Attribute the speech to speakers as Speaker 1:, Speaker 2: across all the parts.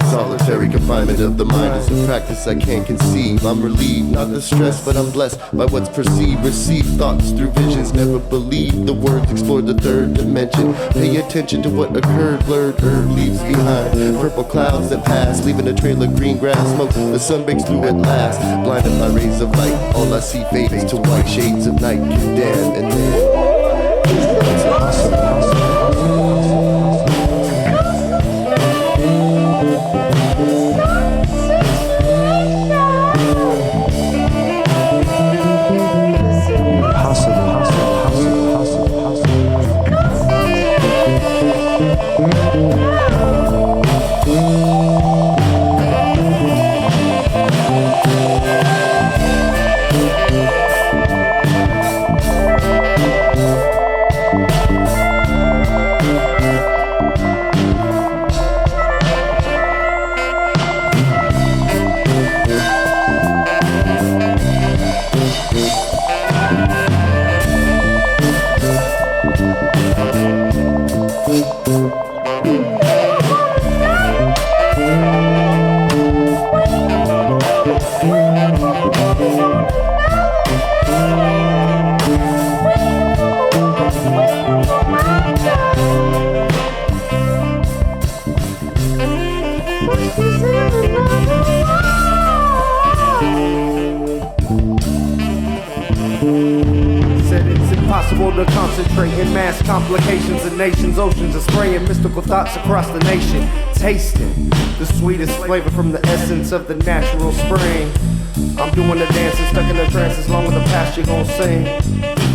Speaker 1: Solitary confinement of the mind is a practice I can't conceive. I'm relieved, not distressed, but I'm blessed by what's perceived. Receive thoughts through visions, never believe the words. Explore the third dimension. Pay attention to what occurred. Blurred earth leaves behind purple clouds that pass, leaving a trail of green grass. Smoke, the sun breaks through at last. Blinded by rays of light, all I see fades to white shades of night. Condemn and then
Speaker 2: to concentrate in mass complications of nations. Oceans are spraying mystical thoughts across the nation. Tasting the sweetest flavor from the essence of the natural spring. I'm doing the dance and stuck in the trance as long as the pasture gon' sing.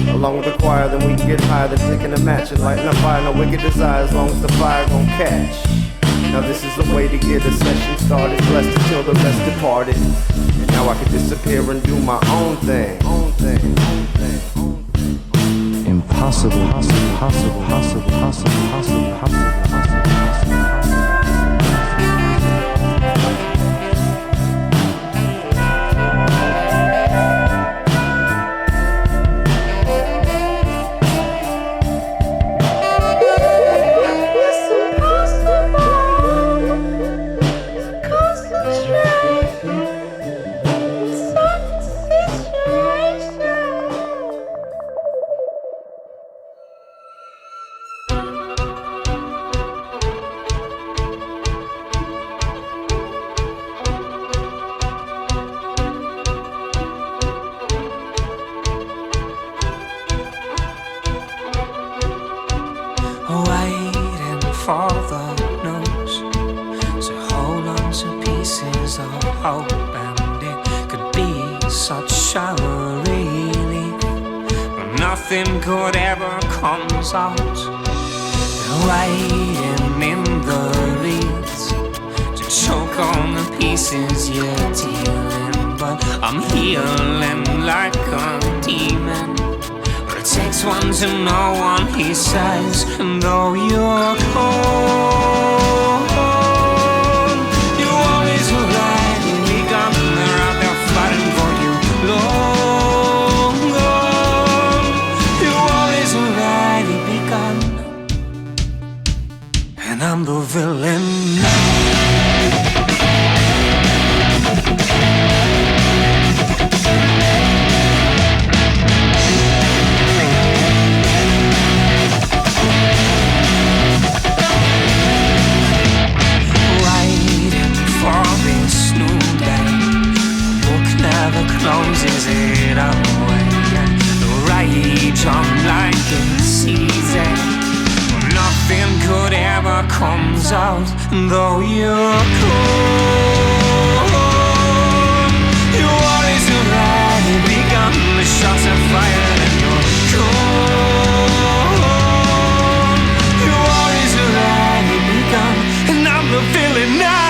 Speaker 2: Along with the choir, then we can get higher than taking a match and lighting a fire. No wicked desire as long as the fire gon' catch. Now this is the way to get a session started. Blessed until the rest departed. And now I can disappear and do my own thing.
Speaker 3: Impossible, possible, possible, possible, possible, possible, possible, possible.
Speaker 4: Waiting for the news, so hold on to pieces of hope, and it could be such a relief, but nothing good ever comes out. Waiting in the reeds to choke on the pieces you're dealing, but I'm healing like a demon. It takes one to know one, he says, and though you're cold, you always will ride and be gone. They're out there fighting for you, long gone. You always will ride and be and I'm the villain. Closes it away. The rage on like a season. Nothing could ever comes out, though you're cold. Your war is already begun. The shots are fired and you're cold. Your war is already begun, and I'm the villain now.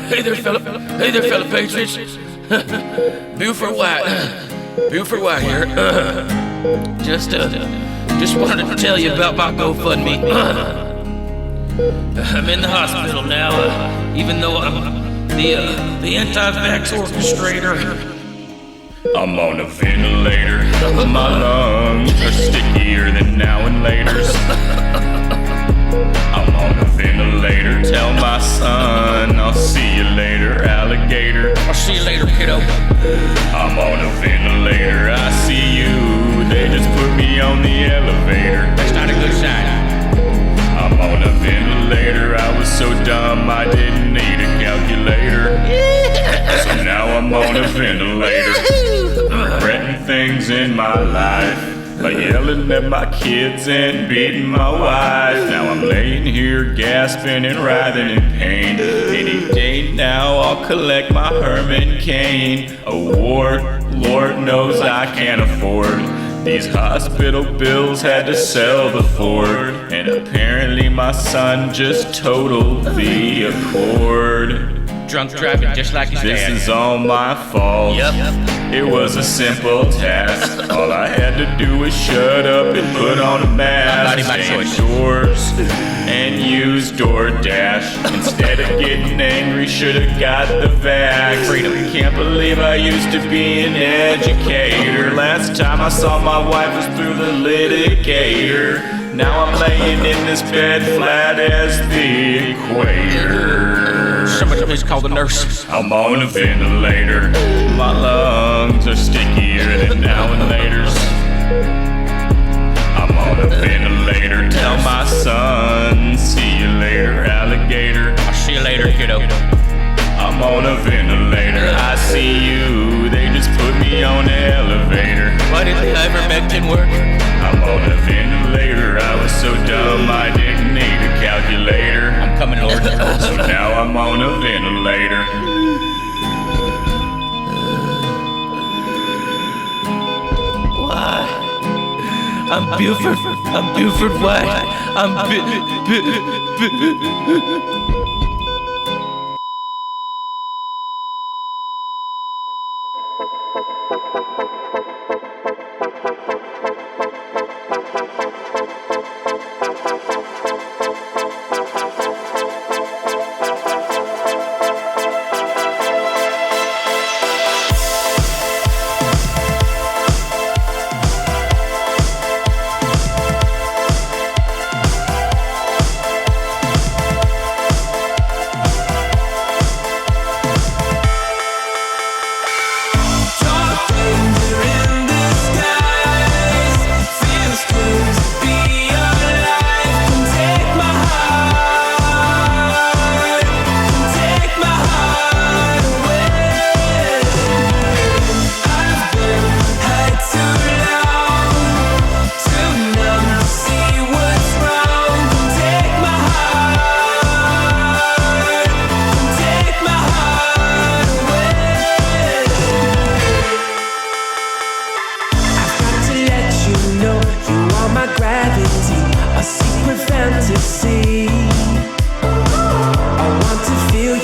Speaker 5: Hey there, fella patriots. Buford White here. Just wanted to tell you about my GoFundMe. I'm in the hospital now, even though I'm the anti-vax orchestrator.
Speaker 6: I'm on a ventilator. My lungs are stickier than now and later's. I'm on a ventilator. Tell my son I'll see you later, alligator.
Speaker 5: I'll see you later, kiddo.
Speaker 6: I'm on a ventilator. I see you. They just put me on the elevator.
Speaker 5: That's not a good sign.
Speaker 6: I'm on a ventilator. I was so dumb I didn't need a calculator. So now I'm on a ventilator. Regretting things in my life. By yelling at my kids and beating my wife. Now I'm laying here gasping and writhing in pain. Any day now I'll collect my Herman Cain award. Lord knows I can't afford these hospital bills, had to sell the Ford. And apparently my son just totaled the Accord.
Speaker 5: Drunk driving just like his
Speaker 6: This
Speaker 5: dad.
Speaker 6: is all my fault.
Speaker 5: Yep.
Speaker 6: It was a simple task. All I had to do was shut up and put on a mask.
Speaker 5: My
Speaker 6: Stay
Speaker 5: choice.
Speaker 6: indoors and use DoorDash. Instead of getting angry, should've got the vax.
Speaker 5: Freedom.
Speaker 6: Can't believe I used to be an educator. Last time I saw my wife was through the litigator. Now I'm laying in this bed flat as the equator.
Speaker 5: Somebody please call the nurse.
Speaker 6: I'm on a ventilator. My lungs are stickier than now and later's. I'm on a ventilator. Tell my son, see you later, alligator.
Speaker 5: I'll see you later, kiddo.
Speaker 6: I'm on a ventilator. I see you. They just put me on the elevator.
Speaker 5: Why didn't the ivermectin work?
Speaker 6: I'm on a ventilator. I was so dumb I didn't need a calculator.
Speaker 5: I'm coming, Lord.
Speaker 6: So now I'm on a ventilator.
Speaker 5: Why? I'm Buford White.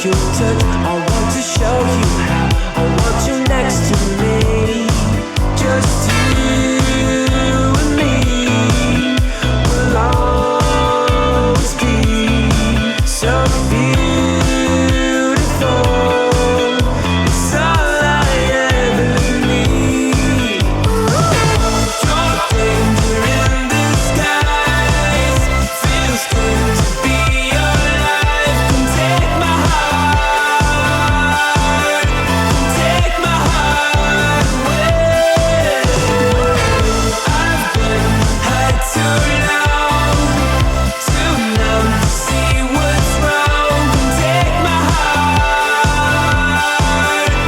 Speaker 4: your touch. I want to show you how. I want you next to me. Just you and me will always be so beautiful. It's all I ever need. Your danger in disguise feels good to be alive. Come take my heart, come take my heart away. I've been high too long, too numb to see what's wrong. Come take my heart,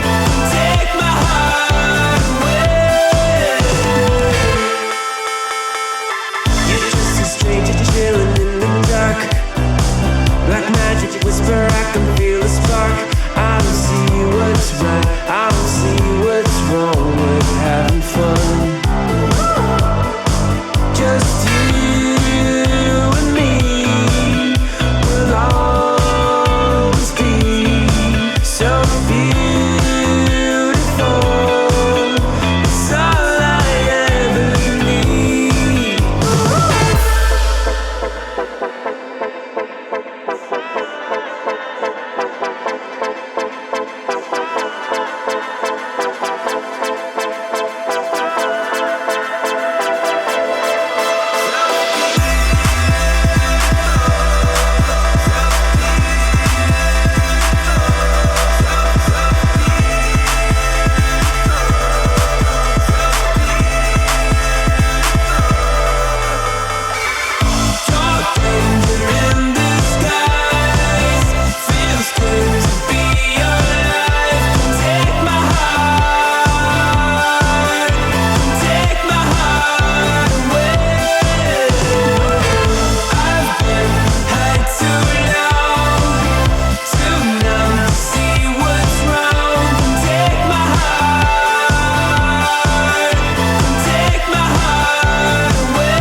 Speaker 4: come take my heart away. You're just a stranger chilling in the dark. Black magic whisper, I can feel a spark. I don't see what's right, I don't see what's wrong with having fun. Just you and me will always be so beautiful. It's all I ever need. Your danger in disguise feels good to be alive. Come take my heart, come take my heart away. I've been high too long, too numb to see what's wrong. Come take my heart, come take my heart away.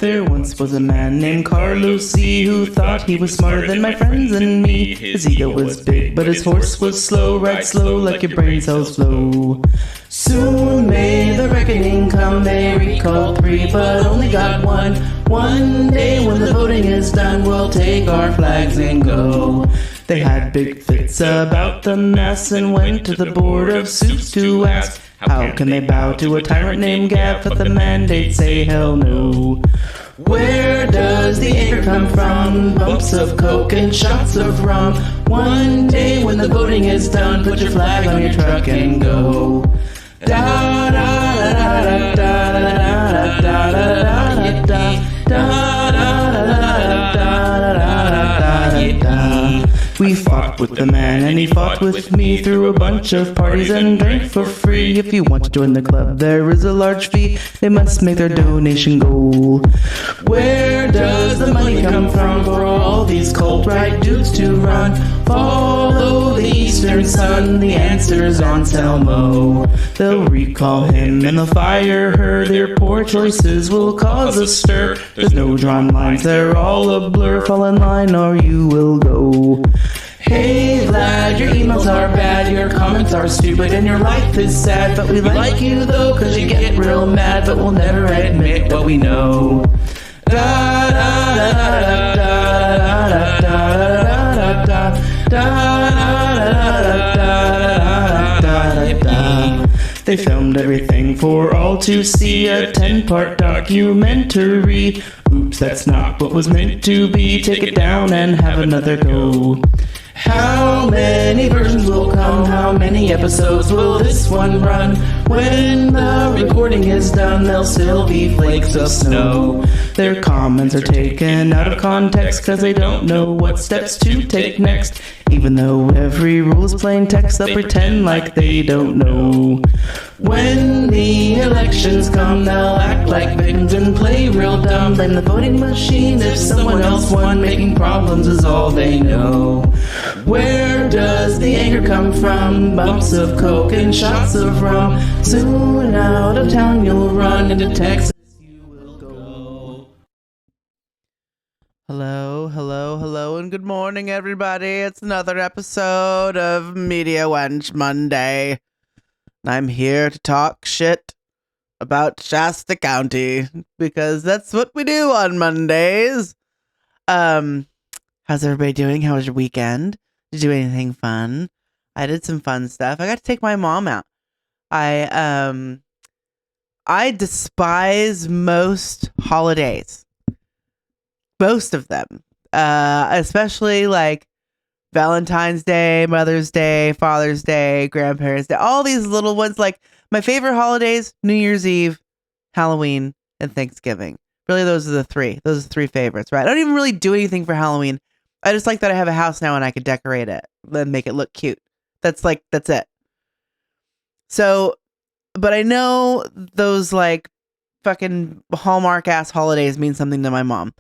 Speaker 7: There once was a man named Carlos C. who thought he was smarter than my friends and me. His ego was big, but his horse was slow. Ride slow like your brain cells flow. Soon may the reckoning come. They recalled 3, but only got 1. One day when the voting is done, we'll take our flags and go. They had big fits about the mess and went to the Board of Suits to ask, how can they bow to a tyrant named Gav? But the mandate say hell no. Where does the anger come from? Bumps of coke and shots of rum. One day when the voting is done, put your flag on your truck and go. Da da da da da da da da da da. We fought with the man and he fought with me through a bunch of parties and drank for free. If you want to join the club, there is a large fee. They must make their donation goal. Where does the money come from for all these cold-bright dudes to run? Follow the eastern sun, the answer's on Selmo. They'll recall him and they'll fire her. Their poor choices will cause a stir. There's no drawn lines, they're all a blur. Fall in line or you will go. Hey Vlad, your emails are bad, your comments are stupid, and your life is sad. But we like you though, cause you get real mad, but we'll never admit what we know. Da da da da da da da da da da. They filmed everything for all to see, a 10-part documentary. Oops, that's not what was meant to be. Take it down and have another go. How many versions will come? How many episodes will this one run? When the recording is done, there'll still be flakes of snow. Their comments are taken out of context, cause they don't know what steps to take next. Even though every rule is plain text, they'll pretend like they don't know. When the elections come, they'll act like victims and play real dumb. Blame the voting machine if someone else won. Making problems is all they know. Where does the anger come from? Bumps of coke and shots of rum. Soon out of town you'll run, into Texas you will go. Hello, and good morning, everybody. It's another episode of Media Wench Monday. I'm here to talk shit about Shasta County, because that's what we do on Mondays. How's everybody doing? How was your weekend? Did you do anything fun? I did some fun stuff. I got to take my mom out. I despise most holidays. Most of them. Especially like Valentine's Day, Mother's Day, Father's Day, Grandparents' Day, all these little ones. Like, my favorite holidays, New Year's Eve, Halloween, and Thanksgiving. Really, those are the three. Those are the three favorites, right? I don't even really do anything for Halloween. I just like that I have a house now and I could decorate it and make it look cute. That's it. So, but I know those like fucking Hallmark ass holidays mean something to my mom.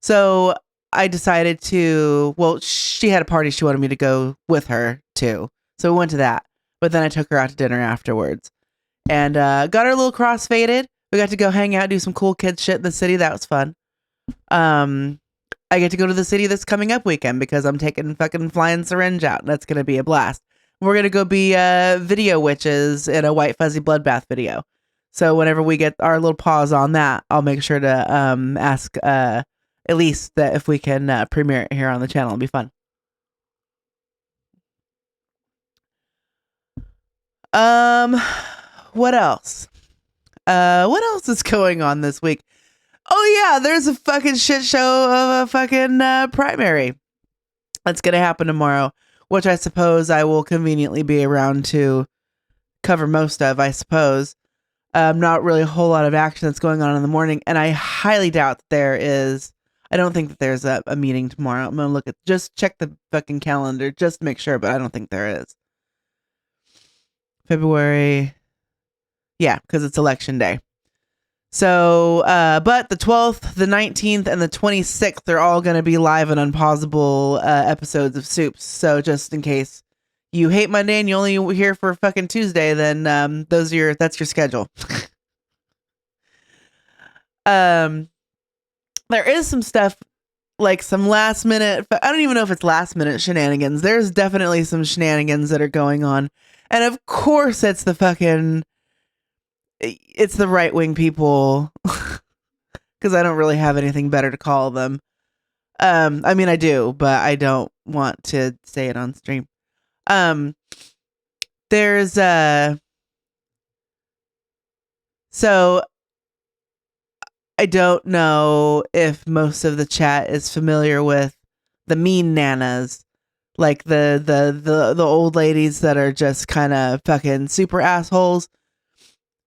Speaker 7: So I decided she had a party she wanted me to go with her to. So we went to that. But then I took her out to dinner afterwards. And got her a little crossfaded. We got to go hang out, do some cool kid shit in the city. That was fun. I get to go to the city this coming up weekend because I'm taking fucking Flying Syringe out. And that's going to be a blast. We're going to go be video witches in a White Fuzzy Bloodbath video. So whenever we get our little pause on that, I'll make sure to ask Elise that if we can premiere it here on the channel. It'll be fun. What else? What else is going on this week? Oh yeah, there's a fucking shit show of a fucking primary that's gonna happen tomorrow, which I suppose I will conveniently be around to cover most of, I suppose. Not really a whole lot of action that's going on in the morning, and I highly doubt that there is. I don't think that there's a meeting tomorrow. I'm gonna just check the fucking calendar, just to make sure, but I don't think there is. February. Yeah, because it's election day. So, but the 12th, the 19th, and the 26th, they're all going to be live and unpausable episodes of Soups. So just in case you hate Monday and you only here for fucking Tuesday, then that's your schedule. There is some stuff, like some last minute, I don't even know if it's last minute shenanigans. There's definitely some shenanigans that are going on. And of course it's the right-wing people, because I don't really have anything better to call them. I mean, I do, but I don't want to say it on stream. So I don't know if most of the chat is familiar with the mean nanas, like the old ladies that are just kind of fucking super assholes.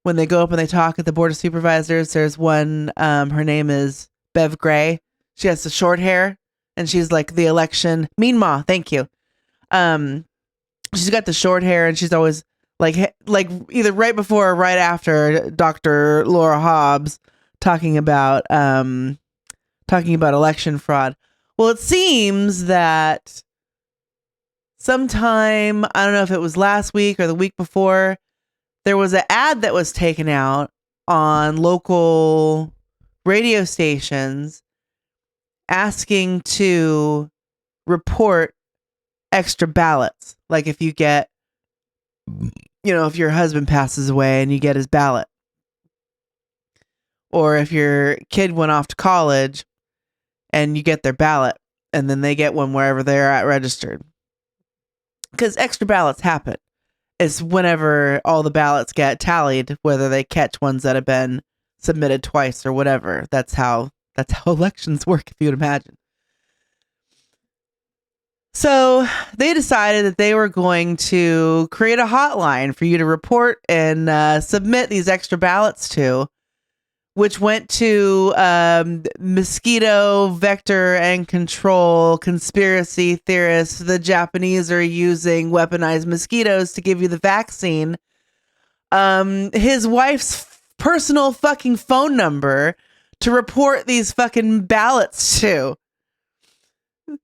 Speaker 7: When they go up and they talk at the Board of Supervisors, there's one, her name is Bev Gray. She has the short hair, and she's like the election mean ma. Thank you. She's got the short hair, and she's always like either right before or right after Dr. Laura Hobbs talking about election fraud. Well, it seems that sometime, I don't know if it was last week or the week before, there was an ad that was taken out on local radio stations asking to report extra ballots. Like if you get, if your husband passes away and you get his ballot, or if your kid went off to college and you get their ballot, and then they get one wherever they're at registered. Because extra ballots happen. It's whenever all the ballots get tallied, whether they catch ones that have been submitted twice or whatever. That's how elections work, if you would imagine. So they decided that they were going to create a hotline for you to report and submit these extra ballots to, which went to mosquito vector and control conspiracy theorists. The Japanese are using weaponized mosquitoes to give you the vaccine. His wife's personal fucking phone number to report these fucking ballots to.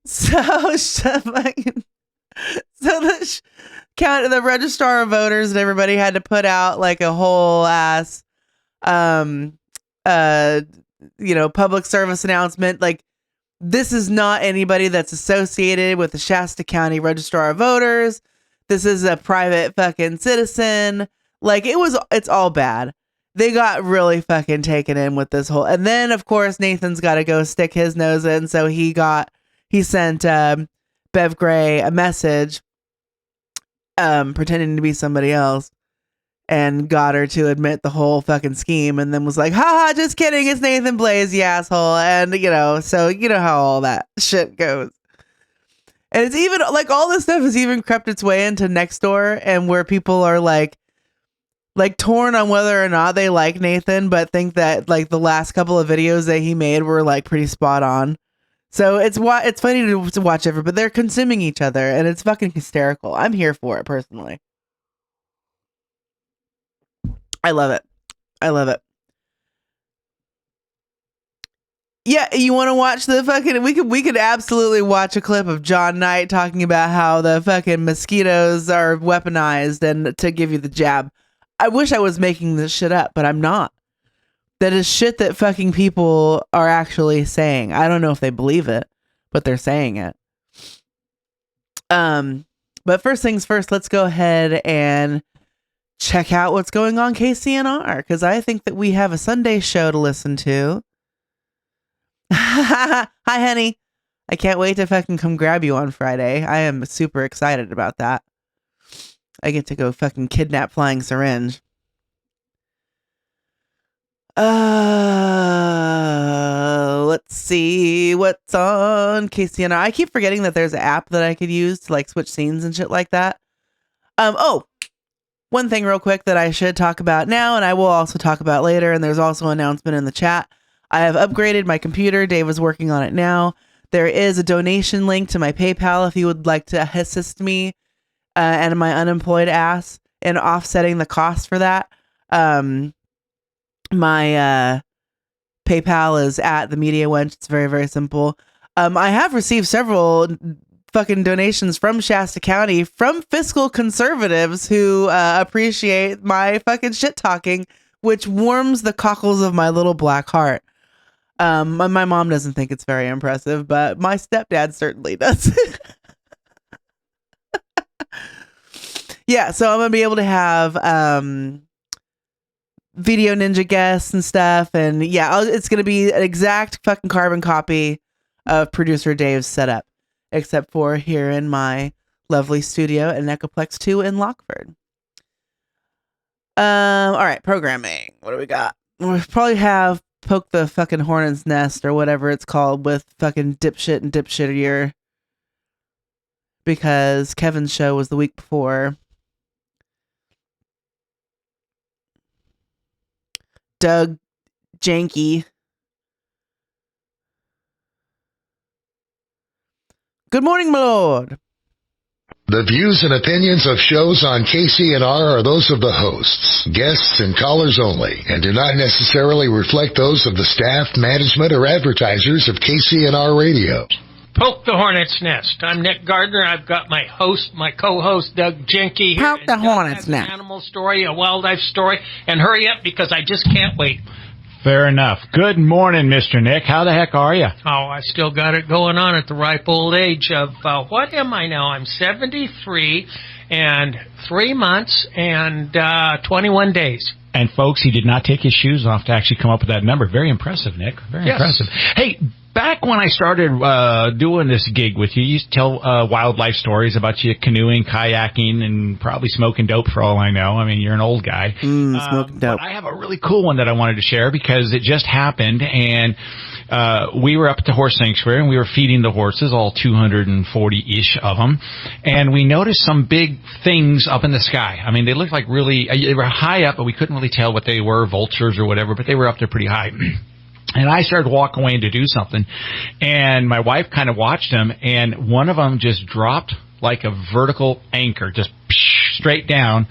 Speaker 7: So the registrar of voters and everybody had to put out like a whole ass public service announcement, like, this is not anybody that's associated with the Shasta County Registrar of Voters. This is a private fucking citizen. Like, it's all bad. They got really fucking taken in with this whole, and then of course Nathan's got to go stick his nose in, so he sent Bev Gray a message pretending to be somebody else and got her to admit the whole fucking scheme, and then was like, haha, just kidding, it's Nathan Blaze, you asshole. And so you know how all that shit goes. And it's even like all this stuff has even crept its way into Nextdoor, and where people are like torn on whether or not they like Nathan, but think that like the last couple of videos that he made were like pretty spot on. So it's funny to watch everybody. They're consuming each other, and it's fucking hysterical. I'm here for it personally. I love it. Yeah, you want to watch the fucking? We could absolutely watch a clip of John Knight talking about how the fucking mosquitoes are weaponized and to give you the jab. I wish I was making this shit up, but I'm not. That is shit that fucking people are actually saying. I don't know if they believe it, but they're saying it. But first things first, let's go ahead and check out what's going on KCNR, because I think that we have a Sunday show to listen to. Hi, honey. I can't wait to fucking come grab you on Friday. I am super excited about that. I get to go fucking kidnap Flying Syringe. Let's see what's on KCNR. I keep forgetting that there's an app that I could use to like switch scenes and shit like that. One thing real quick that I should talk about now, and I will also talk about later, and there's also an announcement in the chat. I have upgraded my computer. Dave is working on it now. There is a donation link to my PayPal if you would like to assist me and my unemployed ass in offsetting the cost for that. My PayPal is at the Media Wench. It's very, very simple. I have received several fucking donations from Shasta County from fiscal conservatives who appreciate my fucking shit talking, which warms the cockles of my little black heart. My mom doesn't think it's very impressive, but my stepdad certainly does. Yeah, so I'm gonna be able to have Video Ninja guests and stuff, and yeah, it's gonna be an exact fucking carbon copy of producer Dave's setup, except for here in my lovely studio at Echoplex 2 in Lockford. All right, programming. What do we got? We'll probably have Poke the fucking Hornet's Nest or whatever it's called with fucking Dipshit and Dipshittier, because Kevin's show was the week before. Doug Janky. Good morning, my lord.
Speaker 8: The views and opinions of shows on KCNR are those of the hosts, guests, and callers only, and do not necessarily reflect those of the staff, management, or advertisers of KCNR Radio.
Speaker 9: Poke the Hornet's Nest. I'm Nick Gardner. I've got my co-host, Doug Jenke here.
Speaker 7: Poke the Hornet's Nest.
Speaker 9: An animal story, a wildlife story, and hurry up because I just can't wait.
Speaker 10: Fair enough. Good morning, Mr. Nick. How the heck are you?
Speaker 9: Oh, I still got it going on at the ripe old age of, what am I now? I'm 73 and 3 months and 21 days.
Speaker 10: And folks, he did not take his shoes off to actually come up with that number. Very impressive, Nick. Very impressive. Hey, back when I started doing this gig with you, you used to tell wildlife stories about you canoeing, kayaking, and probably smoking dope for all I know. I mean, you're an old guy.
Speaker 7: Smoking dope.
Speaker 10: But I have a really cool one that I wanted to share because it just happened, and we were up at the horse sanctuary, and we were feeding the horses, all 240-ish of them, and we noticed some big things up in the sky. I mean, they looked like really, they were high up, but we couldn't really tell what they were, vultures or whatever, but they were up there pretty high. And I started walking away to do something, and my wife kind of watched them, and one of them just dropped like a vertical anchor, just straight down.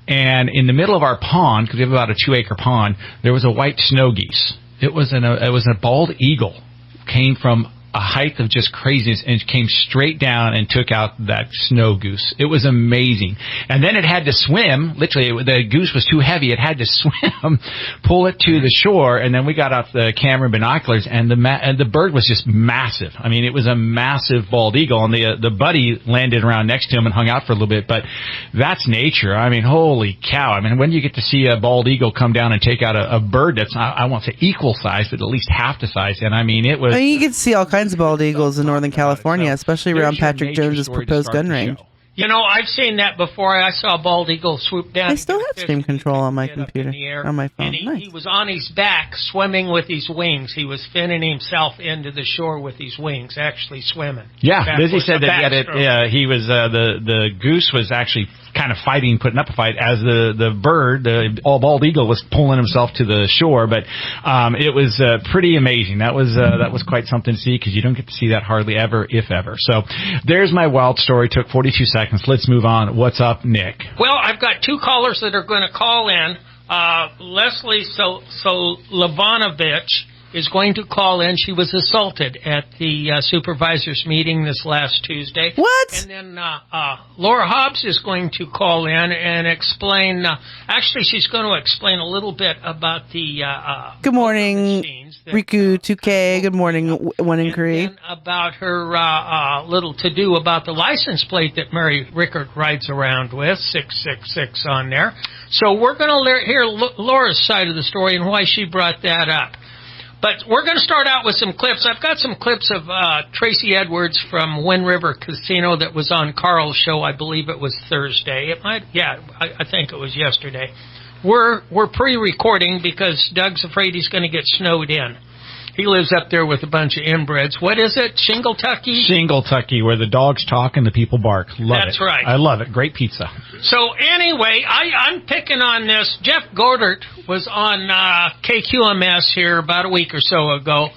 Speaker 10: And in the middle of our pond, because we have about a 2-acre pond, there was a white snow geese. It was a bald eagle, came from a height of just craziness and came straight down and took out that snow goose. It was amazing. And then it had to swim. Literally, the goose was too heavy. It had to swim, pull it to the shore, and then we got out the camera and binoculars, and the bird was just massive. I mean, it was a massive bald eagle, and the buddy landed around next to him and hung out for a little bit. But that's nature. I mean, holy cow. I mean, when do you get to see a bald eagle come down and take out a bird that's, I won't say equal size, but at least half the size? And I mean, it was...
Speaker 7: You can see all kinds of bald eagles in Northern California, especially around Patrick Jones's proposed gun range.
Speaker 9: You know, I've seen that before. I saw a bald eagle swoop down.
Speaker 7: I still have stream control on my computer, on my phone.
Speaker 9: And he was on his back, swimming with his wings. He was finning himself into the shore with his wings, actually swimming.
Speaker 10: Yeah, Lizzie said that he was the goose was actually kind of fighting, putting up a fight, as the bird, the bald eagle, was pulling himself to the shore. But it was pretty amazing. That was quite something to see, because you don't get to see that hardly ever, if ever. So there's my wild story. Took 42 seconds. Let's move on. What's up, Nick?
Speaker 9: Well, I've got 2 callers that are going to call in. Leslie Lavanovich is going to call in. She was assaulted at the supervisors meeting this last Tuesday.
Speaker 7: What?
Speaker 9: And then Laura Hobbs is going to call in and explain. Actually, she's going to explain a little bit about the.
Speaker 7: Good morning, Riku 2K. Good morning, One Inquiry.
Speaker 9: And about her little to-do about the license plate that Mary Rickard rides around with, 666 on there. So we're going to hear Laura's side of the story and why she brought that up. But we're going to start out with some clips. I've got some clips of Tracy Edwards from Wind River Casino that was on Carl's show. I believe it was Thursday. I think it was yesterday. We're pre-recording because Doug's afraid he's going to get snowed in. He lives up there with a bunch of inbreds. What is it? Shingletucky?
Speaker 10: Shingletucky, where the dogs talk and the people bark.
Speaker 9: That's right.
Speaker 10: I love it. Great pizza.
Speaker 9: So anyway, I'm picking on this. Jeff Godert was on KQMS here about a week or so ago,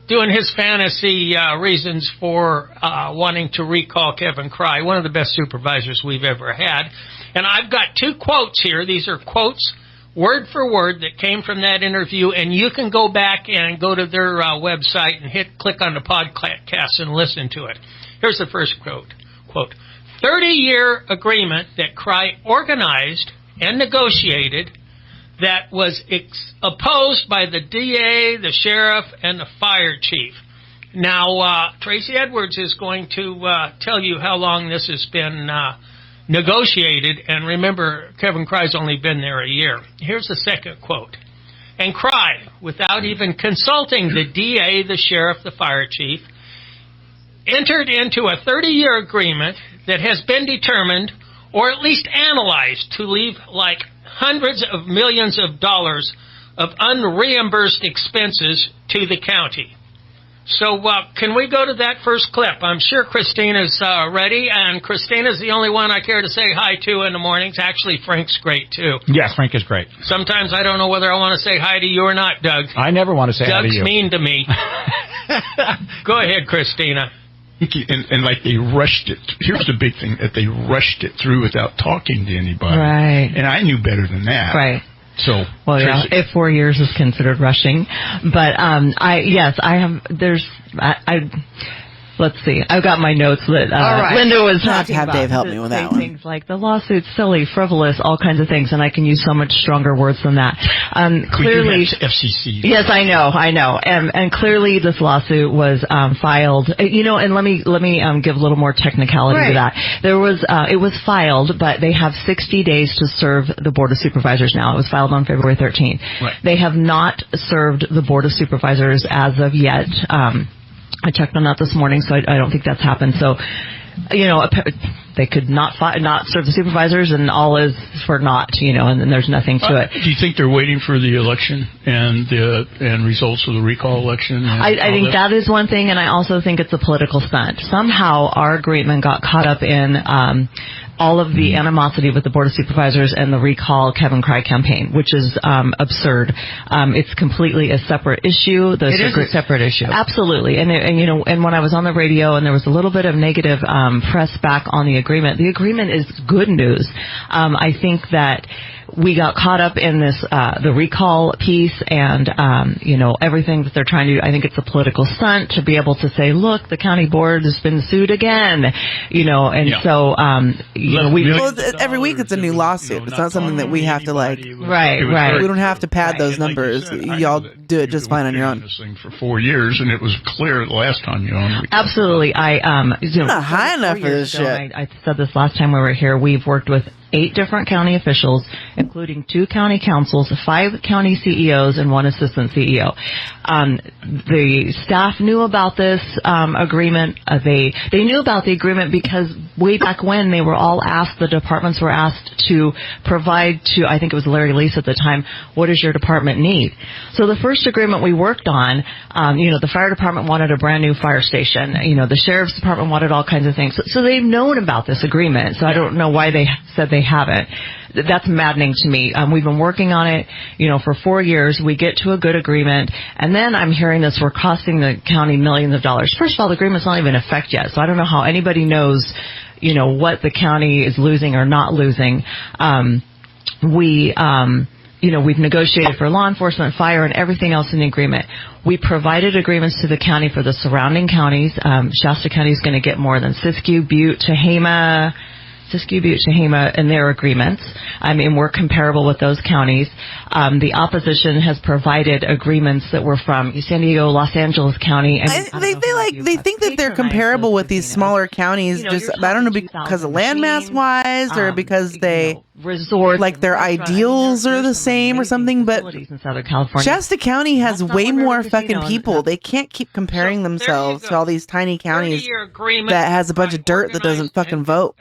Speaker 9: doing his fantasy reasons for wanting to recall Kevin Cry, one of the best supervisors we've ever had. And I've got 2 quotes here. These are quotes word for word that came from that interview, and you can go back and go to their website and click on the podcast and listen to it. Here's the first quote. 30-year agreement that Cry organized and negotiated that was opposed by the DA, the sheriff, and the fire chief. Now, Tracy Edwards is going to tell you how long this has been negotiated, and remember, Kevin Cry's only been there a year. Here's the second quote. And Cry, without even consulting the DA, the sheriff, the fire chief, entered into a 30-year agreement that has been determined, or at least analyzed, to leave like hundreds of millions of dollars of unreimbursed expenses to the county. So can we go to that first clip? I'm sure Christina's ready, and Christina's the only one I care to say hi to in the mornings. Actually, Frank's great, too.
Speaker 10: Yes, Frank is great.
Speaker 9: Sometimes I don't know whether I want to say hi to you or not, Doug.
Speaker 10: I never want to say hi to you.
Speaker 9: Doug's mean to me. Go ahead, Christina.
Speaker 11: And like they rushed it. Here's the big thing, that they rushed it through without talking to anybody.
Speaker 12: Right.
Speaker 11: And I knew better than that.
Speaker 12: Right.
Speaker 11: So,
Speaker 12: well, yeah, if 4 years is considered rushing, but I have. let's see. I've got my notes that
Speaker 13: right.
Speaker 12: Linda was
Speaker 13: I'll have to
Speaker 12: talking
Speaker 13: have
Speaker 12: about.
Speaker 13: Dave help me with that one.
Speaker 12: Things like the lawsuit's silly, frivolous, all kinds of things, and I can use so much stronger words than that. Clearly,
Speaker 11: we do have FCC.
Speaker 12: Yes, I know, and clearly this lawsuit was filed. And let me give a little more technicality to that. There was it was filed, but they have 60 days to serve the Board of Supervisors. Now it was filed on February 13th.
Speaker 11: Right.
Speaker 12: They have not served the Board of Supervisors as of yet. I checked on that this morning, so I don't think that's happened. So, they could not serve the supervisors, and all is for naught, and then there's nothing to it.
Speaker 11: Do you think they're waiting for the election and results of the recall election?
Speaker 12: I think that is one thing, and I also think it's a political stunt. Somehow our agreement got caught up in all of the animosity with the Board of Supervisors and the recall Kevin Cry campaign, which is absurd. It's completely a separate issue.
Speaker 13: It is a separate issue.
Speaker 12: Absolutely. And when I was on the radio and there was a little bit of negative press back on the agreement is good news. I think that we got caught up in this, the recall piece and, everything that they're trying to do. I think it's a political stunt to be able to say, look, the county board has been sued again, so,
Speaker 13: every week it's a new lawsuit. It's not something that we have to
Speaker 12: Right.
Speaker 13: We don't have to pad those numbers. Y'all do it just fine on your own.
Speaker 11: This thing for 4 years, and it was clear the last time you owned it.
Speaker 12: Absolutely.
Speaker 13: I'm not high enough for this shit.
Speaker 12: I said this last time we were here. We've worked with 8 different county officials, including 2 county councils, 5 county CEOs, and 1 assistant CEO. The staff knew about this agreement. They knew about the agreement because way back when they were all asked, the departments were asked to provide to, I think it was Larry Lease at the time, what does your department need? So the first agreement we worked on, the fire department wanted a brand new fire station. The sheriff's department wanted all kinds of things. So they've known about this agreement. So I don't know why they said they haven't. That's maddening to me. We've been working on it, for 4 years. We get to a good agreement, and then I'm hearing this, we're costing the county millions of dollars. First of all, the agreement's not even in effect yet, so I don't know how anybody knows, what the county is losing or not losing. We've negotiated for law enforcement, fire, and everything else in the agreement. We provided agreements to the county for the surrounding counties. Shasta County is going to get more than Siskiyou, Butte, Tehama, and their agreements. We're comparable with those counties. The opposition has provided agreements that were from San Diego, Los Angeles County.
Speaker 13: They think that they're comparable with these smaller counties. I don't know, because of landmass wise, or because they
Speaker 12: resorts,
Speaker 13: like their ideals are the same or something. But
Speaker 12: in Southern California,
Speaker 13: Shasta County has way more fucking people. They can't keep comparing themselves to all these tiny counties that has a bunch of dirt that doesn't fucking vote.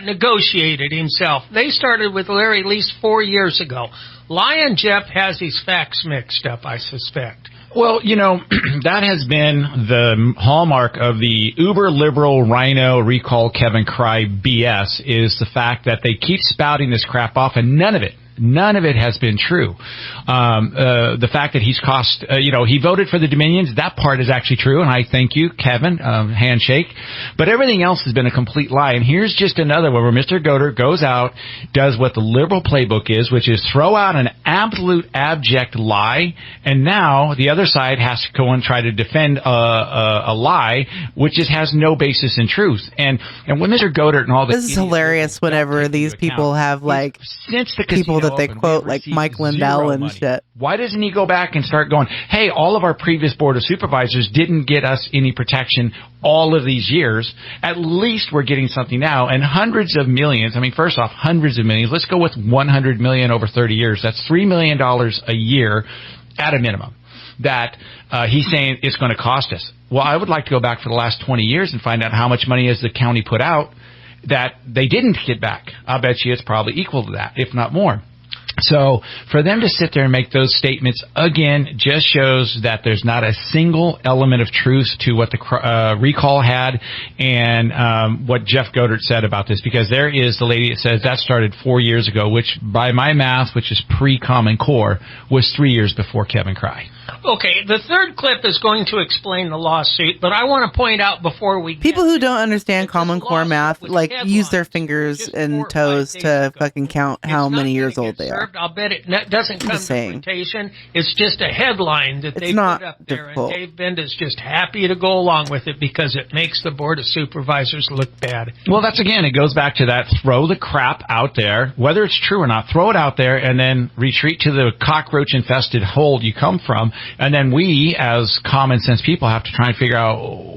Speaker 9: Negotiated himself. They started with Larry Lease 4 years ago. Lion Jeff has his facts mixed up, I suspect.
Speaker 10: Well, that has been the hallmark of the uber liberal rhino recall Kevin Cry BS, is the fact that they keep spouting this crap off, and none of it has been true. The fact that he's cost, he voted for the Dominions, that part is actually true, and I thank you, Kevin, handshake. But everything else has been a complete lie. And here's just another one where Mr. Godert goes out, does what the liberal playbook is, which is throw out an absolute abject lie, and now the other side has to go and try to defend a lie, which just has no basis in truth. And when Mr. Godert and all
Speaker 13: this is hilarious whenever these people have people that they quote like Mike Lindell and shit.
Speaker 10: Why doesn't he go back and start going, hey, all of our previous Board of Supervisors didn't get us any protection all of these years. At least we're getting something now. And hundreds of millions. First off, hundreds of millions. Let's go with 100 million over 30 years. That's $3 million a year at a minimum that he's saying it's going to cost us. Well, I would like to go back for the last 20 years and find out how much money has the county put out that they didn't get back. I'll bet you it's probably equal to that, if not more. So for them to sit there and make those statements, again, just shows that there's not a single element of truth to what the recall had and what Jeff Godert said about this, because there is the lady that says that started 4 years ago, which by my math, which is pre-Common Core, was 3 years before Kevin Cry.
Speaker 9: Okay, the third clip is going to explain the lawsuit, but I want to point out before we
Speaker 13: people who don't understand Common Core math use their fingers and toes to fucking count how many years old they are.
Speaker 9: I'll bet it doesn't come to fruition. It's just a headline that they put up there, and Dave Binda's just happy to go along with it because it makes the Board of Supervisors look bad.
Speaker 10: Well, that's again, it goes back to that throw the crap out there, whether it's true or not, throw it out there and then retreat to the cockroach-infested hole you come from, and then we, as common sense people, have to try and figure out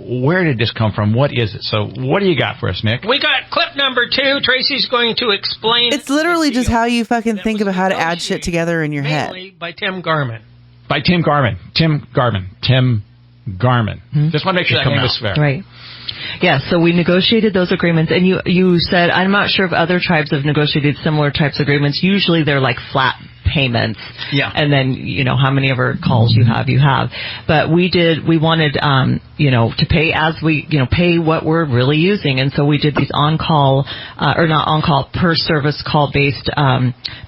Speaker 10: where did this come from, what is it? So what do you got for us, Nick?
Speaker 9: We got clip number 2. Tracy's going to explain.
Speaker 13: It's literally just how you fucking think about how to add shit together in your head.
Speaker 9: By Tim Garman.
Speaker 10: Tim Garman. Just want to make sure that name is fair.
Speaker 12: Right. Yeah, so we negotiated those agreements, and you said, I'm not sure if other tribes have negotiated similar types of agreements. Usually they're like flat payments.
Speaker 10: Yeah.
Speaker 12: And then, how many ever calls you have. But we wanted, to pay as we, pay what we're really using. And so we did these on-call, or not on-call, per-service call-based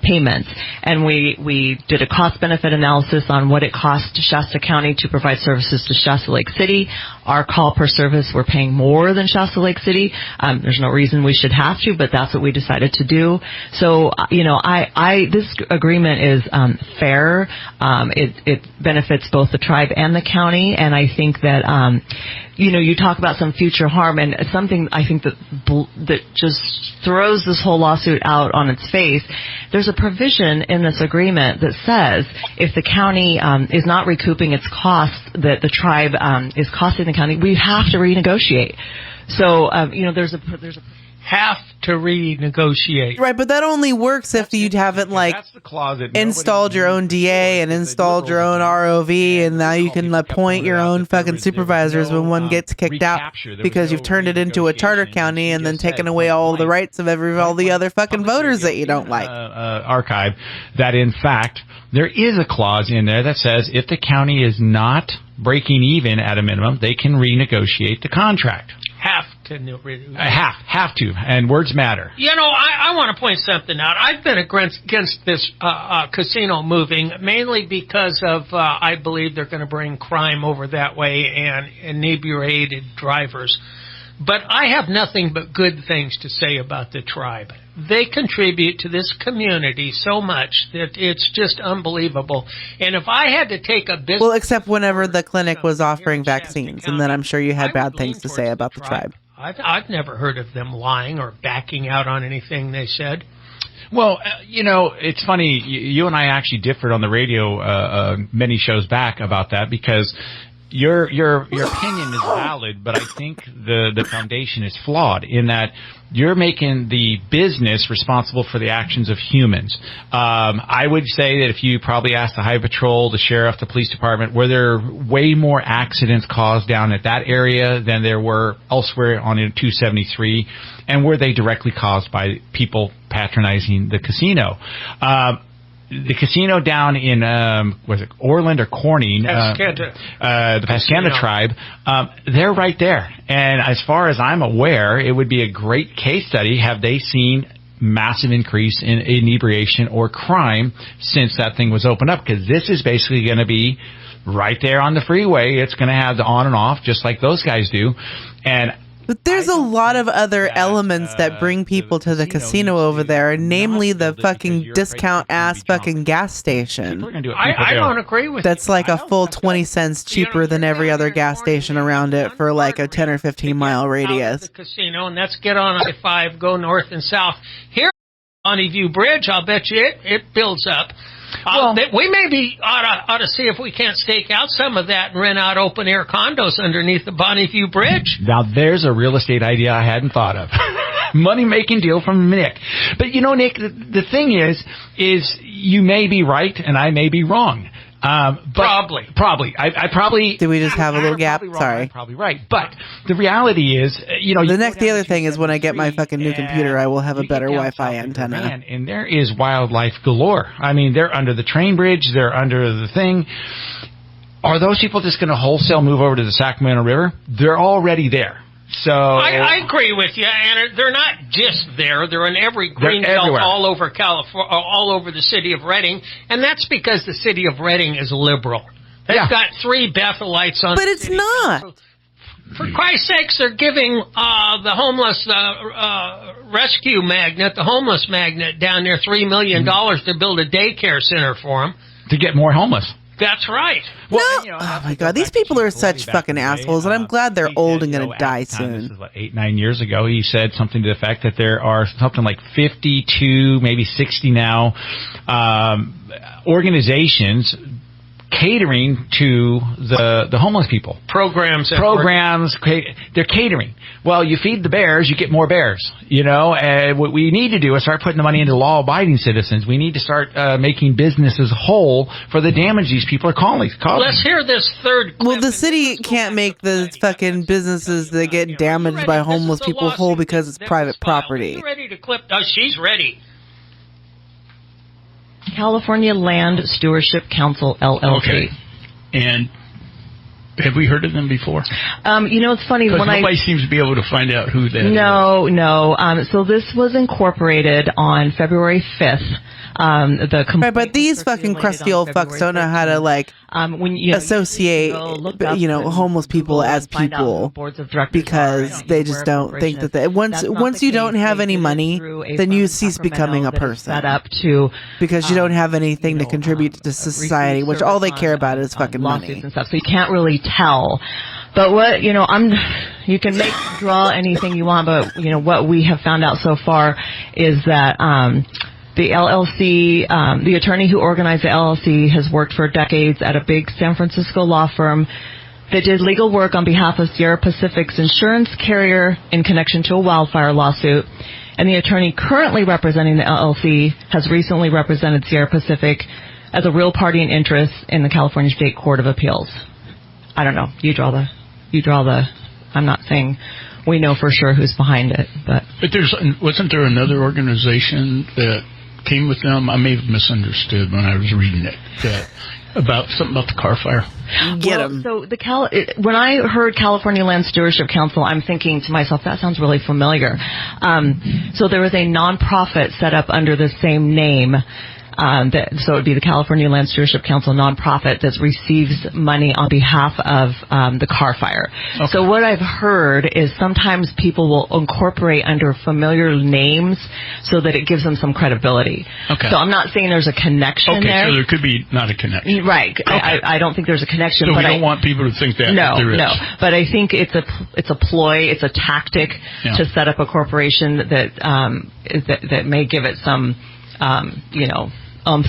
Speaker 12: payments. And we did a cost-benefit analysis on what it costs to Shasta County to provide services to Shasta Lake City. Our call per service, we're paying more than Shasta Lake City. There's no reason we should have to, but that's what we decided to do. So, this agreement is fair. It benefits both the tribe and the county, and I think that you talk about some future harm, and something I think that just throws this whole lawsuit out on its face. There's a provision in this agreement that says if the county is not recouping its costs that the tribe is costing the county, we have to renegotiate. So there's a
Speaker 9: have to renegotiate.
Speaker 13: Right, but that only works if you haven't installed your own DA and installed your own ROV, and now you can appoint your own fucking supervisors when one gets kicked out because you've turned it into a charter county and then taken away all the rights of all the other fucking voters that you don't like.
Speaker 10: Archive that in fact there is a clause in there that says if the county is not breaking even at a minimum, they can renegotiate the contract.
Speaker 9: Have to,
Speaker 10: and words matter.
Speaker 9: I want to point something out. I've been against this casino moving, mainly because of, I believe they're going to bring crime over that way and inebriated drivers. But I have nothing but good things to say about the tribe. They contribute to this community so much that it's just unbelievable. And if I had to take a business...
Speaker 13: Well, except whenever the clinic was offering vaccines, and then I'm sure you had bad things to say about the tribe.
Speaker 9: I've never heard of them lying or backing out on anything they said.
Speaker 10: Well, it's funny. You and I actually differed on the radio many shows back about that because your opinion is valid, but I think the foundation is flawed in that you're making the business responsible for the actions of humans. I would say that if you probably asked the Highway Patrol, the sheriff, the police department, were there way more accidents caused down at that area than there were elsewhere on 273, and were they directly caused by people patronizing the casino? The casino down in Orland or Corning, the Pascanta tribe, they're right there. And as far as I'm aware, it would be a great case study. Have they seen massive increase in inebriation or crime since that thing was opened up? Because this is basically going to be right there on the freeway. It's going to have the on and off just like those guys do.
Speaker 13: But there's a lot of other elements that bring people to the casino over there, namely the fucking discount-ass fucking gas station.
Speaker 9: I don't agree with
Speaker 13: that's like a full 20 cents cheaper than every other gas station around it for like a 10 or 15 mile radius.
Speaker 9: The casino, and that's get on I-5, go north and south. Here on Bonneview Bridge, I'll bet you it builds up. We maybe ought to see if we can't stake out some of that and rent out open-air condos underneath the Bonneview Bridge.
Speaker 10: Now, there's a real estate idea I hadn't thought of. Money-making deal from Nick. But, Nick, the thing is you may be right and I may be wrong.
Speaker 9: Probably.
Speaker 10: I probably...
Speaker 13: Did we just have a little gap? Sorry.
Speaker 10: Probably right. But the reality is,
Speaker 13: the other thing is when I get my fucking new computer, I will have a better Wi-Fi antenna.
Speaker 10: And there is wildlife galore. I mean, they're under the train bridge. They're under the thing. Are those people just going to wholesale move over to the Sacramento River? They're already there. So
Speaker 9: I agree with you, and they're not just there. They're in every green belt all over California, all over the city of Redding, and that's because the city of Redding is liberal. They've got 3 Bethelites on.
Speaker 13: But it's not.
Speaker 9: For Christ's sakes, they're giving the homeless rescue magnet, the homeless magnet down there, $3 million to build a daycare center for them.
Speaker 10: To get more homeless.
Speaker 9: That's right.
Speaker 10: Well,
Speaker 13: no. Oh my God, these people are such fucking assholes, and I'm glad they're old and gonna die soon.
Speaker 10: This is 8-9 years ago. He said something to the effect that there are something like 52, maybe 60 now, organizations catering to the homeless people.
Speaker 9: Programs.
Speaker 10: They're catering. Well, you feed the bears, you get more bears. What we need to do is start putting the money into law-abiding citizens. We need to start making businesses whole for the damage these people are causing.
Speaker 9: Let's hear this third clip.
Speaker 13: Well, the city can't make the fucking businesses that get damaged by homeless people whole because it's private property.
Speaker 9: Are you ready to clip? Oh, she's ready.
Speaker 12: California Land Stewardship Council, LLC.
Speaker 11: Okay. And have we heard of them before?
Speaker 12: It's funny when
Speaker 11: nobody seems to be able to find out who that is.
Speaker 12: No. So this was incorporated on February 5th.
Speaker 13: Right, but these fucking crusty old fucks don't know how to associate homeless people as people because they just don't think that once you don't have any money, then you cease becoming a person because you don't have anything to contribute to society, which all they care about is fucking money
Speaker 12: and stuff. So you can't really tell. But what you can draw anything you want, but what we have found out so far is that the LLC, the attorney who organized the LLC has worked for decades at a big San Francisco law firm that did legal work on behalf of Sierra Pacific's insurance carrier in connection to a wildfire lawsuit. And the attorney currently representing the LLC has recently represented Sierra Pacific as a real party in interest in the California State Court of Appeals. I don't know. You draw the. I'm not saying we know for sure who's behind it, but
Speaker 11: wasn't there another organization that came with them? I may have misunderstood when I was reading it about something about the car fire.
Speaker 13: Get them.
Speaker 12: So when I heard California Land Stewardship Council, I'm thinking to myself, that sounds really familiar. So there was a nonprofit set up under the same name. So it would be the California Land Stewardship Council nonprofit that receives money on behalf of the car fire. Okay. So what I've heard is sometimes people will incorporate under familiar names so that it gives them some credibility. Okay. So I'm not saying there's a connection there.
Speaker 11: So there could be not a connection.
Speaker 12: Right. Okay. I don't think there's a connection.
Speaker 11: So
Speaker 12: but
Speaker 11: we don't want people to think that there is.
Speaker 12: No. But I think it's a ploy, it's a tactic to set up a corporation that may give it some,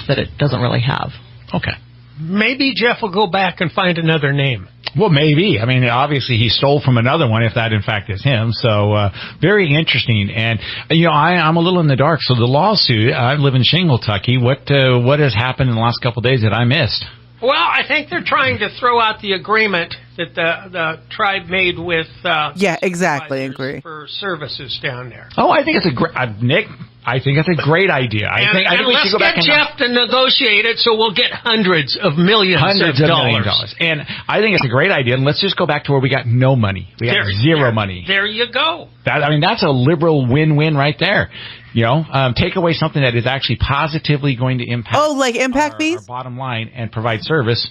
Speaker 12: that it doesn't really have.
Speaker 11: Okay.
Speaker 9: Maybe Jeff will go back and find another name.
Speaker 10: Well, maybe. I mean, obviously he stole from another one, if that in fact is him. So very interesting. And I'm a little in the dark. So the lawsuit. I live in Shingletucky. What has happened in the last couple of days that I missed?
Speaker 9: Well, I think they're trying to throw out the agreement that the tribe made with
Speaker 13: exactly. Agree
Speaker 9: for services down there.
Speaker 10: Oh, I think it's a great Nick. I think it's a great idea. I think we should go back and
Speaker 9: Jeff to negotiate it, so we'll get hundreds of millions of dollars.
Speaker 10: And I think it's a great idea. And let's just go back to where we got no money. We got zero money.
Speaker 9: There you go.
Speaker 10: That's a liberal win-win right there. Take away something that is actually positively going to impact.
Speaker 13: Oh, like impact fees?
Speaker 10: Our bottom line and provide service.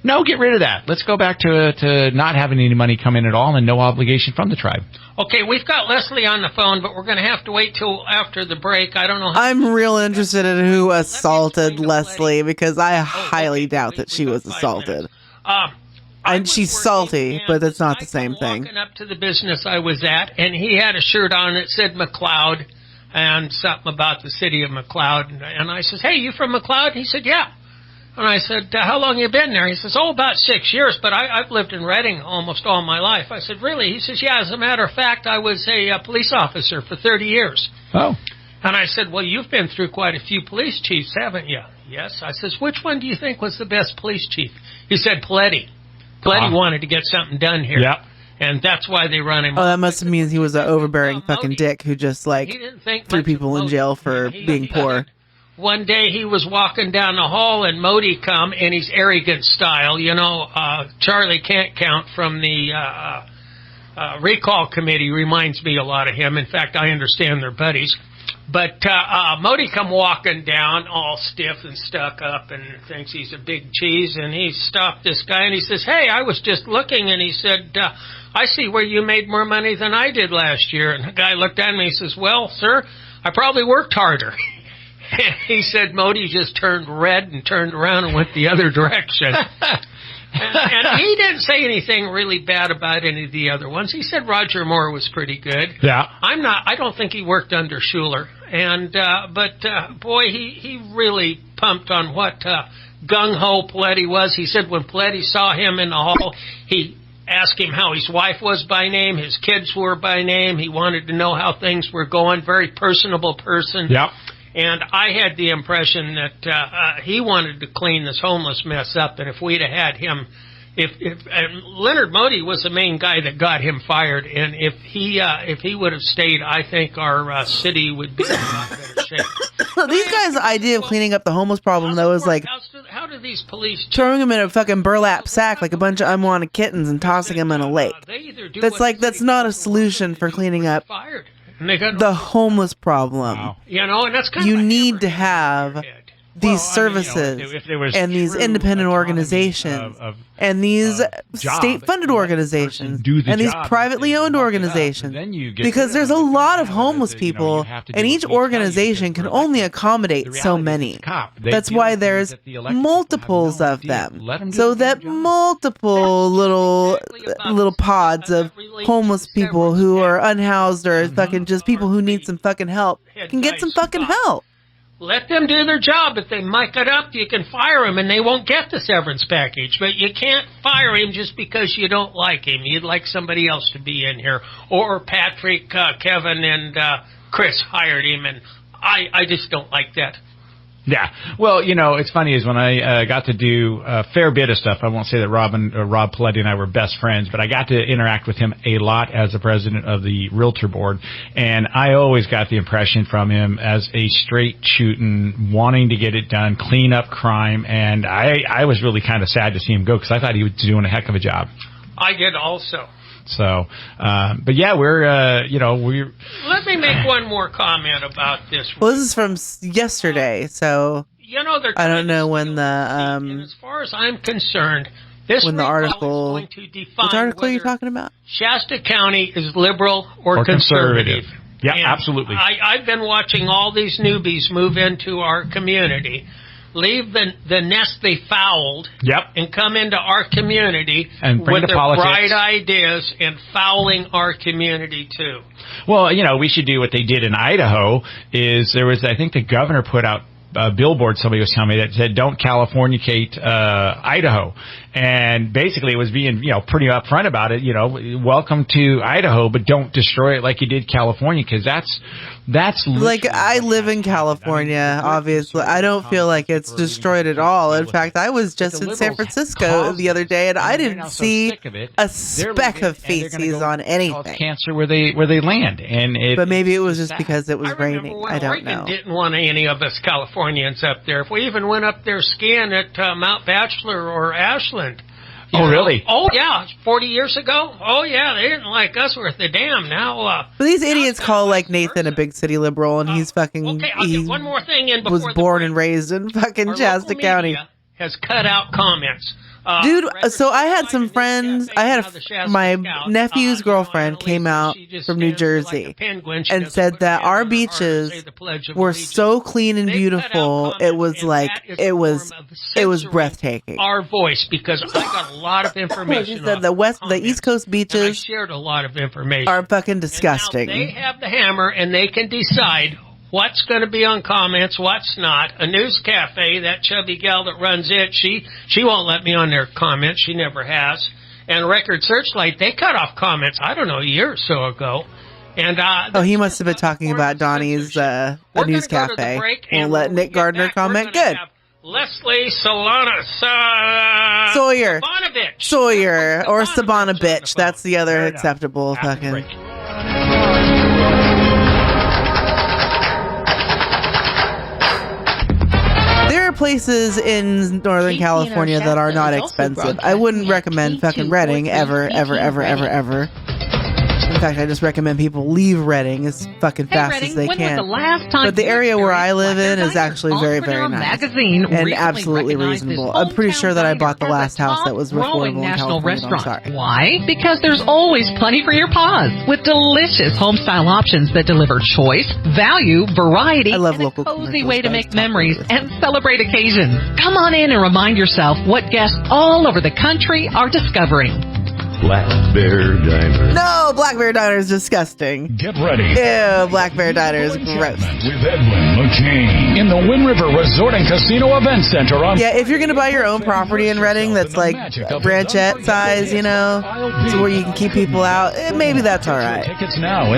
Speaker 10: No, get rid of that. Let's go back to not having any money come in at all and no obligation from the tribe.
Speaker 9: Okay, we've got Leslie on the phone, but we're going to have to wait till after the break. I don't know.
Speaker 13: I'm real interested in who assaulted Leslie because I highly doubt that she was assaulted. And she's salty, but that's not the same thing.
Speaker 9: Walking up to the business I was at, and he had a shirt on that said McLeod and something about the city of McLeod. And I says, "Hey, you from McLeod?" He said, "Yeah." And I said, "How long you been there?" He says, about 6 years, but I've lived in Redding almost all my life. I said, "Really?" He says, "Yeah, as a matter of fact, I was a police officer for 30 years.
Speaker 10: Oh.
Speaker 9: And I said, "Well, you've been through quite a few police chiefs, haven't you?" "Yes." I says, "Which one do you think was the best police chief?" He said, "Pleddy. Pleddy wanted to get something done here."
Speaker 10: Yep.
Speaker 9: And that's why they run him.
Speaker 13: Oh, that must mean he was an overbearing fucking dick who just, threw people in jail for being poor.
Speaker 9: One day he was walking down the hall and Modi come in his arrogant style. Charlie Can't Count from the recall committee reminds me a lot of him. In fact, I understand they're buddies. But Modi come walking down all stiff and stuck up and thinks he's a big cheese, and he stopped this guy and he says, "Hey, I was just looking," and he said, "I see where you made more money than I did last year." And the guy looked at me and he says, "Well, sir, I probably worked harder." And he said Modi just turned red and turned around and went the other direction. And he didn't say anything really bad about any of the other ones. He said Roger Moore was pretty good.
Speaker 10: Yeah.
Speaker 9: I don't think he worked under Schuler. And, boy, he really pumped on what, gung-ho Paletti was. He said when Paletti saw him in the hall, he asked him how his wife was by name, his kids were by name. He wanted to know how things were going. Very personable person.
Speaker 10: Yeah.
Speaker 9: And I had the impression that he wanted to clean this homeless mess up, and if we'd have had him, and Leonard Modi was the main guy that got him fired, and if he would have stayed, I think our city would be in a lot better shape.
Speaker 13: These guys' idea of cleaning up the homeless problem, though, is like
Speaker 9: How do these police
Speaker 13: throwing them in a fucking burlap sack like a bunch of unwanted kittens and tossing them in a lake. That's not a solution for cleaning up the homeless problem.
Speaker 9: Wow. And that's kind
Speaker 13: you
Speaker 9: of
Speaker 13: need to have these services and these independent organizations and these state-funded organizations and these privately owned organizations, because there's a lot of homeless people and each organization can only accommodate so many. That's why there's multiples of them, so that multiple little pods of homeless people who are unhoused or fucking just people who need some fucking help can get some fucking help.
Speaker 9: Let them do their job. If they muck it up, you can fire them, and they won't get the severance package. But you can't fire him just because you don't like him. You'd like somebody else to be in here. Or Patrick, Kevin, and Chris hired him, and I just don't like that.
Speaker 10: Yeah. Well, it's funny is when I got to do a fair bit of stuff, I won't say that Rob Paletti and I were best friends, but I got to interact with him a lot as the president of the Realtor Board, and I always got the impression from him as a straight shooting, wanting to get it done, clean up crime, and I was really kind of sad to see him go because I thought he was doing a heck of a job.
Speaker 9: I did also.
Speaker 10: So, but yeah, we're.
Speaker 9: Let me make one more comment about this.
Speaker 13: Well, this is from yesterday, so I don't know when the.
Speaker 9: And as far as I'm concerned, this
Speaker 13: when the article.
Speaker 9: is going to define
Speaker 13: which article are you talking about?
Speaker 9: Shasta County is liberal or conservative.
Speaker 10: Yeah,
Speaker 9: and
Speaker 10: absolutely.
Speaker 9: I've been watching all these newbies move into our community, leave the nest they fouled, and come into our community
Speaker 10: and bring
Speaker 9: with their
Speaker 10: politics.
Speaker 9: bright ideas and fouling our community too.
Speaker 10: Well, we should do what they did in Idaho. I think the governor put out a billboard, somebody was telling me, that said, "Don't Californicate Idaho." And basically it was being, pretty upfront about it. Welcome to Idaho, but don't destroy it like you did California, because that's
Speaker 13: like, I live in California, obviously. I don't feel like it's destroyed at all. In fact, I was just in San Francisco the other day, and I didn't see a speck of feces on anything.
Speaker 10: Cancer where they land,
Speaker 13: but maybe it was just because it was raining. I don't know.
Speaker 9: Didn't want any of us Californians up there. If we even went up there skiing at Mount Bachelor or Ashland.
Speaker 10: Oh, really?
Speaker 9: Oh, yeah. 40 years ago? Oh, yeah. They didn't like us worth a damn. Now,
Speaker 13: but these idiots call, like, Nathan a big city liberal, and he's fucking...
Speaker 9: Okay, I'll get one more thing in before
Speaker 13: was born and raised in fucking Shasta County.
Speaker 9: Has cut out comments.
Speaker 13: Dude, so I had some friends. My nephew's girlfriend came out from New Jersey and said that our beaches were so clean and beautiful. It was like it was breathtaking.
Speaker 9: Our voice, because I got a lot of information.
Speaker 13: She said the East Coast beaches.
Speaker 9: I shared a lot of information.
Speaker 13: Are fucking disgusting.
Speaker 9: They have the hammer and they can decide what's going to be on comments, what's not. A news cafe, that chubby gal that runs it, she won't let me on their comments. She never has. And Record Searchlight, they cut off comments, I don't know, a year or so ago. And
Speaker 13: he must have been talking about Donnie's a news cafe. We'll let Nick Gardner comment. Good.
Speaker 9: Leslie Solana
Speaker 13: Sawyer or Sabana bitch. That's the other acceptable fucking. There are places in Northern California that are not expensive. I wouldn't recommend fucking Redding ever. In fact, I just recommend people leave Reading as fucking fast as they can. But the area where I live in is actually very, very nice and absolutely reasonable. I'm pretty sure that I bought the last house that was affordable in California. I'm sorry.
Speaker 14: Why? Because there's always plenty for your paws with delicious home-style options that deliver choice, value, variety,
Speaker 13: I love
Speaker 14: and
Speaker 13: local
Speaker 14: a cozy
Speaker 13: commercials,
Speaker 14: way to
Speaker 13: guys.
Speaker 14: make memories and celebrate occasions. Come on in and remind yourself what guests all over the country are discovering.
Speaker 15: Black Bear Diner.
Speaker 13: No, Black Bear Diner is disgusting.
Speaker 15: Get ready.
Speaker 13: Ew, Black Bear Diner is gross.
Speaker 15: With Edwin McCain in the Wind River Resort and Casino Event Center on.
Speaker 13: Yeah, if you're gonna buy your own property in Reading that's like ranchette size, you know, so where you can keep people out, maybe that's all right.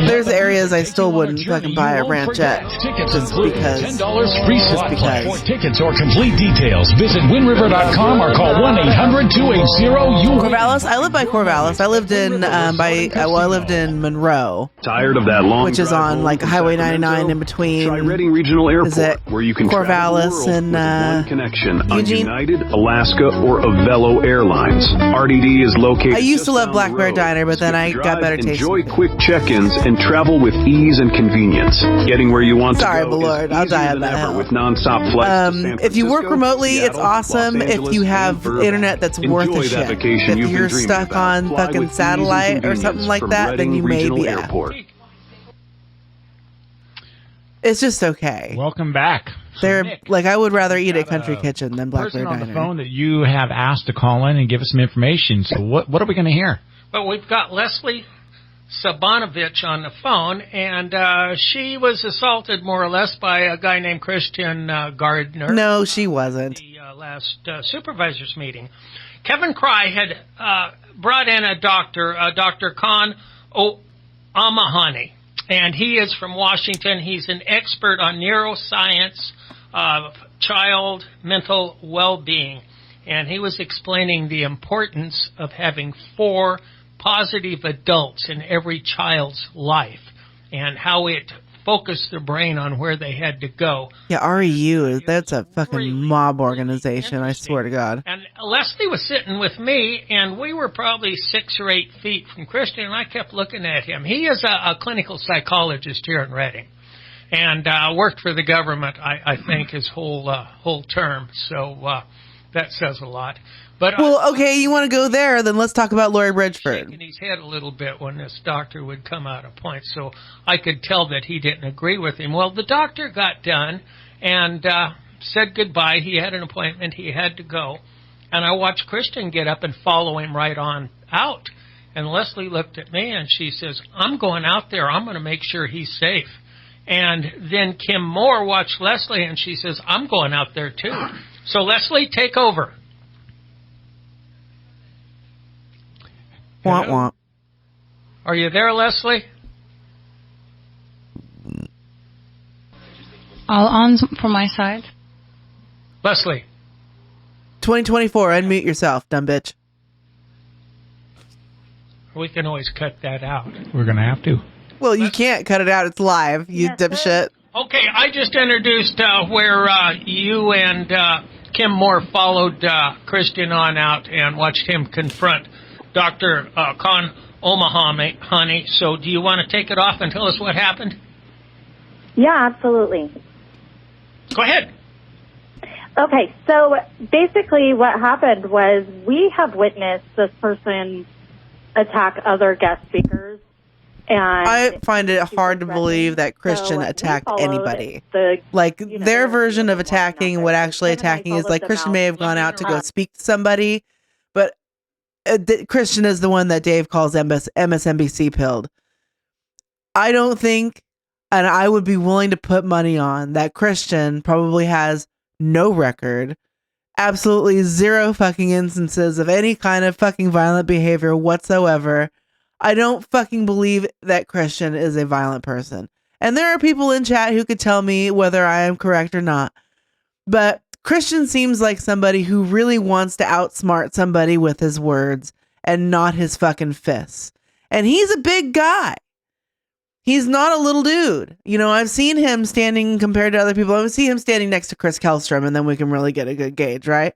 Speaker 13: There's areas I still wouldn't fucking buy a ranchette just because.
Speaker 15: $10 free slot play. For tickets or complete details, visit windriver.com or call 1-800-280-U.
Speaker 13: Corvallis. I live by Corvallis. I lived in I lived in Monroe.
Speaker 16: Tired of that long
Speaker 13: which is on like Highway 99 in between.
Speaker 16: Try Reading Regional Airport, where you can
Speaker 13: Corvallis
Speaker 16: travel the world
Speaker 13: and
Speaker 16: with one connection on
Speaker 13: Eugene?
Speaker 16: United, Alaska, or Avelo Airlines. RDD is located.
Speaker 13: I used to love Black Bear Diner, but then I got better taste.
Speaker 16: Enjoy quick check-ins and travel with ease and convenience. Getting where you want
Speaker 13: Sorry,
Speaker 16: to go
Speaker 13: Lord, I'll die of that hell.
Speaker 16: with non-stop flights. to San
Speaker 13: If you work
Speaker 16: Francisco,
Speaker 13: remotely, it's
Speaker 16: Seattle,
Speaker 13: awesome.
Speaker 16: Los
Speaker 13: If
Speaker 16: Angeles,
Speaker 13: you have
Speaker 16: and Burbank.
Speaker 13: internet that's worth
Speaker 16: Enjoy
Speaker 13: a
Speaker 16: that
Speaker 13: shit.
Speaker 16: vacation
Speaker 13: If
Speaker 16: you've been
Speaker 13: you're
Speaker 16: dreaming
Speaker 13: stuck
Speaker 16: about.
Speaker 13: on
Speaker 16: Fly
Speaker 13: fucking
Speaker 16: with ease and
Speaker 13: satellite or something
Speaker 16: convenience
Speaker 13: like
Speaker 16: from
Speaker 13: that, then
Speaker 16: Reading
Speaker 13: you may
Speaker 16: Regional
Speaker 13: be out.
Speaker 16: Airport.
Speaker 13: It's just okay.
Speaker 10: Welcome back.
Speaker 13: They're like I would rather eat at Country Kitchen than Black Bear
Speaker 10: Person on the
Speaker 13: Diner.
Speaker 10: phone that you have asked to call in and give us some information. So what are we going to hear?
Speaker 9: Well, we've got Leslie Sabanovich on the phone, and she was assaulted more or less by a guy named Christian Gardner.
Speaker 13: No, she wasn't.
Speaker 9: Last supervisors meeting. Kevin Cry had brought in a doctor, Dr. Khan Amahani, and he is from Washington. He's an expert on neuroscience of child mental well-being, and he was explaining the importance of having 4 positive adults in every child's life and how it focused their brain on where they had to go.
Speaker 13: Yeah, REU, that's a fucking mob organization, I swear to God.
Speaker 9: And Leslie was sitting with me, and we were probably 6 or 8 feet from Christian, and I kept looking at him. He is a clinical psychologist here in Reading, and worked for the government, I think, his whole term. So that says a lot. But
Speaker 13: well, okay, you want to go there, then let's talk about Lori Bridgeford.
Speaker 9: Shaking his head a little bit when this doctor would come out of point, so I could tell that he didn't agree with him. Well, the doctor got done and said goodbye. He had an appointment. He had to go. And I watched Christian get up and follow him right on out. And Leslie looked at me and she says, I'm going out there. I'm going to make sure he's safe. And then Kim Moore watched Leslie and she says, I'm going out there too. So Leslie, take over.
Speaker 13: Womp womp.
Speaker 9: Are you there, Leslie?
Speaker 17: All on from my side.
Speaker 9: Leslie.
Speaker 13: 2024, unmute yourself, dumb bitch.
Speaker 9: We can always cut that out.
Speaker 10: We're going to have to.
Speaker 13: Well, you can't cut it out. It's live, you dipshit.
Speaker 9: Okay, I just introduced where you and Kim Moore followed Christian on out and watched him confront Dr. Khan Omahani. So do you want to take it off and tell us what happened?
Speaker 18: Yeah, absolutely.
Speaker 9: Go ahead.
Speaker 18: Okay, so basically what happened was we have witnessed this person attack other guest speakers. And
Speaker 13: I find it hard to believe that Christian attacked anybody. Like, their version of attacking, what actually attacking is, like, Christian may have gone out to go speak to somebody, but Christian is the one that Dave calls MSNBC pilled. I don't think, and I would be willing to put money on, that Christian probably has no record, absolutely 0 fucking instances of any kind of fucking violent behavior whatsoever. I don't fucking believe that Christian is a violent person. And there are people in chat who could tell me whether I am correct or not. But Christian seems like somebody who really wants to outsmart somebody with his words and not his fucking fists. And he's a big guy. He's not a little dude. You know, I've seen him standing compared to other people. I would see him standing next to Chris Kellstrom, and then we can really get a good gauge, right?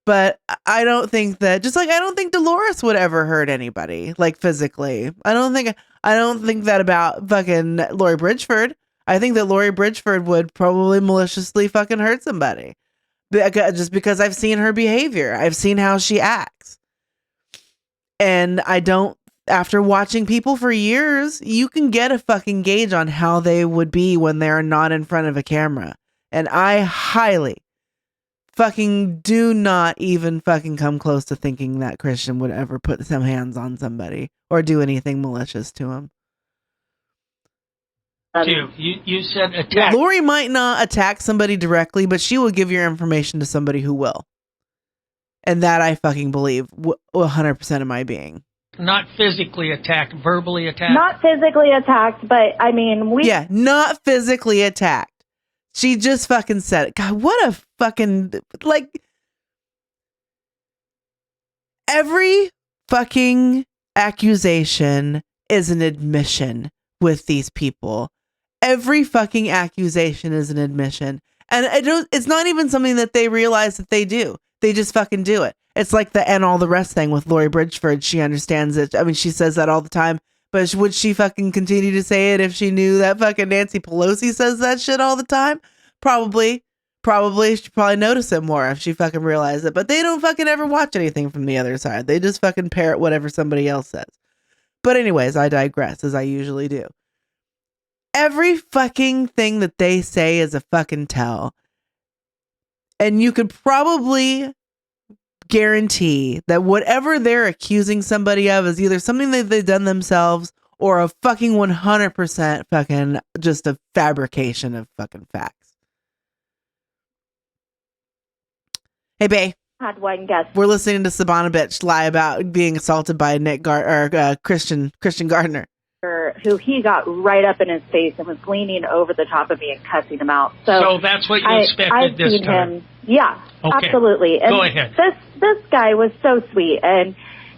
Speaker 13: But I don't think that, just like I don't think Dolores would ever hurt anybody, like physically. I don't think that about fucking Lori Bridgeford. I think that Lori Bridgeford would probably maliciously fucking hurt somebody. Just because I've seen her behavior. I've seen how she acts. And after watching people for years, you can get a fucking gauge on how they would be when they're not in front of a camera. And I highly fucking do not even fucking come close to thinking that Christian would ever put some hands on somebody or do anything malicious to him.
Speaker 9: You said attack.
Speaker 13: Lori might not attack somebody directly, but she will give your information to somebody who will. And that I fucking believe 100% of my being.
Speaker 9: Not physically attacked, verbally attacked.
Speaker 18: Not physically attacked, but I mean,
Speaker 13: Yeah, not physically attacked. She just fucking said it. God, what a fucking, like, every fucking accusation is an admission with these people. Every fucking accusation is an admission. And it's not even something that they realize that they do. They just fucking do it. It's like the and all the rest thing with Lori Bridgeford. She understands it. I mean, she says that all the time. But would she fucking continue to say it if she knew that fucking Nancy Pelosi says that shit all the time? Probably. She'd probably notice it more if she fucking realized it. But they don't fucking ever watch anything from the other side. They just fucking parrot whatever somebody else says. But anyways, I digress, as I usually do. Every fucking thing that they say is a fucking tell. And you could probably guarantee that whatever they're accusing somebody of is either something that they've done themselves or a fucking 100% fucking just a fabrication of fucking facts. Hey, bae.
Speaker 18: Had one guest.
Speaker 13: We're listening to Sabana Bitch lie about being assaulted by Christian Gardner.
Speaker 18: Who he got right up in his face and was leaning over the top of me and cussing him out. So
Speaker 9: that's what you expected
Speaker 18: I've
Speaker 9: this
Speaker 18: seen
Speaker 9: time.
Speaker 18: him. Yeah,
Speaker 9: Okay.
Speaker 18: absolutely. And
Speaker 9: Go ahead.
Speaker 18: This guy was so sweet, and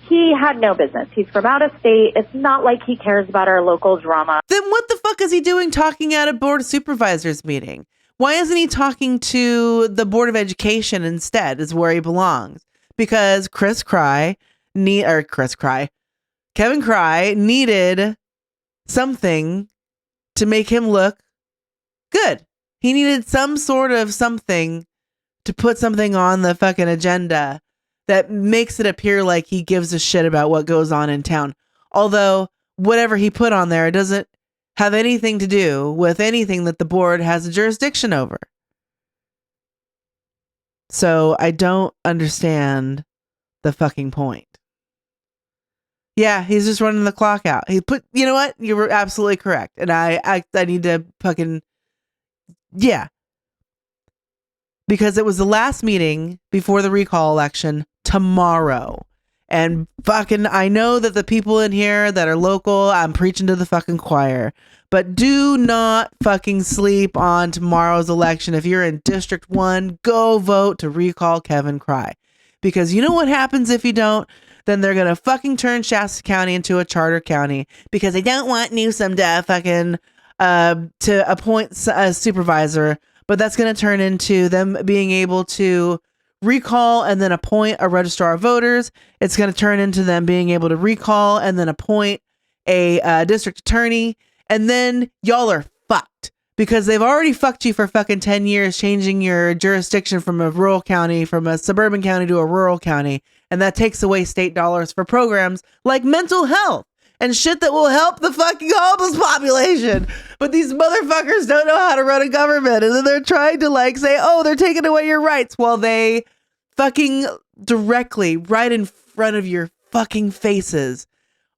Speaker 18: he had no business. He's from out of state. It's not like he cares about our local drama.
Speaker 13: Then what the fuck is he doing talking at a Board of Supervisors meeting? Why isn't he talking to the Board of Education instead, is where he belongs? Because Kevin Cry needed something to make him look good. He needed some sort of something to put something on the fucking agenda that makes it appear like he gives a shit about what goes on in town. Although whatever he put on there doesn't have anything to do with anything that the board has a jurisdiction over. So I don't understand the fucking point. Yeah, he's just running the clock out. You know what? You were absolutely correct. And I need to fucking, yeah. Because it was the last meeting before the recall election tomorrow. And fucking, I know that the people in here that are local, I'm preaching to the fucking choir. But do not fucking sleep on tomorrow's election. If you're in District 1, go vote to recall Kevin Cry. Because you know what happens if you don't? Then they're going to fucking turn Shasta County into a charter county because they don't want Newsom to fucking to appoint a supervisor, but that's going to turn into them being able to recall and then appoint a registrar of voters. It's going to turn into them being able to recall and then appoint a district attorney. And then y'all are fucked because they've already fucked you for fucking 10 years, changing your jurisdiction from a rural county, from a suburban county to a rural county. And that takes away state dollars for programs like mental health and shit that will help the fucking homeless population. But these motherfuckers don't know how to run a government. And then they're trying to like say, oh, they're taking away your rights while they fucking directly right in front of your fucking faces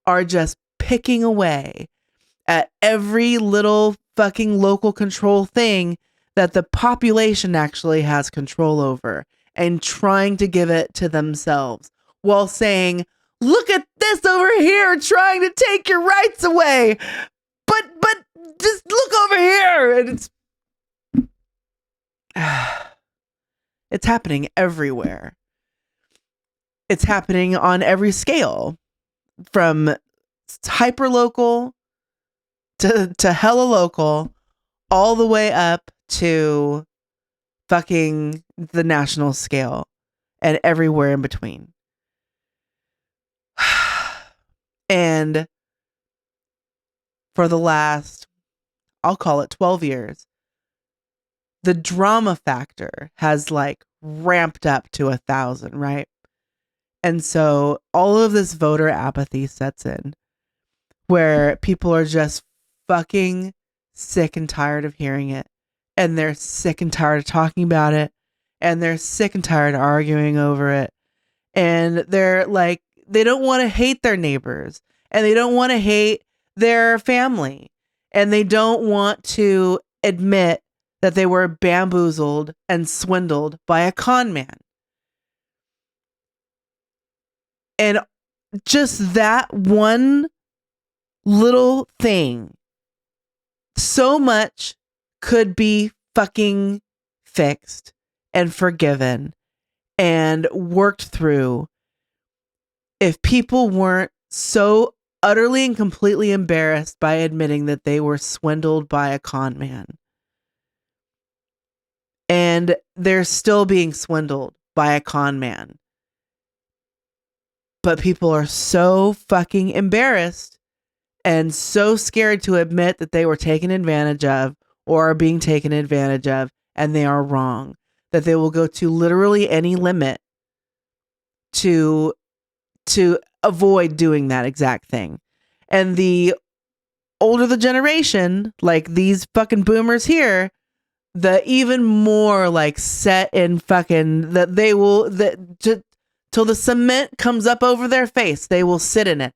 Speaker 13: are just picking away at every little fucking local control thing that the population actually has control over and trying to give it to themselves while saying, look at this over here trying to take your rights away. But just look over here. And it's happening everywhere. It's happening on every scale, from hyper local to hella local, all the way up to fucking the national scale. and everywhere in between. And for the last, I'll call it 12 years, the drama factor has like ramped up to 1,000, right? And so all of this voter apathy sets in where people are just fucking sick and tired of hearing it. And they're sick and tired of talking about it. And they're sick and tired of arguing over it. And they're like, they don't want to hate their neighbors. And they don't want to hate their family. And they don't want to admit that they were bamboozled and swindled by a con man. And just that one little thing, so much could be fucking fixed and forgiven and worked through if people weren't so utterly and completely embarrassed by admitting that they were swindled by a con man. And they're still being swindled by a con man. But people are so fucking embarrassed and so scared to admit that they were taken advantage of or are being taken advantage of, and they are wrong, that they will go to literally any limit to avoid doing that exact thing. And the older the generation, like these fucking boomers here, the even more like set in fucking that they will till the cement comes up over their face, they will sit in it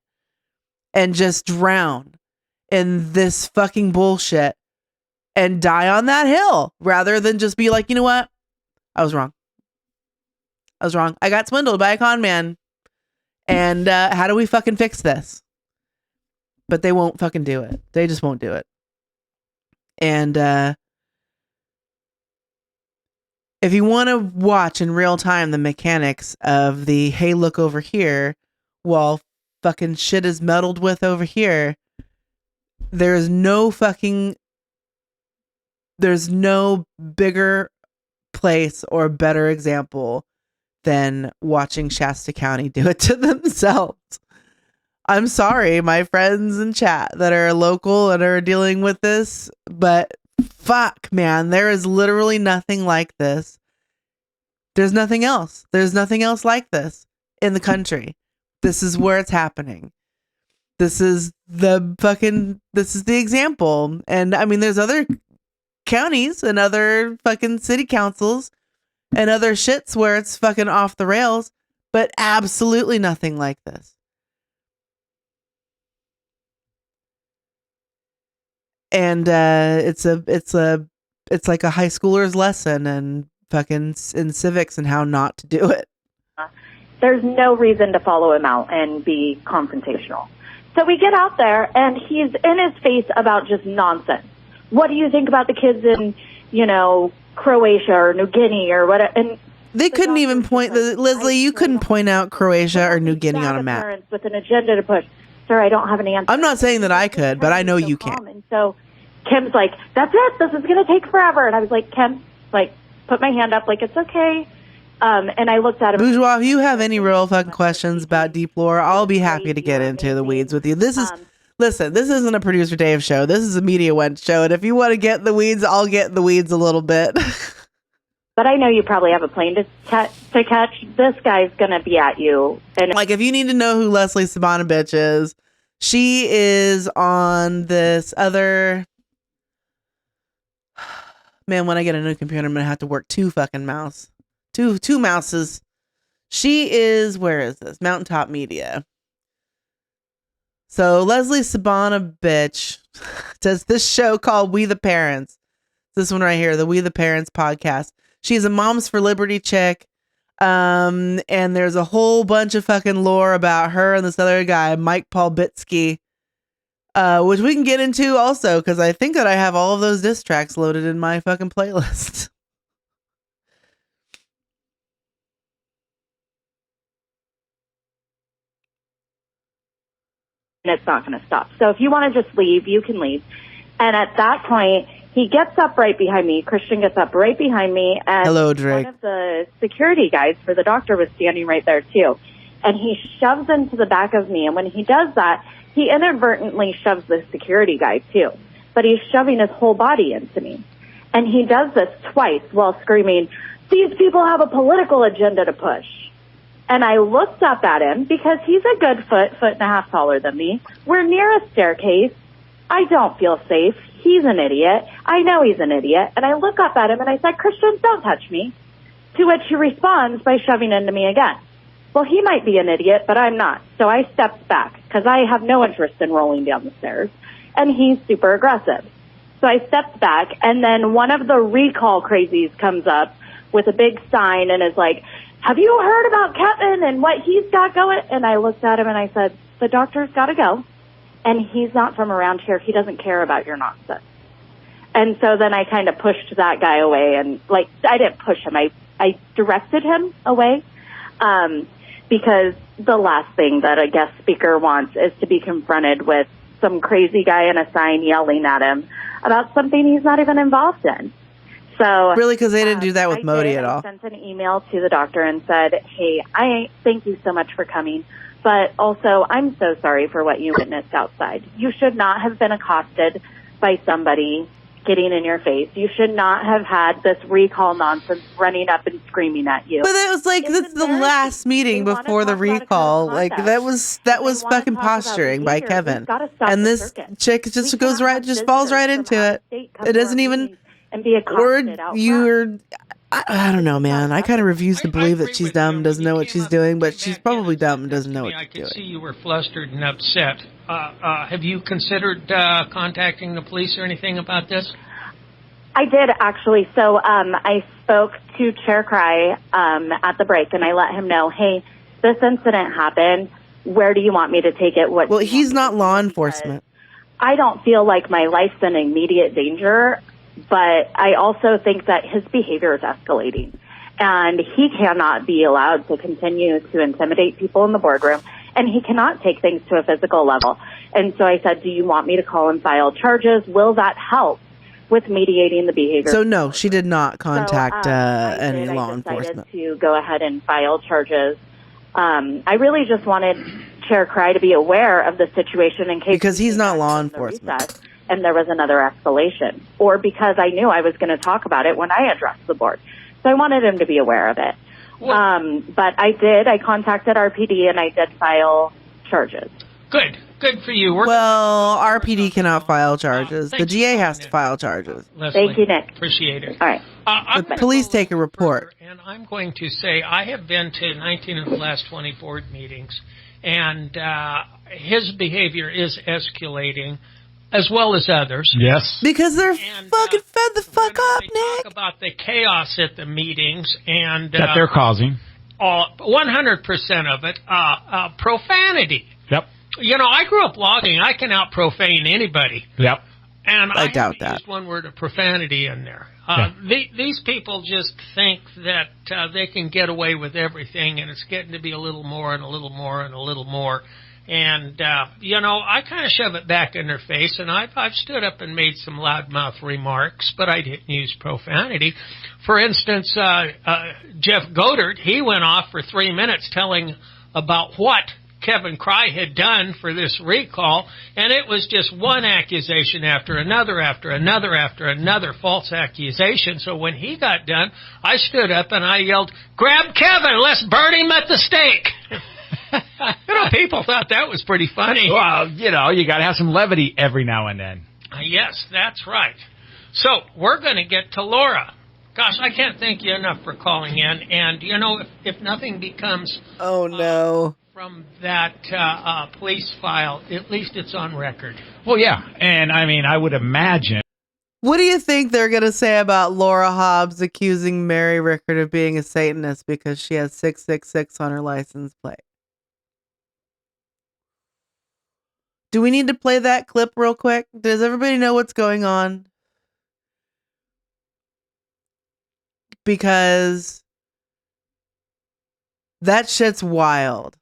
Speaker 13: and just drown in this fucking bullshit and die on that hill rather than just be like, you know what? I was wrong. I got swindled by a con man. And how do we fucking fix this? But they won't fucking do it. They just won't do it. And if you want to watch in real time the mechanics of the, hey, look over here, while fucking shit is meddled with over here, there's no bigger place or better example than watching Shasta County do it to themselves. I'm sorry, my friends in chat that are local and are dealing with this, but fuck, man, there is literally nothing like this. There's nothing else. There's nothing else like this in the country. This is where it's happening. This is the example. And I mean, there's other counties and other fucking city councils and other shits where it's fucking off the rails, but absolutely nothing like this. And it's like a high schooler's lesson and fucking in civics and how not to do it.
Speaker 18: There's no reason to follow him out and be confrontational. So we get out there and he's in his face about just nonsense. What do you think about the kids in, Croatia or New Guinea or what? And
Speaker 13: they couldn't even point, Leslie, you couldn't point out Croatia or New Guinea on a map.
Speaker 18: Parents with an agenda to push. Sir, I don't have an answer.
Speaker 13: I'm not saying that I could, but I know you can.
Speaker 18: And so Kim's like, that's it. This is going to take forever. And I was like, Kim, put my hand up, it's okay. And I looked at him.
Speaker 13: Bourgeois, if you have any real fucking questions about deep lore, I'll be happy to get into the weeds with you. Listen, this isn't a Producer Dave show. This is a Media Wench show. And if you want to get in the weeds, I'll get in the weeds a little bit.
Speaker 18: But I know you probably have a plane to catch. This guy's going to be at you. And
Speaker 13: if you need to know who Leslie Sabanovich is, she is on this other... Man, when I get a new computer, I'm going to have to work two fucking mouse. Two mouses. She is, where is this? Mountaintop Media. So Leslie Sabanovich does this show called We the Parents. This one right here, the We the Parents podcast. She's a Moms for Liberty chick. And there's a whole bunch of fucking lore about her and this other guy, Mike Paulbitsky, which we can get into also, because I think that I have all of those diss tracks loaded in my fucking playlist.
Speaker 18: And it's not going to stop. So if you want to just leave, you can leave. And at that point, He gets up right behind me. Christian gets up right behind me. And
Speaker 13: hello, Drake.
Speaker 18: One of the security guys for the doctor was standing right there, too. And he shoves into the back of me. And when he does that, he inadvertently shoves the security guy, too. But he's shoving his whole body into me. And he does this twice while screaming, "These people have a political agenda to push." And I looked up at him because he's a good foot and a half taller than me. We're near a staircase. I don't feel safe. He's an idiot. I know he's an idiot. And I look up at him and I said, "Christian, don't touch me." To which he responds by shoving into me again. Well, he might be an idiot, but I'm not. So I stepped back because I have no interest in rolling down the stairs. And he's super aggressive. So I stepped back, and then one of the recall crazies comes up with a big sign and is like, "Have you heard about Kevin and what he's got going?" And I looked at him and I said, "The doctor's got to go. And he's not from around here. He doesn't care about your nonsense." And so then I kind of pushed that guy away. And, like, I didn't push him. I directed him away because the last thing that a guest speaker wants is to be confronted with some crazy guy in a sign yelling at him about something he's not even involved in. So
Speaker 13: really, because they didn't do that with Modi at all.
Speaker 18: I sent an email to the doctor and said, "Hey, I thank you so much for coming, but also I'm so sorry for what you witnessed outside. You should not have been accosted by somebody getting in your face. You should not have had this recall nonsense running up and screaming at you."
Speaker 13: But it was like this the last meeting before the recall. Like that was fucking posturing by Kevin. And this chick just falls right into it. It doesn't even.
Speaker 18: And be accosted
Speaker 13: or you're. I don't know, man. I kind of refuse to believe that she's dumb and doesn't know what she's doing, but she's probably dumb and doesn't know what she's doing.
Speaker 9: I could see you were flustered and upset. Have you considered contacting the police or anything about this?
Speaker 18: I did, actually. So I spoke to Chair Cry at the break, and I let him know, "Hey, this incident happened. Where do you want me to take it?"
Speaker 13: Well, he's not law enforcement.
Speaker 18: I don't feel like my life's in immediate danger, but I also think that his behavior is escalating. And he cannot be allowed to continue to intimidate people in the boardroom, and he cannot take things to a physical level. And so I said, "Do you want me to call and file charges? Will that help with mediating the behavior?"
Speaker 13: So no, she did not contact any law enforcement.
Speaker 18: To go ahead and file charges. I really just wanted Chair Cry to be aware of the situation in case,
Speaker 13: because he's not law enforcement
Speaker 18: and there was another escalation, or because I knew I was going to talk about it when I addressed the board. So I wanted him to be aware of it. But I contacted RPD and I did file charges.
Speaker 9: Good for you.
Speaker 13: Well, RPD cannot file charges. The GA has to file charges.
Speaker 9: Leslie,
Speaker 18: thank you, Nick.
Speaker 9: Appreciate it.
Speaker 18: All right.
Speaker 13: The police take a report.
Speaker 9: And I'm going to say I have been to 19 of the last 20 board meetings, and his behavior is escalating, as well as others.
Speaker 10: Yes.
Speaker 13: Because they're fucking fed the fuck up, Nick.
Speaker 9: Talk about the chaos at the meetings and
Speaker 10: that they're causing.
Speaker 9: 100% of it, profanity.
Speaker 10: Yep.
Speaker 9: You know, I grew up logging. I can out-profane anybody.
Speaker 10: Yep.
Speaker 9: And
Speaker 13: I doubt that.
Speaker 9: Used one word of profanity in there. These people just think that they can get away with everything, and it's getting to be a little more and a little more and a little more. And, you know, I kind of shove it back in their face, and I've stood up and made some loudmouth remarks, but I didn't use profanity. For instance, Jeff Godert, he went off for 3 minutes telling about what Kevin Cry had done for this recall, and it was just one accusation after another false accusation. So when he got done, I stood up and I yelled, "Grab Kevin, let's burn him at the stake." You know, people thought that was pretty funny.
Speaker 10: Well, you know, you got to have some levity every now and then.
Speaker 9: Yes, that's right. So we're going to get to Laura. Gosh, I can't thank you enough for calling in. And, you know, if nothing becomes from that police file, at least it's on record.
Speaker 10: Well, yeah. And, I mean, I would imagine.
Speaker 13: What do you think they're going to say about Laura Hobbs accusing Mary Rickard of being a Satanist because she has 666 on her license plate? Do we need to play that clip real quick? Does everybody know what's going on? Because that shit's wild.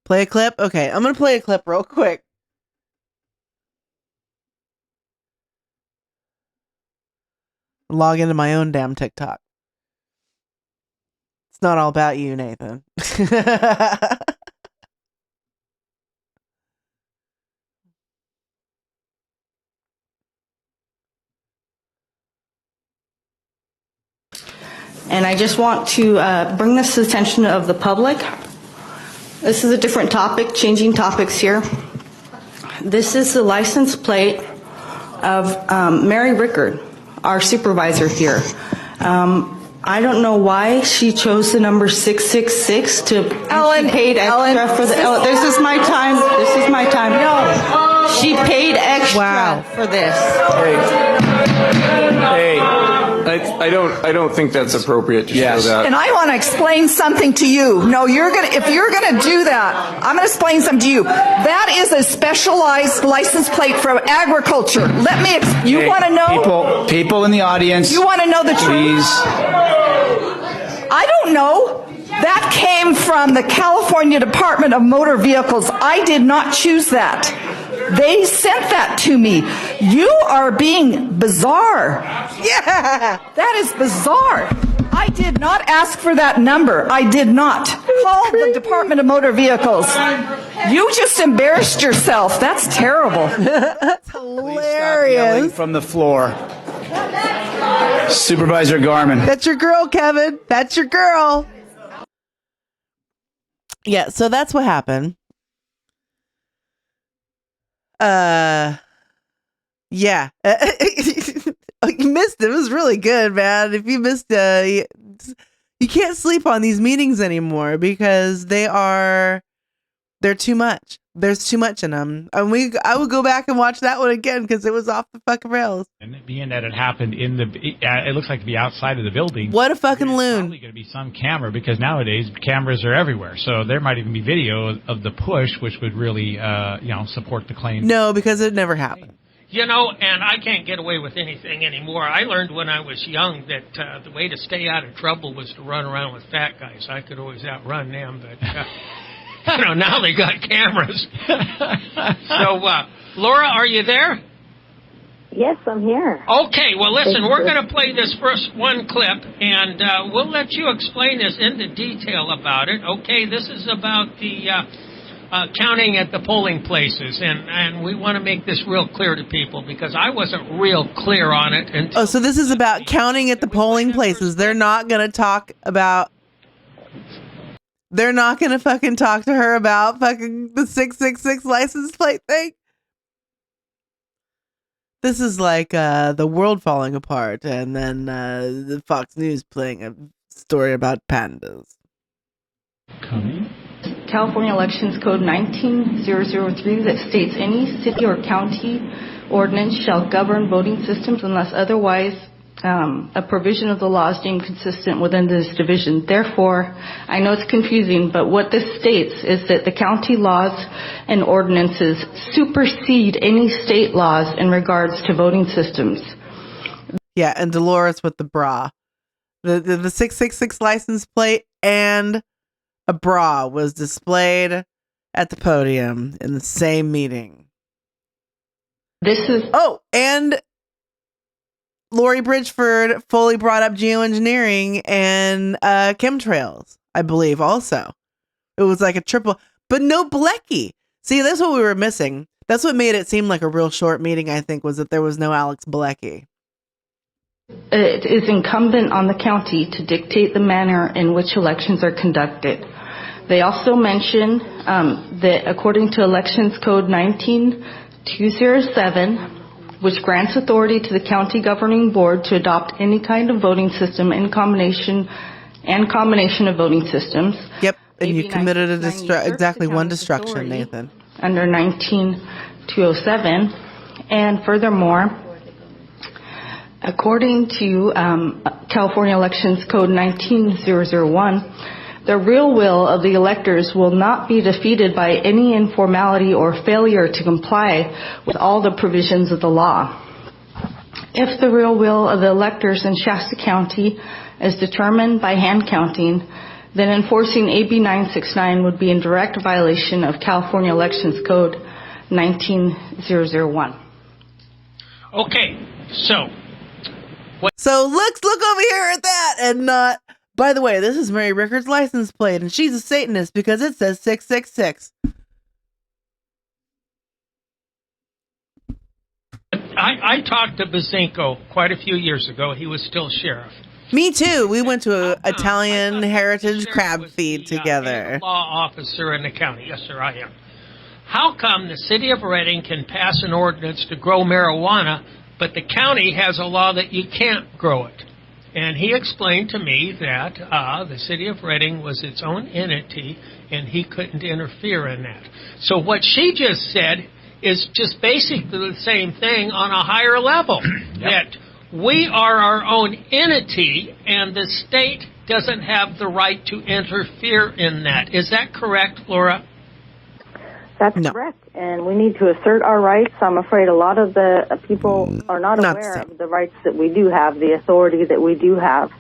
Speaker 13: Play a clip? Okay, I'm going to play a clip real quick. Log into my own damn TikTok. It's not all about you, Nathan.
Speaker 19: And I just want to bring this to the attention of the public. This is a different topic, changing topics here. This is the license plate of Mary Rickard, our supervisor here. I don't know why she chose the number 666 to Ellen, she paid extra for the this is my time. This is my time. No. She paid extra for this.
Speaker 20: Hey, I don't think that's appropriate to show that.
Speaker 21: And I want to explain something to you. No, if you're gonna do that, I'm gonna explain something to you. That is a specialized license plate for agriculture. Let me. You want to know?
Speaker 22: People in the audience.
Speaker 21: You want to know the truth? I don't know. That came from the California Department of Motor Vehicles. I did not choose that. They sent that to me. You are being bizarre. Yeah. That is bizarre. I did not ask for that number. I did not. Call the Department of Motor Vehicles. You just embarrassed yourself. That's terrible.
Speaker 13: That's hilarious.
Speaker 22: From the floor. Supervisor Garmin.
Speaker 13: That's your girl, Kevin. That's your girl. Yeah, so that's what happened. Yeah. You missed it. It was really good, man. If you missed you can't sleep on these meetings anymore because they're too much. There's too much in them. And I would go back and watch that one again because it was off the fucking rails.
Speaker 10: And being that it happened it looks like to be outside of the building.
Speaker 13: What a fucking loon.
Speaker 10: Probably going to be some camera because nowadays cameras are everywhere. So there might even be video of the push, which would really, support the claim.
Speaker 13: No, because it never happened.
Speaker 9: You know, and I can't get away with anything anymore. I learned when I was young that the way to stay out of trouble was to run around with fat guys. I could always outrun them, but... now they got cameras. So, Laura, are you there?
Speaker 23: Yes, I'm here.
Speaker 9: Okay, well, listen, we're going to play this first one clip, and we'll let you explain this into detail about it. Okay, this is about the counting at the polling places, and we want to make this real clear to people because I wasn't real clear on it.
Speaker 13: So this is about counting at the polling places. They're not going to talk about... They're not going to fucking talk to her about fucking the 666 license plate thing. This is like the world falling apart and then the Fox News playing a story about pandas.
Speaker 19: California Elections Code 19003 that states any city or county ordinance shall govern voting systems unless otherwise a provision of the law is deemed consistent within this division. Therefore, I know it's confusing, but what this states is that the county laws and ordinances supersede any state laws in regards to voting systems.
Speaker 13: Yeah, and Dolores with the bra. The 666 license plate and a bra was displayed at the podium in the same meeting.
Speaker 19: This is...
Speaker 13: Oh, and... Lori Bridgeford fully brought up geoengineering and chemtrails, I believe, also. It was like a triple, but no Blecki. See, that's what we were missing. That's what made it seem like a real short meeting, I think, was that there was no Alex Blecki.
Speaker 19: It is incumbent on the county to dictate the manner in which elections are conducted. They also mention that according to Elections Code 19207, which grants authority to the county governing board to adopt any kind of voting system in combination of voting systems.
Speaker 13: Yep, and you committed exactly one destruction, Nathan.
Speaker 19: Under 19207, and furthermore, according to California Elections Code 19001, the real will of the electors will not be defeated by any informality or failure to comply with all the provisions of the law. If the real will of the electors in Shasta County is determined by hand counting, then enforcing AB 969 would be in direct violation of California Elections Code 19001.
Speaker 9: Okay, so
Speaker 13: So look over here at that, and not. By the way, this is Mary Rickard's license plate, and she's a Satanist because it says 666.
Speaker 9: I talked to Bazinko quite a few years ago. He was still sheriff.
Speaker 13: Me too. We went to an Italian heritage crab feed together.
Speaker 9: Law officer in the county. Yes, sir, I am. How come the city of Reading can pass an ordinance to grow marijuana, but the county has a law that you can't grow it? And he explained to me that the city of Reading was its own entity, and he couldn't interfere in that. So what she just said is just basically the same thing on a higher level. That we are our own entity, and the state doesn't have the right to interfere in that. Is that correct, Laura?
Speaker 23: That's correct, and we need to assert our rights. I'm afraid a lot of the people are not aware of the rights that we do have, the authority that we do have.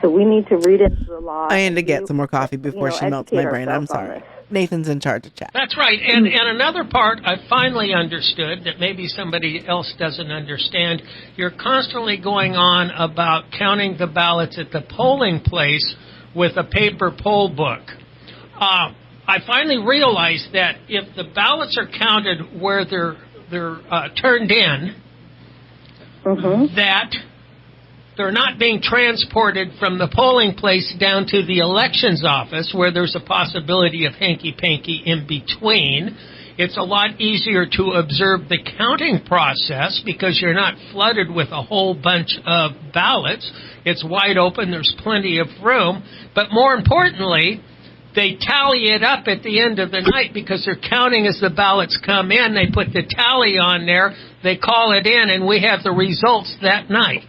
Speaker 23: So we need to read into the law.
Speaker 13: I need to get some more coffee before she melts my brain. I'm sorry. Nathan's in charge of chat.
Speaker 9: That's right. And another part I finally understood that maybe somebody else doesn't understand. You're constantly going on about counting the ballots at the polling place with a paper poll book. I finally realized that if the ballots are counted where they're turned in, that they're not being transported from the polling place down to the elections office where there's a possibility of hanky-panky in between. It's a lot easier to observe the counting process because you're not flooded with a whole bunch of ballots. It's wide open. There's plenty of room. But more importantly, they tally it up at the end of the night because they're counting as the ballots come in. They put the tally on there. They call it in, and we have the results that night.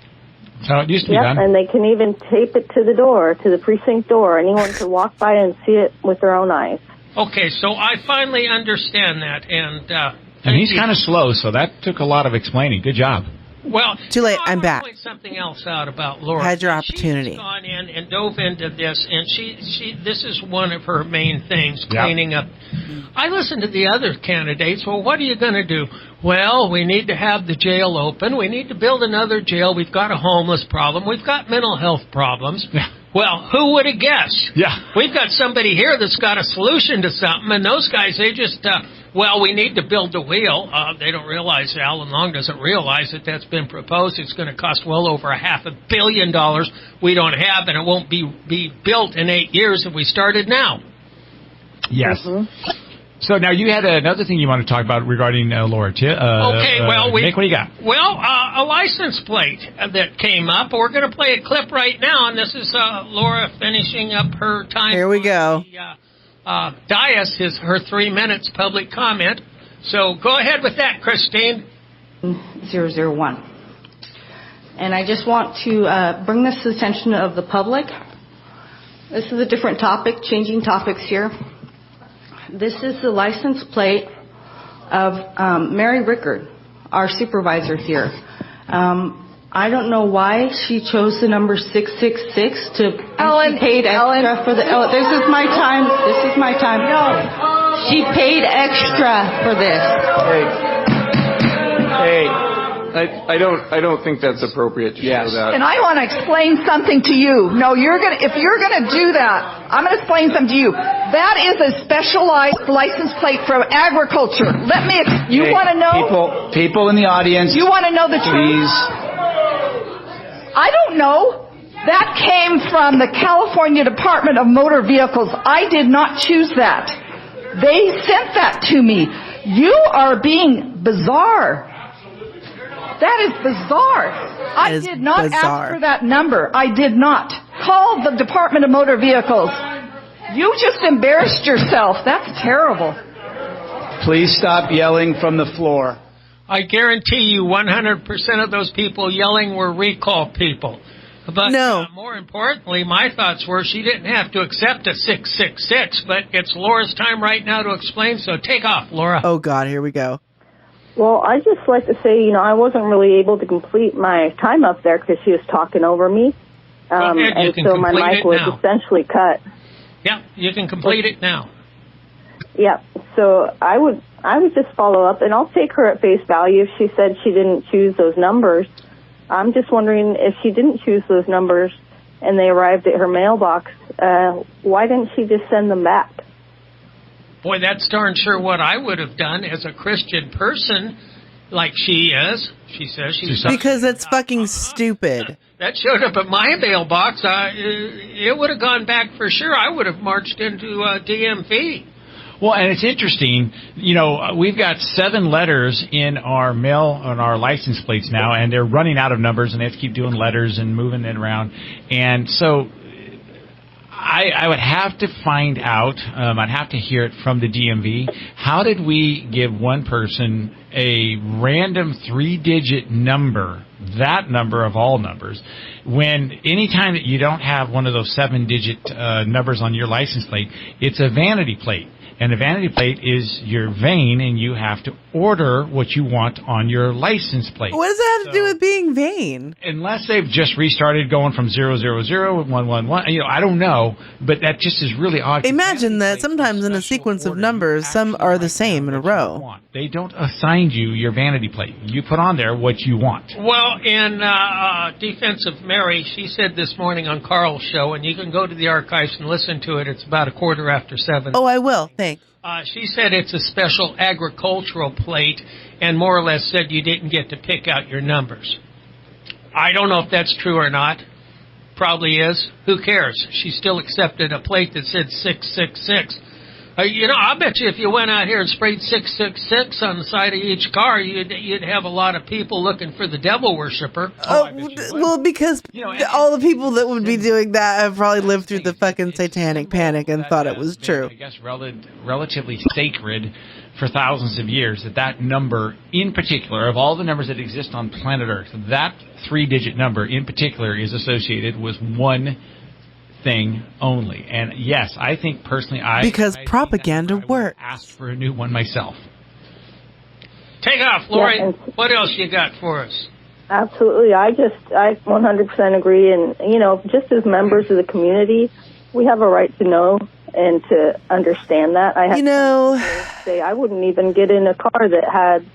Speaker 10: So it used to be done.
Speaker 23: And they can even tape it to the door, to the precinct door. Anyone can walk by and see it with their own eyes.
Speaker 9: Okay, so I finally understand that,
Speaker 10: and he's kind of slow, so that took a lot of explaining. Good job.
Speaker 9: Well,
Speaker 13: too late. I'm back.
Speaker 9: Point something else out about Laura.
Speaker 13: Had your opportunity.
Speaker 9: She's gone in and dove into this, and she this is one of her main things, cleaning up. I listened to the other candidates. Well, what are you going to do? Well, we need to have the jail open. We need to build another jail. We've got a homeless problem. We've got mental health problems. Yeah. Well, who would have guessed? Yeah. We've got somebody here that's got a solution to something, and those guys, they just, we need to build the wheel. They don't realize, Alan Long doesn't realize that that's been proposed. It's going to cost well over $500 million we don't have, and it won't be built in 8 years if we started now.
Speaker 10: Yes. So now you had another thing you want to talk about regarding Laura. Nick, what do you got?
Speaker 9: Well, a license plate that came up. We're going to play a clip right now, and this is Laura finishing up her time.
Speaker 13: Here we go.
Speaker 9: Dais, her 3 minutes public comment. So go ahead with that, Christine.
Speaker 19: 001. And I just want to bring this to the attention of the public. This is a different topic, changing topics here. This is the license plate of Mary Rickard, our supervisor here. I don't know why she chose the number 666 to be paid extra for the. Oh, this is my time. This is my time. No, she paid extra for this.
Speaker 20: Hey. I don't think that's appropriate to show that.
Speaker 21: And I want to explain something to you. No, if you're gonna do that, I'm gonna explain something to you. That is a specialized license plate for agriculture. You want to know?
Speaker 22: People in the audience.
Speaker 21: You want to know the truth?
Speaker 22: Please.
Speaker 21: I don't know. That came from the California Department of Motor Vehicles. I did not choose that. They sent that to me. You are being bizarre. That is bizarre. I did not ask for that number. I did not. Call the Department of Motor Vehicles. You just embarrassed yourself. That's terrible.
Speaker 22: Please stop yelling from the floor.
Speaker 9: I guarantee you 100% of those people yelling were recall people. But more importantly, my thoughts were she didn't have to accept a 666, but it's Laura's time right now to explain, so take off, Laura.
Speaker 13: Oh, God, here we go.
Speaker 23: Well, I'd just like to say, I wasn't really able to complete my time up there because she was talking over me. And so my mic was essentially cut.
Speaker 9: Yeah, you can complete it now.
Speaker 23: Yeah, so I would just follow up, and I'll take her at face value if she said she didn't choose those numbers. I'm just wondering if she didn't choose those numbers and they arrived at her mailbox, why didn't she just send them back?
Speaker 9: Boy, that's darn sure what I would have done as a Christian person, like she is. She says she's...
Speaker 13: Because it's fucking stupid.
Speaker 9: That showed up at my mailbox. It would have gone back for sure. I would have marched into DMV.
Speaker 10: Well, and it's interesting, you know, we've got 7 letters in our mail, on our license plates now, and they're running out of numbers, and they have to keep doing letters and moving it around. And so I would have to find out, I'd have to hear it from the DMV, how did we give one person a random 3-digit number, that number of all numbers, when any time that you don't have one of those 7-digit numbers on your license plate, it's a vanity plate. And a vanity plate is your vein, and you have to order what you want on your license plate.
Speaker 13: What does that have to do with being vain?
Speaker 10: Unless they've just restarted going from 000 111, you know, I don't know, but that just is really odd.
Speaker 13: Imagine that sometimes in a sequence of numbers, some are the same in a row.
Speaker 10: They don't assign you your vanity plate. You put on there what you want.
Speaker 9: Well, in defense of Mary, she said this morning on Carl's show, and you can go to the archives and listen to it. It's about 7:15.
Speaker 13: Oh, I will. Thanks.
Speaker 9: She said it's a special agricultural plate and more or less said you didn't get to pick out your numbers. I don't know if that's true or not. Probably is. Who cares? She still accepted a plate that said 666. You know, I bet you if you went out here and sprayed 666 on the side of each car, you'd have a lot of people looking for the devil worshiper.
Speaker 13: Well, because all the people that would be doing that have probably lived through the fucking satanic panic and thought it was true.
Speaker 10: I guess relatively sacred for thousands of years, that number in particular, of all the numbers that exist on planet Earth, that 3-digit number in particular is associated with one thing only. And yes, I think personally
Speaker 13: because propaganda works.
Speaker 10: Asked for a new one myself.
Speaker 9: Take off, Lori. Yeah, what else you got for us?
Speaker 23: Absolutely. I 100% agree. And, you know, just as members of the community, we have a right to know and to understand that. I say I wouldn't even get in a car that had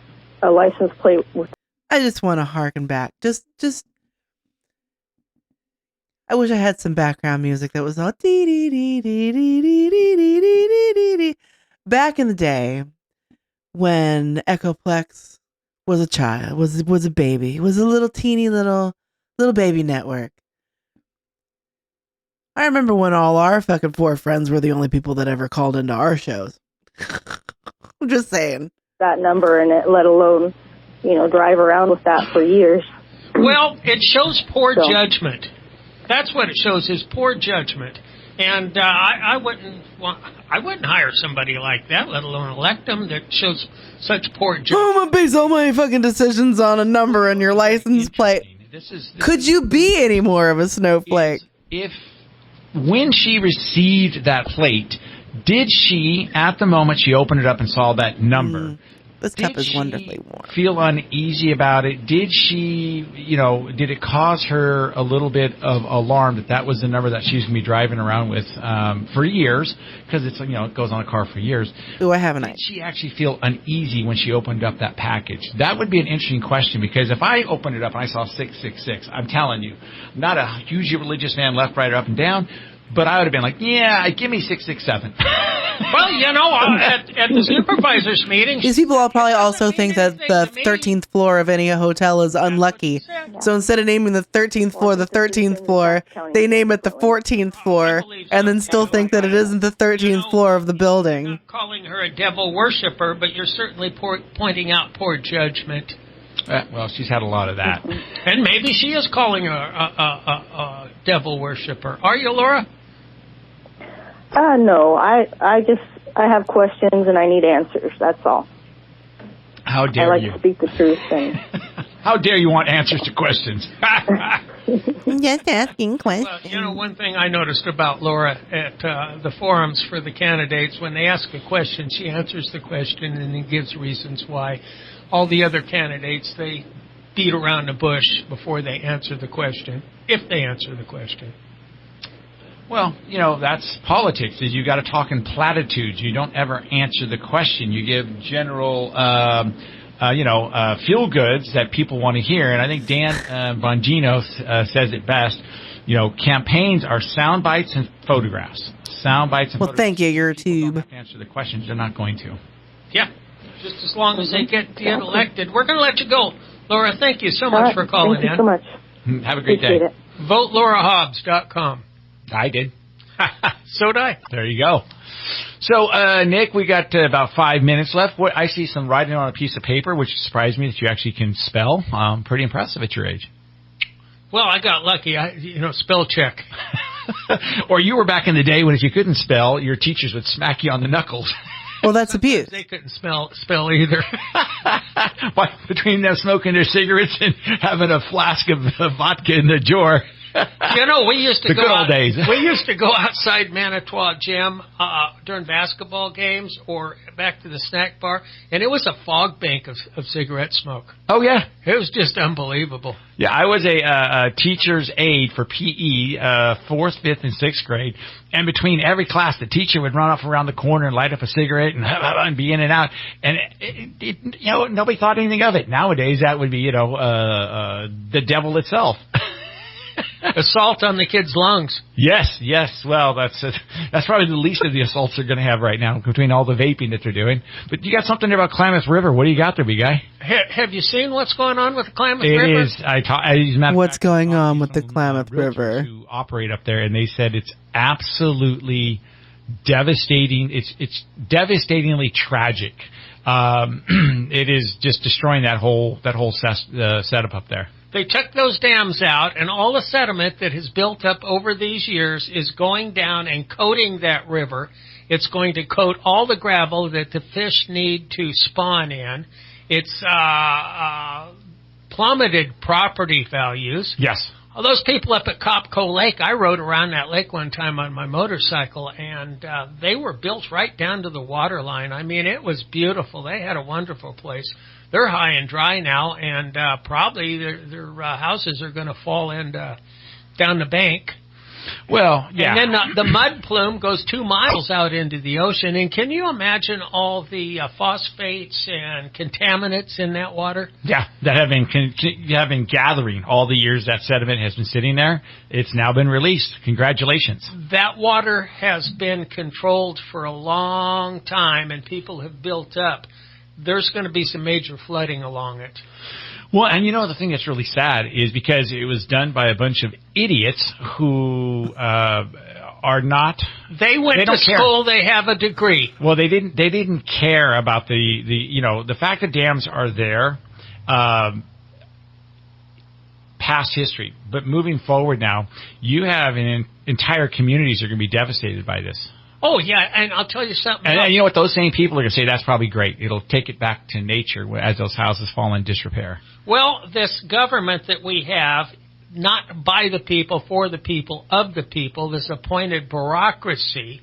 Speaker 23: a license plate with.
Speaker 13: I just want to harken back. Just I wish I had some background music that was all dee dee dee dee dee dee dee dee dee dee dee. Back in the day, when Echoplex was a child, was a baby, was a little teeny little baby network. I remember when all our fucking 4 friends were the only people that ever called into our shows. I'm just saying.
Speaker 23: That number in it, let alone, you know, drive around with that for years.
Speaker 9: Well, it shows poor judgment. That's what it shows, is poor judgment. And I wouldn't hire somebody like that, let alone elect them, that shows such poor judgment.
Speaker 13: I'm going to base all my fucking decisions on a number on your license plate. Could you be any more of a snowflake?
Speaker 10: If when she received that plate, did she, at the moment she opened it up and saw that number,
Speaker 13: this cup is wonderfully warm,
Speaker 10: feel uneasy about it? Did she, did it cause her a little bit of alarm that was the number that she's going to be driving around with for years? Because it's, it goes on a car for years.
Speaker 13: Do I have an idea?
Speaker 10: Did she actually feel uneasy when she opened up that package? That would be an interesting question, because if I opened it up and I saw 666, I'm telling you, I'm not a hugely religious man, left, right, or up and down, but I would have been like, yeah, give me 667.
Speaker 9: Well, at the supervisors meeting,
Speaker 13: these people all probably also think that the 13th floor of any hotel is unlucky. So instead of naming the 13th floor, they name it the 14th floor, and then still think that it isn't the 13th floor of the building.
Speaker 9: I'm not calling her a devil worshiper, but you're certainly pointing out poor judgment.
Speaker 10: Well, she's had a lot of that.
Speaker 9: And maybe she is calling her a devil worshiper. Are you, Laura?
Speaker 23: No, I have questions and I need answers. That's all.
Speaker 10: How dare you?
Speaker 23: I like to speak the truth. And
Speaker 10: how dare you want answers to questions?
Speaker 13: Just asking questions.
Speaker 9: Well, one thing I noticed about Laura at the forums for the candidates, when they ask a question, she answers the question and then gives reasons why. All the other candidates, they beat around the bush before they answer the question, if they answer the question.
Speaker 10: Well, that's politics. Is you got to talk in platitudes. You don't ever answer the question. You give general feel goods that people want to hear. And I think Dan Bongino says it best. Campaigns are sound bites and photographs. Sound bites and photographs.
Speaker 13: Thank you, your tube.
Speaker 10: Don't have to answer the questions. They're not going to.
Speaker 9: Yeah, just as long as they get elected. We're going to let you go. Laura, thank you so much for calling in.
Speaker 23: Thank you so much.
Speaker 10: Have a great day.
Speaker 23: It.
Speaker 9: VoteLauraHobbs.com.
Speaker 10: I did.
Speaker 9: So did I.
Speaker 10: There you go. So, Nick, we got about 5 minutes left. I see some writing on a piece of paper, which surprised me that you actually can spell. Pretty impressive at your age.
Speaker 9: Well, I got lucky. Spell check.
Speaker 10: Or you were back in the day when if you couldn't spell, your teachers would smack you on the knuckles.
Speaker 13: Well, that's abuse.
Speaker 9: They couldn't spell either.
Speaker 10: Between them smoking their cigarettes and having a flask of vodka in the drawer.
Speaker 9: We used to
Speaker 10: the good old days.
Speaker 9: We used to go outside Manitowoc Gym during basketball games or back to the snack bar, and it was a fog bank of cigarette smoke.
Speaker 10: Oh, yeah.
Speaker 9: It was just unbelievable.
Speaker 10: Yeah, I was a teacher's aide for PE, 4th, 5th, and 6th grade, and between every class, the teacher would run off around the corner and light up a cigarette and be in and out, and nobody thought anything of it. Nowadays, that would be, the devil itself.
Speaker 9: Assault on the kids' lungs.
Speaker 10: Yes. Well, that's probably the least of the assaults they're going to have right now between all the vaping that they're doing. But you got something there about Klamath River. What do you got there, big guy?
Speaker 9: Have you seen what's going on with the Klamath River?
Speaker 10: It is.
Speaker 13: What's going on with the Klamath River?
Speaker 10: To operate up there, and they said it's absolutely devastating. It's devastatingly tragic. It is just destroying that whole setup up there.
Speaker 9: They took those dams out, and all the sediment that has built up over these years is going down and coating that river. It's going to coat all the gravel that the fish need to spawn in. It's plummeted property values.
Speaker 10: Yes.
Speaker 9: All those people up at Copco Lake, I rode around that lake one time on my motorcycle, and they were built right down to the water line. I mean, it was beautiful. They had a wonderful place. They're high and dry now, and probably their houses are going to fall in down the bank.
Speaker 10: Well, yeah.
Speaker 9: And then the mud plume goes 2 miles out into the ocean. And can you imagine all the phosphates and contaminants in that water?
Speaker 10: Yeah, that have been gathering all the years that sediment has been sitting there. It's now been released. Congratulations.
Speaker 9: That water has been controlled for a long time, and people have built up. There's going to be some major flooding along it.
Speaker 10: Well, and the thing that's really sad is because it was done by a bunch of idiots who are not.
Speaker 9: They went to school. They have a degree.
Speaker 10: Well, they didn't care about the fact that dams are there, past history. But moving forward now, you have entire communities are going to be devastated by this.
Speaker 9: Oh, yeah, and I'll tell you something else.
Speaker 10: And you know what? Those same people are going to say, that's probably great. It'll take it back to nature as those houses fall in disrepair.
Speaker 9: Well, this government that we have, not by the people, for the people, of the people, this appointed bureaucracy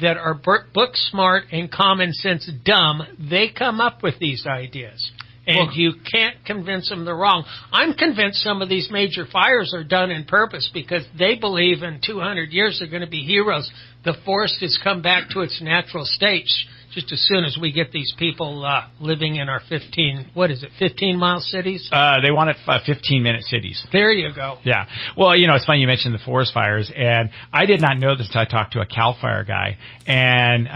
Speaker 9: that are book smart and common sense dumb, they come up with these ideas. And you can't convince them they're wrong. I'm convinced some of these major fires are done in purpose because they believe in 200 years they're going to be heroes. The forest has come back to its natural state just as soon as we get these people living in our 15-mile cities?
Speaker 10: They want it 15-minute cities.
Speaker 9: There you go.
Speaker 10: Yeah. Well, it's funny you mentioned the forest fires, and I did not know this until I talked to a CAL FIRE guy. And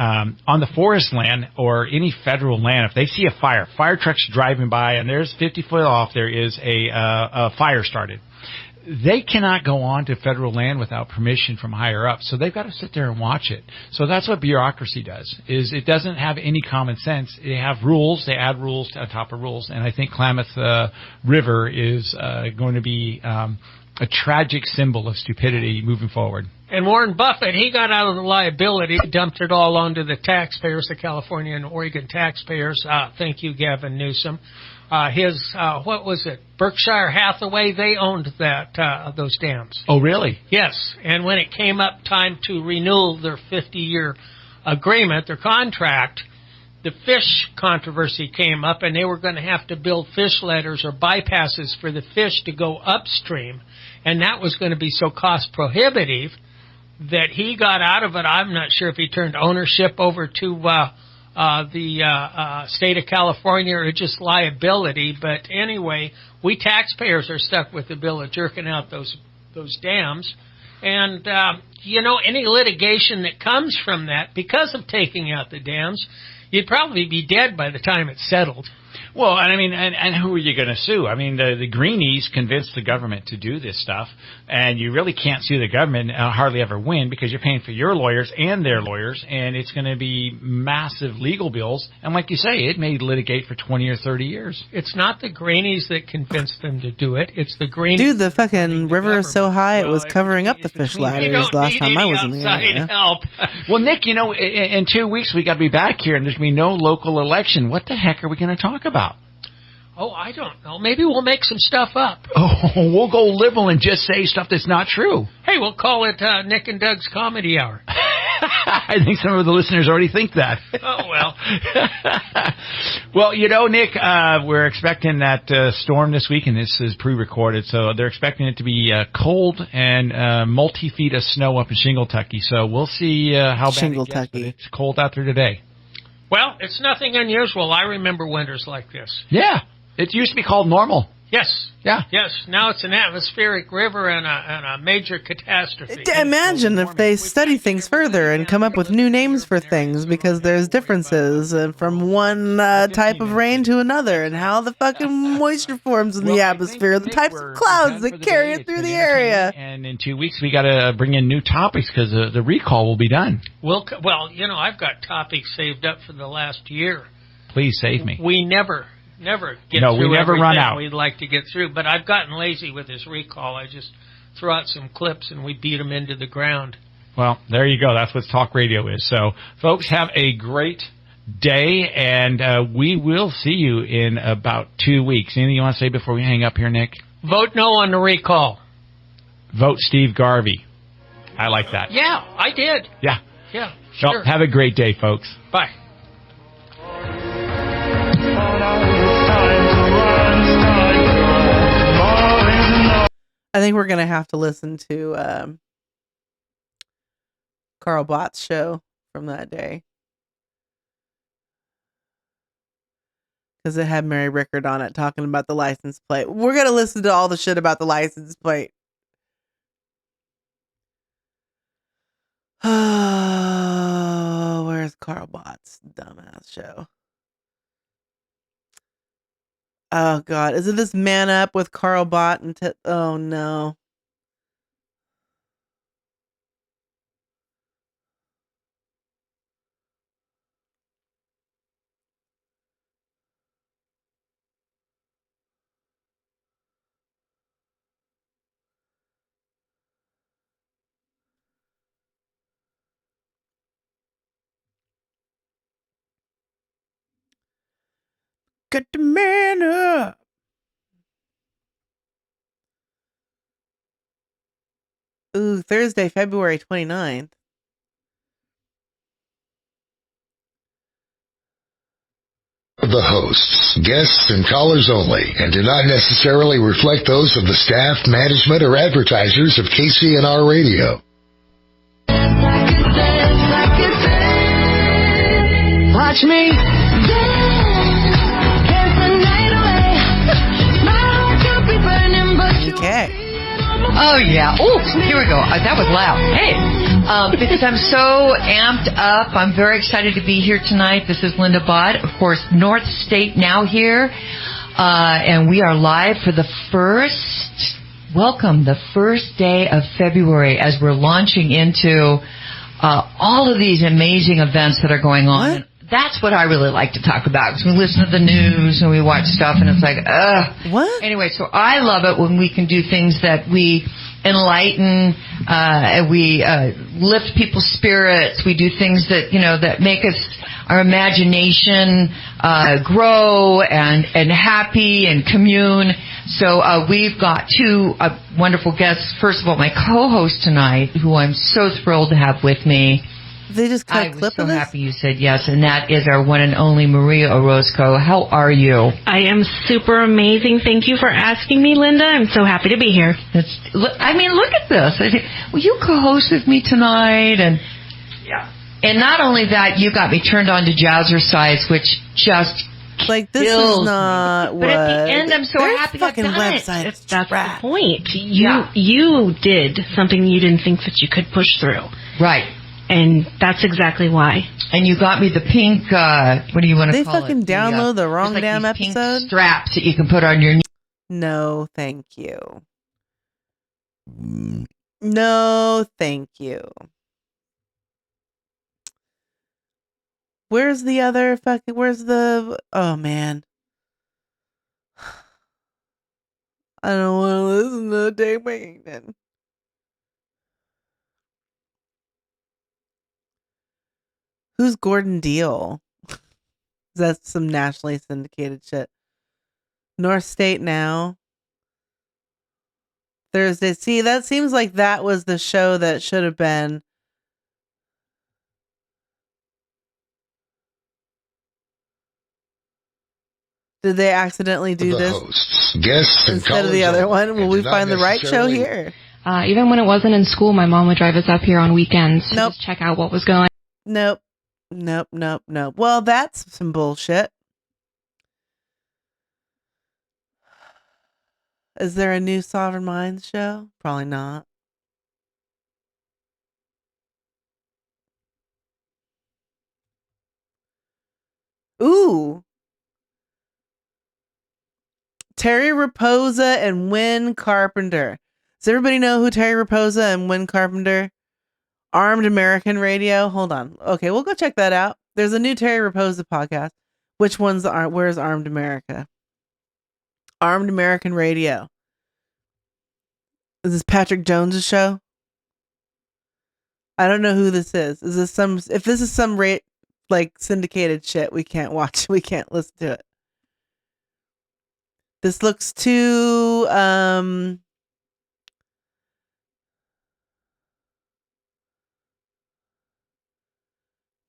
Speaker 10: on the forest land or any federal land, if they see a fire trucks driving by, and there's 50 foot off, there is a fire started. They cannot go on to federal land without permission from higher up, so they've got to sit there and watch it. So that's what bureaucracy does, is it doesn't have any common sense. They have rules, they add rules on top of rules, and I think Klamath River is going to be a tragic symbol of stupidity moving forward.
Speaker 9: And Warren Buffett, he got out of the liability, dumped it all onto the taxpayers, the California and Oregon taxpayers. Thank you, Gavin Newsom. What was it? Berkshire Hathaway, they owned those dams.
Speaker 10: Oh, really?
Speaker 9: Yes. And when it came up time to renew their 50-year agreement, their contract, the fish controversy came up, and they were going to have to build fish letters or bypasses for the fish to go upstream. And that was going to be so cost prohibitive that he got out of it. I'm not sure if he turned ownership over to the state of California are just liability. But anyway, we taxpayers are stuck with the bill of jerking out those dams. And, any litigation that comes from that, because of taking out the dams, you'd probably be dead by the time it's settled.
Speaker 10: Well, and I mean, and who are you going to sue? I mean, the greenies convinced the government to do this stuff, and you really can't sue the government, hardly ever win, because you're paying for your lawyers and their lawyers, and it's going to be massive legal bills. And like you say, it may litigate for 20 or 30 years.
Speaker 9: It's not the greenies that convinced them to do it. It's the greenies.
Speaker 13: Dude, the fucking river is so high it was covering up the fish ladders last time I was in the area.
Speaker 9: Help.
Speaker 10: Well, Nick, in 2 weeks we got to be back here, and there's going to be no local election. What the heck are we going to talk about?
Speaker 9: Oh, I don't know. Maybe we'll make some stuff up.
Speaker 10: Oh, we'll go liberal and just say stuff that's not true.
Speaker 9: Hey, we'll call it Nick and Doug's Comedy Hour.
Speaker 10: I think some of the listeners already think that.
Speaker 9: Oh, well.
Speaker 10: Well, Nick, we're expecting that storm this week, and this is pre-recorded, so they're expecting it to be cold and multi-feet of snow up in Shinglatucky. So we'll see how bad it gets, but it's cold out there today.
Speaker 9: Well, it's nothing unusual. I remember winters like this.
Speaker 10: Yeah. It used to be called normal.
Speaker 9: Yes.
Speaker 10: Yeah.
Speaker 9: Yes. Now it's an atmospheric river and a major catastrophe.
Speaker 13: Imagine if they study things further and come up with new names for things, because there's differences from one type of rain to another, and how the fucking moisture forms in the atmosphere, the types of clouds that carry it through the area.
Speaker 10: And in 2 weeks we got to bring in new topics because the recall will be done.
Speaker 9: Well, I've got topics saved up for the last year.
Speaker 10: Please save me.
Speaker 9: We never get
Speaker 10: no,
Speaker 9: through
Speaker 10: we never run out.
Speaker 9: We'd like to get through, but I've gotten lazy with this recall. I just throw out some clips and we beat them into the ground.
Speaker 10: Well, there you go. That's what talk radio is. So, folks, have a great day, and we will see you in about 2 weeks. Anything you want to say before we hang up here, Nick?
Speaker 9: Vote no on the recall.
Speaker 10: Vote Steve Garvey. I like that.
Speaker 9: Yeah, I did.
Speaker 10: Yeah.
Speaker 9: Yeah, sure.
Speaker 10: Well, have a great day, folks.
Speaker 9: Bye.
Speaker 13: I think we're going to have to listen to Carl Bott's show from that day, because it had Mary Rickard on it talking about the license plate. We're going to listen to all the shit about the license plate. Oh, where's Carl Bott's dumbass show? Oh, God. Is it this Man Up with Carl Bott and oh, no. Get the man up. Ooh, Thursday, February 29th.
Speaker 8: The hosts, guests, and callers only, and do not necessarily reflect those of the staff, management, or advertisers of KCNR Radio.
Speaker 21: Watch me.
Speaker 13: Okay.
Speaker 1: Oh, yeah. Oh, here we go. That was loud. Hey. Because I'm so amped up. I'm very excited to be here tonight. This is Linda Bott. Of course, North State Now here. And we are live for the first day of February as we're launching into all of these amazing events that are going on.
Speaker 13: What?
Speaker 1: That's what I really like to talk about, because we listen to the news and we watch stuff and it's like, ugh.
Speaker 13: What?
Speaker 1: Anyway, so I love it when we can do things that we enlighten, we lift people's spirits, we do things that, that make us, our imagination grow and happy and commune. So we've got two wonderful guests. First of all, my co-host tonight, who I'm so thrilled to have with me.
Speaker 13: They just cut a clip
Speaker 1: so
Speaker 13: of this?
Speaker 1: happy you said yes, and that is our one and only Maria Orozco. How are you?
Speaker 2: I am super amazing. Thank you for asking me, Linda. I'm so happy to be here.
Speaker 1: Look at this. Will you co-host with me tonight? And And not only that, you got me turned on to Jazzercise, which just
Speaker 13: like this is not what.
Speaker 2: But at the end, I'm so happy
Speaker 13: fucking
Speaker 2: I've done
Speaker 13: website.
Speaker 2: it. That's the point. You did something you didn't think that you could push through.
Speaker 1: Right.
Speaker 2: And that's exactly why.
Speaker 1: And you got me the pink, what do you want to
Speaker 13: They
Speaker 1: call it?
Speaker 13: fucking download the wrong
Speaker 1: like
Speaker 13: damn
Speaker 1: these pink
Speaker 13: episode.
Speaker 1: straps that you can put on your knee.
Speaker 13: No, thank you. No, thank you. Where's the other fucking, oh man. I don't want to listen to Dave Wayne. Who's Gordon Deal? That's some nationally syndicated shit. North State Now. Thursday. See, that seems like that was the show that should have been. Did they accidentally do this?
Speaker 8: Hosts, guests, and
Speaker 13: instead of the other one? Will we find the right show here?
Speaker 3: Even when it wasn't in school, my mom would drive us up here on weekends to just check out what was going on.
Speaker 13: Nope. Well, that's some bullshit. Is there a new Sovereign Minds show? Probably not. Ooh. Terry Raposa and Win Carpenter. Does everybody know who Terry Raposa and Win Carpenter? Armed American Radio. Hold on. Okay, we'll go check that out. There's a new Terry Raposa podcast. Which ones are? Where's Armed America? Armed American Radio. Is this Patrick Jones's show? I don't know who this is. Is this some? If this is some like syndicated shit, we can't watch. We can't listen to it. This looks too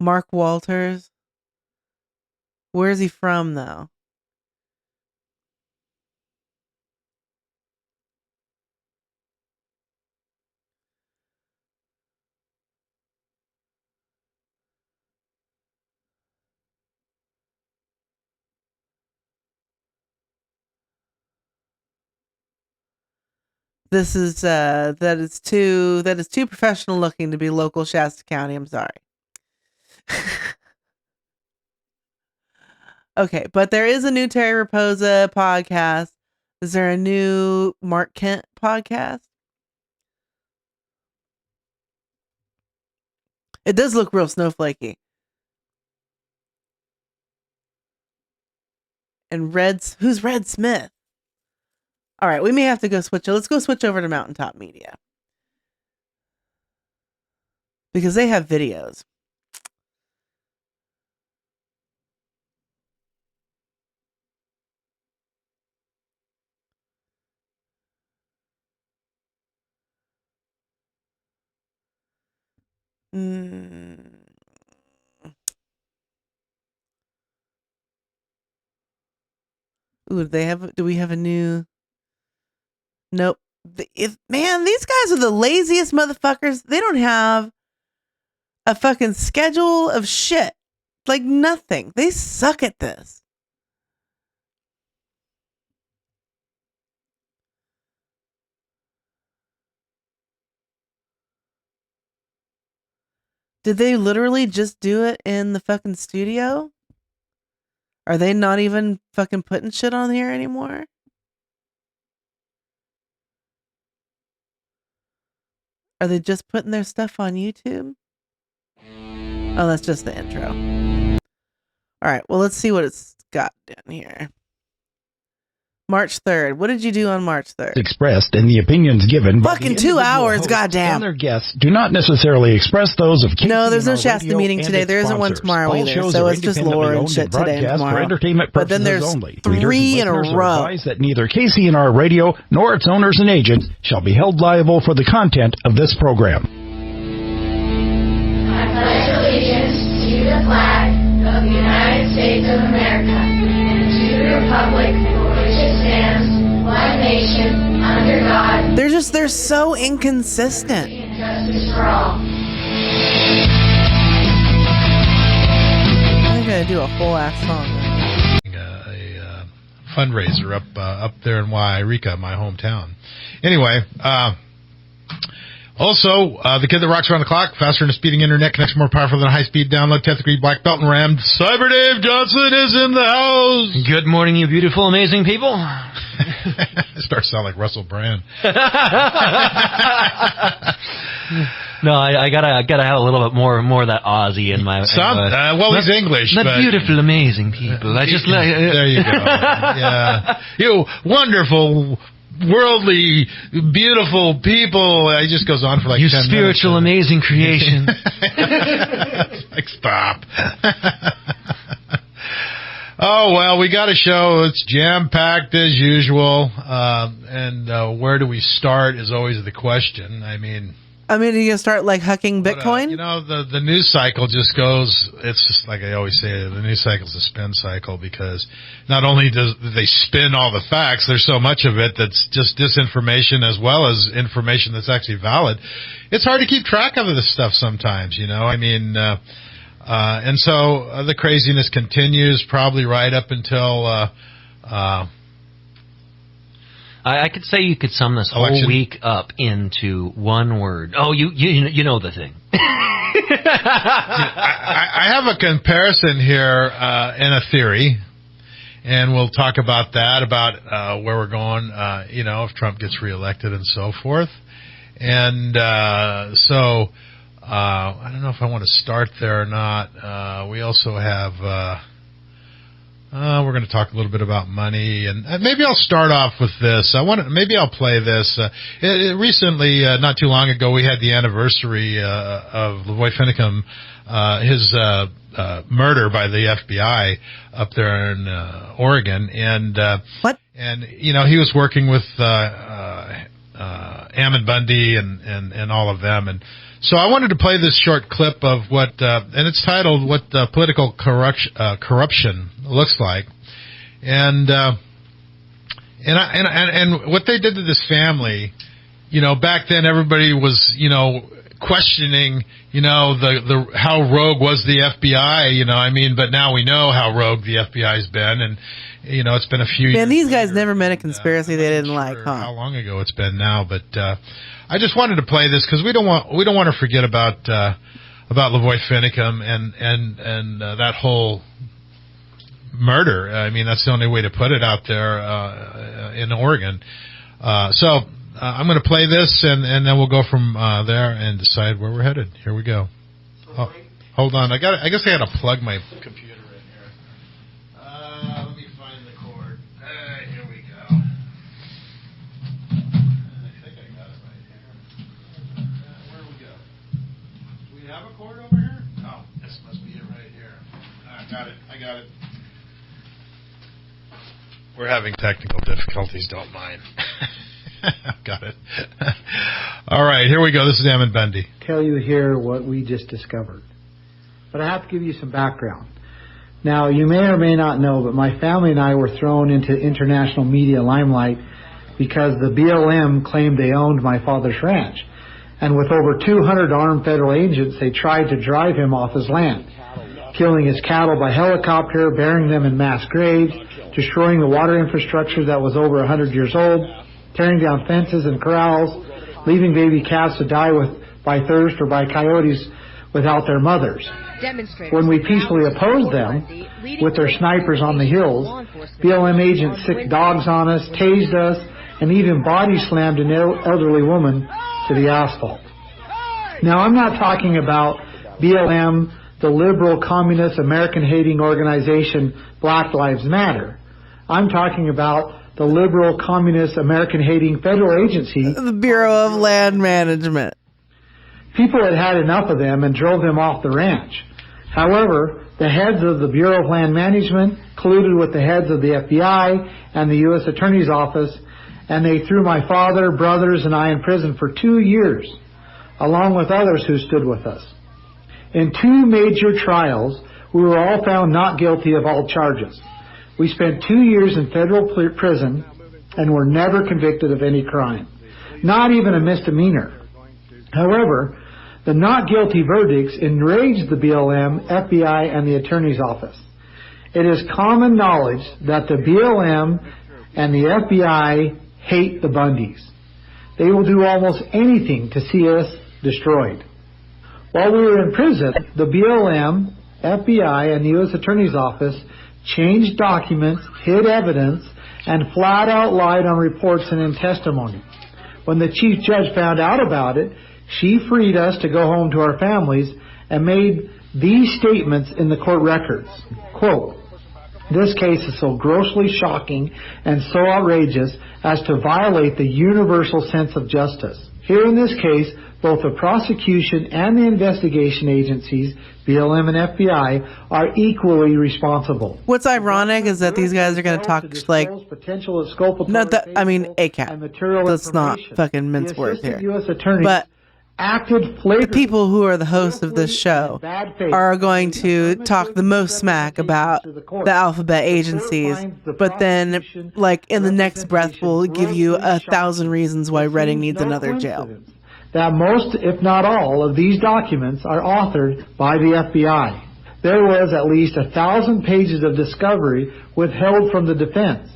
Speaker 13: Mark Walters. Where's he from though? This is that is too professional looking to be local Shasta County. I'm sorry. Okay, but there is a new Terry Raposa podcast. Is there a new Mark Kent podcast? It does look real snowflakey. And who's Red Smith? All right, we may have to go switch. Let's go switch over to Mountaintop Media. Because they have videos. Ooh, do we have a new? Nope. Man, these guys are the laziest motherfuckers. They don't have a fucking schedule of shit. Like nothing. They suck at this. Did they literally just do it in the fucking studio? Are they not even fucking putting shit on here anymore? Are they just putting their stuff on YouTube? Oh, that's just the intro. All right, well, let's see what it's got down here. March 3rd. What did you do on March 3rd?
Speaker 15: Expressed and the opinions given by
Speaker 13: fucking 2 hours, goddamn.
Speaker 15: And their guests do not necessarily express those of KCNR.
Speaker 13: No, there's no Shasta meeting today. There isn't one tomorrow either. So it's just lore and shit today and tomorrow.
Speaker 15: But
Speaker 13: then there's
Speaker 15: only.
Speaker 13: 3 in a row.
Speaker 15: That neither KCNR Radio nor its owners and agents shall be held liable for the content of this program.
Speaker 5: I pledge allegiance to the flag of the United States of America and to the republic for which it stands, one nation, under God.
Speaker 13: They're so inconsistent.
Speaker 5: And justice for all.
Speaker 13: do a whole ass song.
Speaker 4: A fundraiser up there in Wairika, my hometown. Anyway, also, the kid that rocks around the clock, faster than a speeding internet, connection more powerful than a high-speed download, 10th degree black belt and rammed. Cyber Dave Johnson is in the house.
Speaker 6: Good morning, you beautiful, amazing people.
Speaker 4: Starts to sound like Russell Brand.
Speaker 6: No, I gotta have a little bit more of that Aussie in my.
Speaker 4: Well, he's English.
Speaker 6: The
Speaker 4: but
Speaker 6: beautiful, amazing people. I just
Speaker 4: there you go. Yeah, you wonderful, worldly, beautiful people. It just goes on for like 10 minutes.
Speaker 6: You spiritual, amazing creation.
Speaker 4: Like, stop. Oh, well, we got a show. It's jam-packed as usual. And where do we start is always the question. I mean,
Speaker 13: you gonna start like hucking Bitcoin?
Speaker 4: The news cycle just goes. It's just like I always say, the news cycle's a spin cycle because not only do they spin all the facts, there's so much of it that's just disinformation as well as information that's actually valid. It's hard to keep track of this stuff sometimes. And so the craziness continues probably right up until.
Speaker 6: I could say you could sum this whole week up into one word. Oh, you know the thing.
Speaker 4: I have a comparison here and a theory, and we'll talk about that, about where we're going, if Trump gets reelected and so forth. And so I don't know if I want to start there or not. We also have... we're going to talk a little bit about money, and maybe I'll start off with this. Maybe I'll play this. Recently, not too long ago, we had the anniversary of Lavoy Finicum, his murder by the FBI up there in Oregon, and And he was working with Ammon Bundy and all of them, and so I wanted to play this short clip of what, and it's titled "What Political Corruption Looks Like," and what they did to this family. Back then everybody was, questioning, the how rogue was the FBI. But now we know how rogue the FBI's been, and it's been a few years.
Speaker 13: Man, these guys never met a conspiracy they didn't like, huh?
Speaker 4: How long ago it's been now, but I just wanted to play this because we don't want to forget about Lavoy Finicum and that whole murder. I mean, that's the only way to put it out there in Oregon. So I'm going to play this, and then we'll go from there and decide where we're headed. Here we go. Oh, hold on, I guess I got to plug my computer. I got it. We're having technical difficulties, don't mind. Got it. All right, here we go. This is Ammon Bundy.
Speaker 7: Tell you here what we just discovered. But I have to give you some background. Now, you may or may not know, but my family and I were thrown into international media limelight because the BLM claimed they owned my father's ranch. And with over 200 armed federal agents, they tried to drive him off his land, killing his cattle by helicopter, burying them in mass graves, destroying the water infrastructure that was over 100 years old, tearing down fences and corrals, leaving baby calves to die by thirst or by coyotes without their mothers. When we peacefully opposed them with their snipers on the hills, BLM agents sicked dogs on us, tased us, and even body slammed an elderly woman to the asphalt. Now, I'm not talking about BLM, the liberal, communist, American-hating organization Black Lives Matter. I'm talking about the liberal, communist, American-hating federal agency,
Speaker 13: the Bureau of Land Management.
Speaker 7: People had had enough of them and drove them off the ranch. However, the heads of the Bureau of Land Management colluded with the heads of the FBI and the U.S. Attorney's Office, and they threw my father, brothers, and I in prison for 2 years, along with others who stood with us. In 2 major trials, we were all found not guilty of all charges. We spent 2 years in federal prison and were never convicted of any crime, not even a misdemeanor. However, the not guilty verdicts enraged the BLM, FBI, and the Attorney's Office. It is common knowledge that the BLM and the FBI hate the Bundys. They will do almost anything to see us destroyed. While we were in prison, the BLM, FBI, and the U.S. Attorney's Office changed documents, hid evidence, and flat out lied on reports and in testimony. When the chief judge found out about it, she freed us to go home to our families and made these statements in the court records. Quote, "This case is so grossly shocking and so outrageous as to violate the universal sense of justice. Here in this case, both the prosecution and the investigation agencies, BLM and FBI, are equally responsible."
Speaker 13: What's ironic is that these guys are going to talk like, not that, I mean, ACAT. Let's not fucking mince words here. But the people who are the hosts of this show are going to talk the most smack about the alphabet agencies, but then, like, in the next breath will give you 1,000 reasons why Redding needs another jail.
Speaker 7: That most, if not all, of these documents are authored by the FBI. There was at least 1,000 pages of discovery withheld from the defense.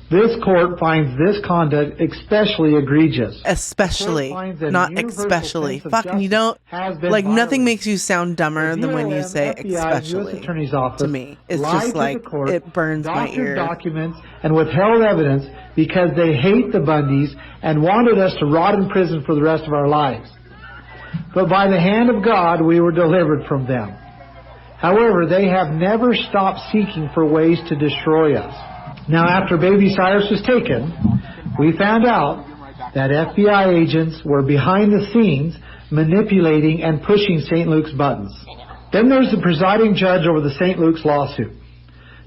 Speaker 7: This court finds this conduct especially egregious.
Speaker 13: Especially, not especially. Fucking, you don't, like, nothing makes you sound dumber than when you say especially. To me, it's just like, it burns my ear.
Speaker 7: Documents and withheld evidence because they hate the Bundys and wanted us to rot in prison for the rest of our lives. But by the hand of God, we were delivered from them. However, they have never stopped seeking for ways to destroy us. Now, after baby Cyrus was taken, we found out that FBI agents were behind the scenes manipulating and pushing St. Luke's buttons. Then there's the presiding judge over the St. Luke's lawsuit,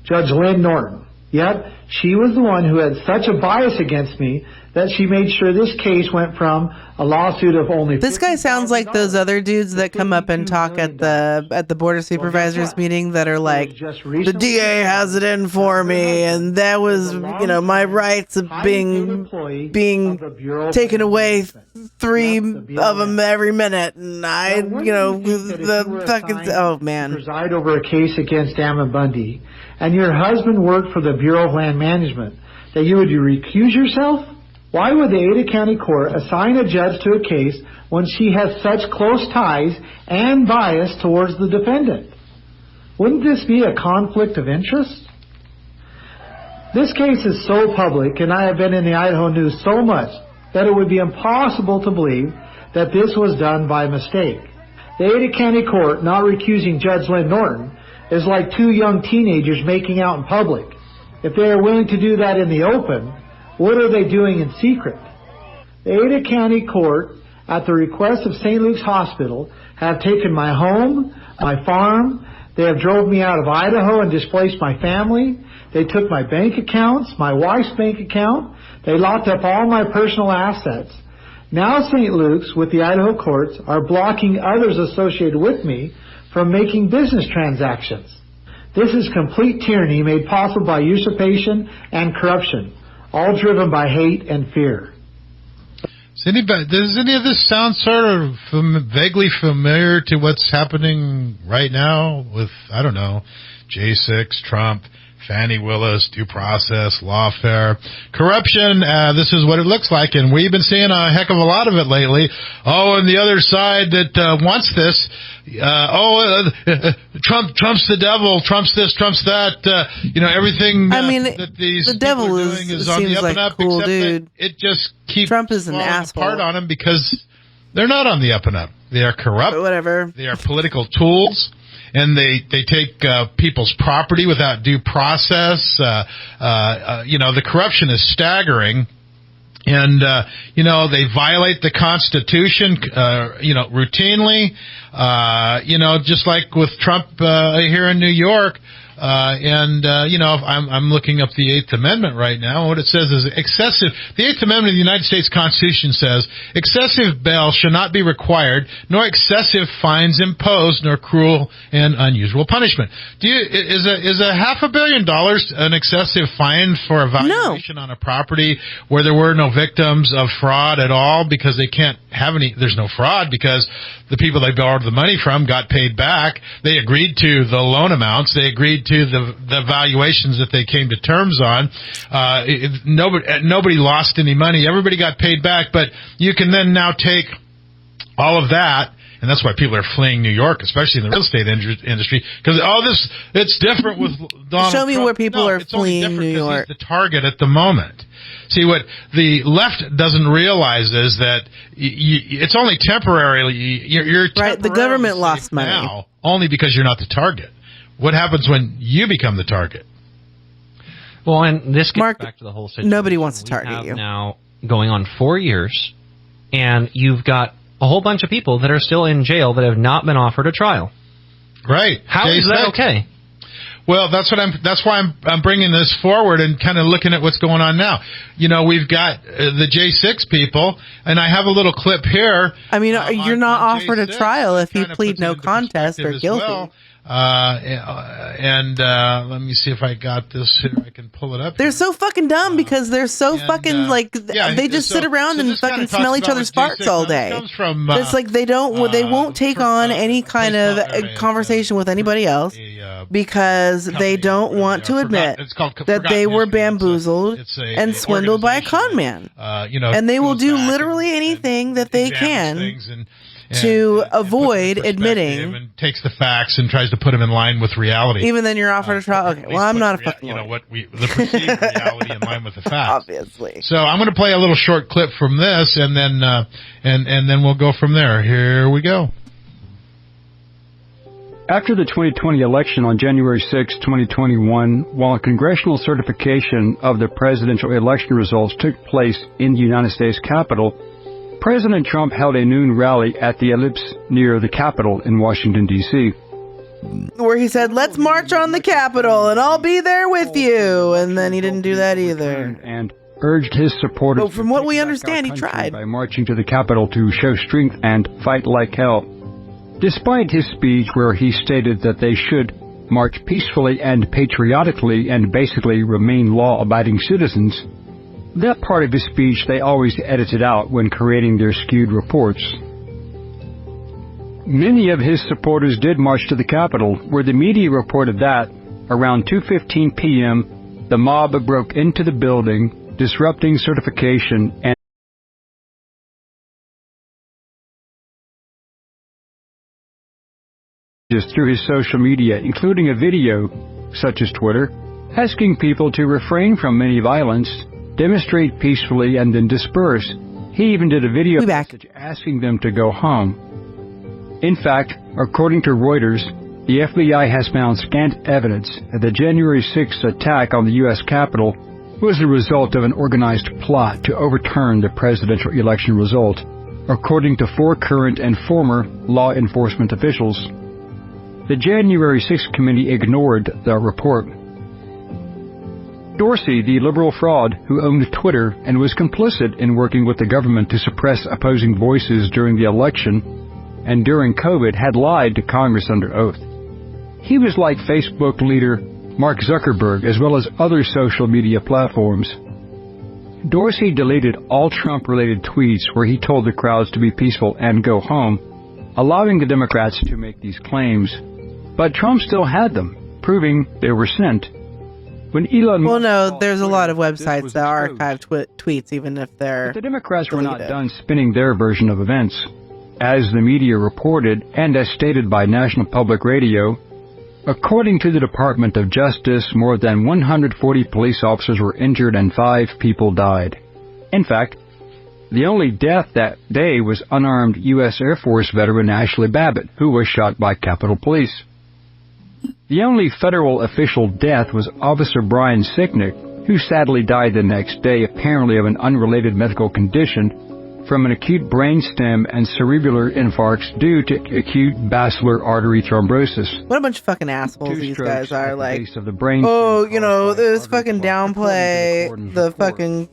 Speaker 7: Judge Lynn Norton. Yet, she was the one who had such a bias against me that she made sure this case went from a lawsuit of only...
Speaker 13: This guy sounds like those other dudes that come up and talk at the Board of Supervisors meeting that are like, the DA has it in for me, and that was, you know, my rights of being taken away 3 of them every minute, and I, you know, the fucking... Oh, man.
Speaker 7: ...preside over a case against Ammon Bundy, and your husband worked for the Bureau of Land Management, that you would recuse yourself? Why would the Ada County Court assign a judge to a case when she has such close ties and bias towards the defendant? Wouldn't this be a conflict of interest? This case is so public, and I have been in the Idaho News so much, that it would be impossible to believe that this was done by mistake. The Ada County Court not recusing Judge Lynn Norton is like 2 young teenagers making out in public. If they are willing to do that in the open, what are they doing in secret? The Ada County Court, at the request of St. Luke's Hospital, have taken my home, my farm. They have drove me out of Idaho and displaced my family. They took my bank accounts, my wife's bank account. They locked up all my personal assets. Now St. Luke's, with the Idaho courts, are blocking others associated with me from making business transactions. This is complete tyranny made possible by usurpation and corruption, all driven by hate and fear.
Speaker 4: Does any of this sound sort of vaguely familiar to what's happening right now with, I don't know, J6, Trump, Fani Willis, due process, lawfare, corruption? This is what it looks like, and we've been seeing a heck of a lot of it lately. Oh, and the other side that wants this, Trump's the devil, Trump's this, Trump's that, everything that the devil is doing is on the up and up,
Speaker 13: cool
Speaker 4: except
Speaker 13: dude.
Speaker 4: that it just keeps
Speaker 13: Trump is an asshole.
Speaker 4: apart on him because they're not on the up and up. They are corrupt.
Speaker 13: But whatever.
Speaker 4: They are political tools. And they take people's property without due process. The corruption is staggering. And, they violate the Constitution, routinely. Just like with Trump here in New York. I'm looking up the 8th Amendment right now. What it says is excessive. The 8th Amendment of the United States Constitution says excessive bail shall not be required, nor excessive fines imposed, nor cruel and unusual punishment. Is a $500 million an excessive fine for a valuation on a property where there were no victims of fraud at all because they can't have any? There's no fraud because the people they borrowed the money from got paid back. They agreed to the loan amounts. They agreed to the valuations that they came to terms on. Nobody lost any money. Everybody got paid back, but you can then now take all of that. And that's why people are fleeing New York, especially in the real estate industry, because it's different with Donald
Speaker 13: Show me
Speaker 4: Trump.
Speaker 13: where people are fleeing New York.
Speaker 4: He's the target at the moment. See, what the left doesn't realize is that it's only temporarily. You're
Speaker 13: right. The government lost money
Speaker 4: now, only because you're not the target. What happens when you become the target?
Speaker 6: Well, and this gets back to the whole situation.
Speaker 13: Nobody wants to target you.
Speaker 6: Now going on 4 years, and you've got a whole bunch of people that are still in jail that have not been offered a trial.
Speaker 4: Right.
Speaker 6: How is that okay?
Speaker 4: Well, that's why I'm bringing this forward and kind of looking at what's going on now. We've got the J6 people, and I have a little clip here.
Speaker 13: I mean, you're not offered a trial if you plead no contest or guilty.
Speaker 4: Well. Let me see if I got this here. I can pull it up.
Speaker 13: They're so fucking dumb because they're so fucking they just sit around and fucking smell each other's farts all day. It's like they won't take on any kind of conversation with anybody else because they don't want to admit that they were bamboozled and swindled by a con man. And they will do literally anything that they can to avoid admitting,
Speaker 4: and takes the facts and tries to put them in line with reality.
Speaker 13: Even then, you're offered a trial. Okay, well, I'm not a fucking lawyer.
Speaker 4: The perceived reality in line with the facts.
Speaker 13: Obviously.
Speaker 4: So I'm going to play a little short clip from this, and then then we'll go from there. Here we go.
Speaker 11: After the 2020 election on January 6, 2021, while a congressional certification of the presidential election results took place in the United States Capitol, President Trump held a noon rally at the Ellipse near the Capitol in Washington, D.C.
Speaker 13: where he said, "Let's march on the Capitol and I'll be there with you." And then he didn't do that either.
Speaker 11: And urged his supporters.
Speaker 13: But from what we understand, he tried.
Speaker 11: By marching to the Capitol to show strength and fight like hell. Despite his speech where he stated that they should march peacefully and patriotically and basically remain law-abiding citizens, that part of his speech they always edited out when creating their skewed reports. Many of his supporters did march to the Capitol, where the media reported that, around 2:15 p.m., the mob broke into the building, disrupting certification and through his social media, including a video, such as Twitter, asking people to refrain from any violence, demonstrate peacefully, and then disperse. He even did a video message asking them to go home. In fact, according to Reuters, the FBI has found scant evidence that the January 6th attack on the U.S. Capitol was the result of an organized plot to overturn the presidential election result, according to 4 current and former law enforcement officials. The January 6th committee ignored the report. Dorsey, the liberal fraud who owned Twitter and was complicit in working with the government to suppress opposing voices during the election and during COVID, had lied to Congress under oath. He was like Facebook leader Mark Zuckerberg as well as other social media platforms. Dorsey deleted all Trump-related tweets where he told the crowds to be peaceful and go home, allowing the Democrats to make these claims. But Trump still had them, proving they were sent. When Elon
Speaker 13: Well, no, there's a lot of websites that archive tweets, even if they're
Speaker 11: But the Democrats were not done spinning their version of events. As the media reported, and as stated by National Public Radio, according to the Department of Justice, more than 140 police officers were injured and 5 people died. In fact, the only death that day was unarmed U.S. Air Force veteran Ashley Babbitt, who was shot by Capitol Police. The only federal official death was Officer Brian Sicknick, who sadly died the next day, apparently of an unrelated medical condition, from an acute brainstem and cerebral infarcts due to acute basilar artery thrombosis.
Speaker 13: What a bunch of fucking assholes these guys are. Like, oh, you know, this fucking downplay the fucking,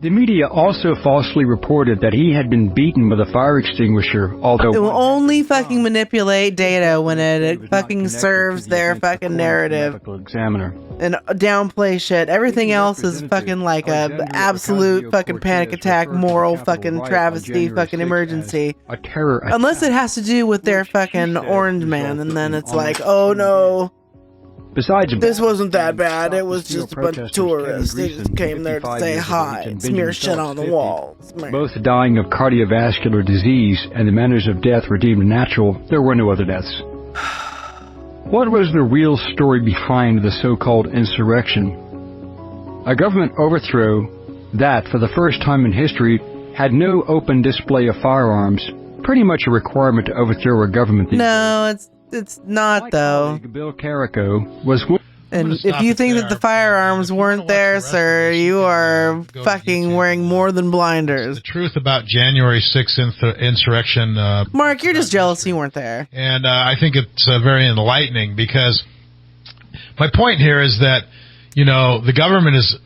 Speaker 11: The media also falsely reported that he had been beaten with a fire extinguisher, although
Speaker 13: it will only fucking manipulate data when it fucking serves their fucking narrative.
Speaker 11: Examiner.
Speaker 13: And downplay shit. Everything else is fucking like a absolute fucking panic attack, moral fucking travesty, fucking emergency.
Speaker 11: A terror attack.
Speaker 13: Unless it has to do with their fucking orange man, and then it's like, oh no.
Speaker 11: Besides,
Speaker 13: this wasn't that bad. It was just a bunch of tourists. They just came there to say hi and smear shit on the walls.
Speaker 11: Both dying of cardiovascular disease and the manners of death were deemed natural. There were no other deaths. What was the real story behind the so-called insurrection? A government overthrow that, for the first time in history, had no open display of firearms. Pretty much a requirement to overthrow a government.
Speaker 13: No, it's not, though.
Speaker 11: Bill Carrico was...
Speaker 13: And if you think that the firearms weren't there, sir, you are fucking wearing more than blinders.
Speaker 4: The truth about January 6th insurrection.
Speaker 13: Mark, you're just jealous you weren't there.
Speaker 4: And I think it's very enlightening, because my point here is that, the government is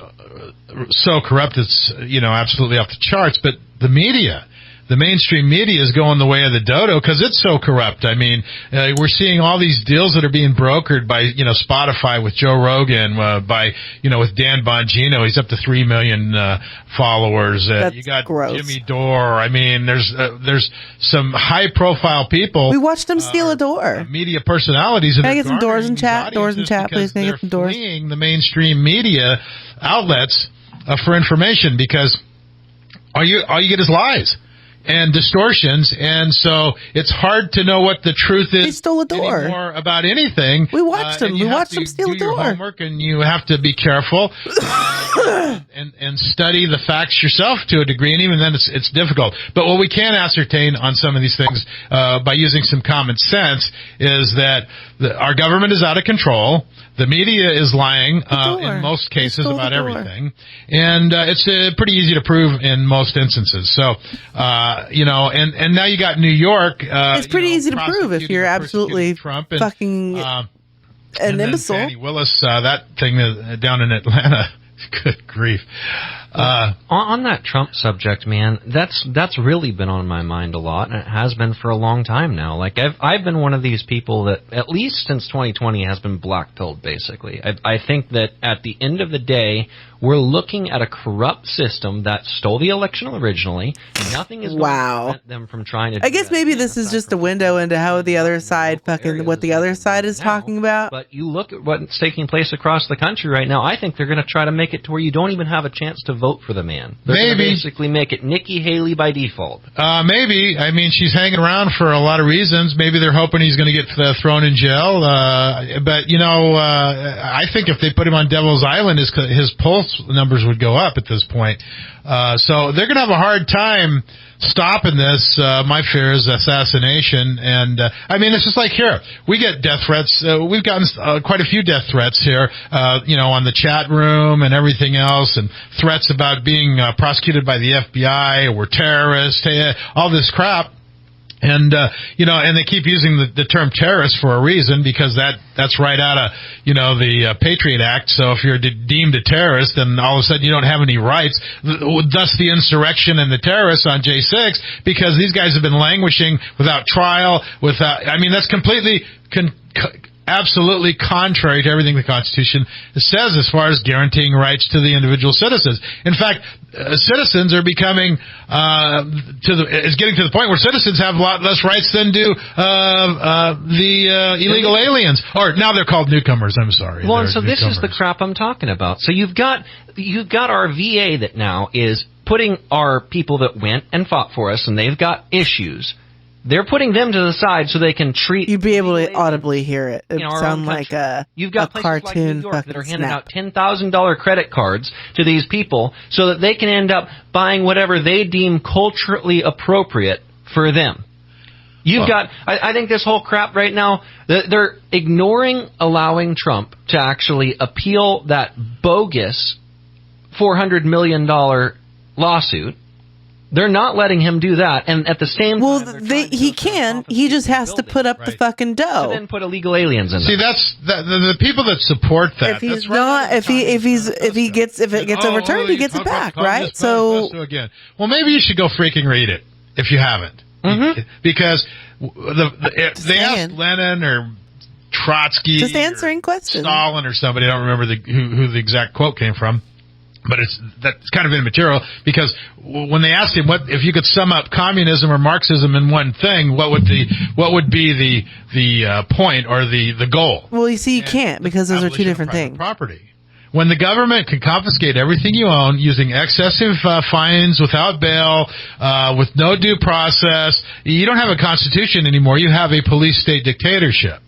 Speaker 4: so corrupt it's, absolutely off the charts, but the media... The mainstream media is going the way of the dodo because it's so corrupt. I mean, we're seeing all these deals that are being brokered by, Spotify with Joe Rogan, by, with Dan Bongino. He's up to 3 million followers. You got
Speaker 13: gross.
Speaker 4: Jimmy Dore. I mean, there's some high-profile people.
Speaker 13: We watched them steal a door.
Speaker 4: Media personalities.
Speaker 13: Can I get some doors in chat? Doors in chat, please. Can I get some doors?
Speaker 4: They're fleeing the mainstream media outlets for information because all you get is lies and distortions, and so it's hard to know what the truth is.
Speaker 13: They stole a door
Speaker 4: anymore about anything.
Speaker 13: We watched them. We watched them steal a door.
Speaker 4: Your homework, and you have to be careful and study the facts yourself to a degree, and even then it's difficult. But what we can ascertain on some of these things by using some common sense is that our government is out of control. The media is lying in most cases about everything, and it's pretty easy to prove in most instances. So, and now you got New York.
Speaker 13: It's pretty easy to prove if you're absolutely
Speaker 4: Trump and,
Speaker 13: fucking an imbecile.
Speaker 4: Fani Willis, that thing down in Atlanta. Good grief.
Speaker 6: On that Trump subject, man, that's really been on my mind a lot, and it has been for a long time now. Like I've been one of these people that, at least since 2020, has been black-pilled, basically. I think that at the end of the day, we're looking at a corrupt system that stole the election originally. Nothing is going to prevent them from trying to do
Speaker 13: I guess maybe this is just a window into how the other side what the other side is talking about.
Speaker 6: But you look at what's taking place across the country right now, I think they're going to try to make it to where you don't even have a chance to vote for the man. They're going to basically make it Nikki Haley by default.
Speaker 4: Maybe. I mean, she's hanging around for a lot of reasons. Maybe they're hoping he's going to get thrown in jail. But, I think if they put him on Devil's Island, his pulse numbers would go up at this point. So they're going to have a hard time stopping this. My fear is assassination. And, it's just like here. We get death threats. We've gotten quite a few death threats here, on the chat room and everything else, and threats about being prosecuted by the FBI, or we're terrorists, all this crap. And, and they keep using the term terrorist for a reason, because that's right out of, the Patriot Act. So if you're deemed a terrorist, then all of a sudden you don't have any rights. Thus the insurrection and the terrorists on J6, because these guys have been languishing without trial, that's completely absolutely contrary to everything the Constitution says as far as guaranteeing rights to the individual citizens. In fact, citizens are becoming it's getting to the point where citizens have a lot less rights than do the illegal aliens. Or now they're called newcomers. I'm sorry.
Speaker 6: Well, and so this is the crap I'm talking about. So you've got our VA that now is putting our people that went and fought for us, and they've got issues. They're putting them to the side so they can treat...
Speaker 13: You'd be able to audibly hear it. It sounds like a cartoon
Speaker 6: like that are handing out $10,000 credit cards to these people so that they can end up buying whatever they deem culturally appropriate for them. I think this whole crap right now, they're ignoring allowing Trump to actually appeal that bogus $400 million lawsuit. They're not letting him do that, and at the same time...
Speaker 13: he can. He just has to put up the fucking dough.
Speaker 6: So then put illegal aliens in there.
Speaker 4: See, that's the people that support that.
Speaker 13: If it gets overturned, he gets it back, right? So
Speaker 4: again, well, maybe you should go freaking read it if you haven't, because they asked Lenin or Trotsky,
Speaker 13: just answering questions,
Speaker 4: Stalin or somebody. I don't remember who the exact quote came from. But that's kind of immaterial, because when they asked him what if you could sum up communism or Marxism in one thing, what would be the point or the goal?
Speaker 13: Well, you see, you can't, because those are two different things.
Speaker 4: Property. When the government can confiscate everything you own using excessive fines without bail, with no due process, you don't have a constitution anymore. You have a police state dictatorship.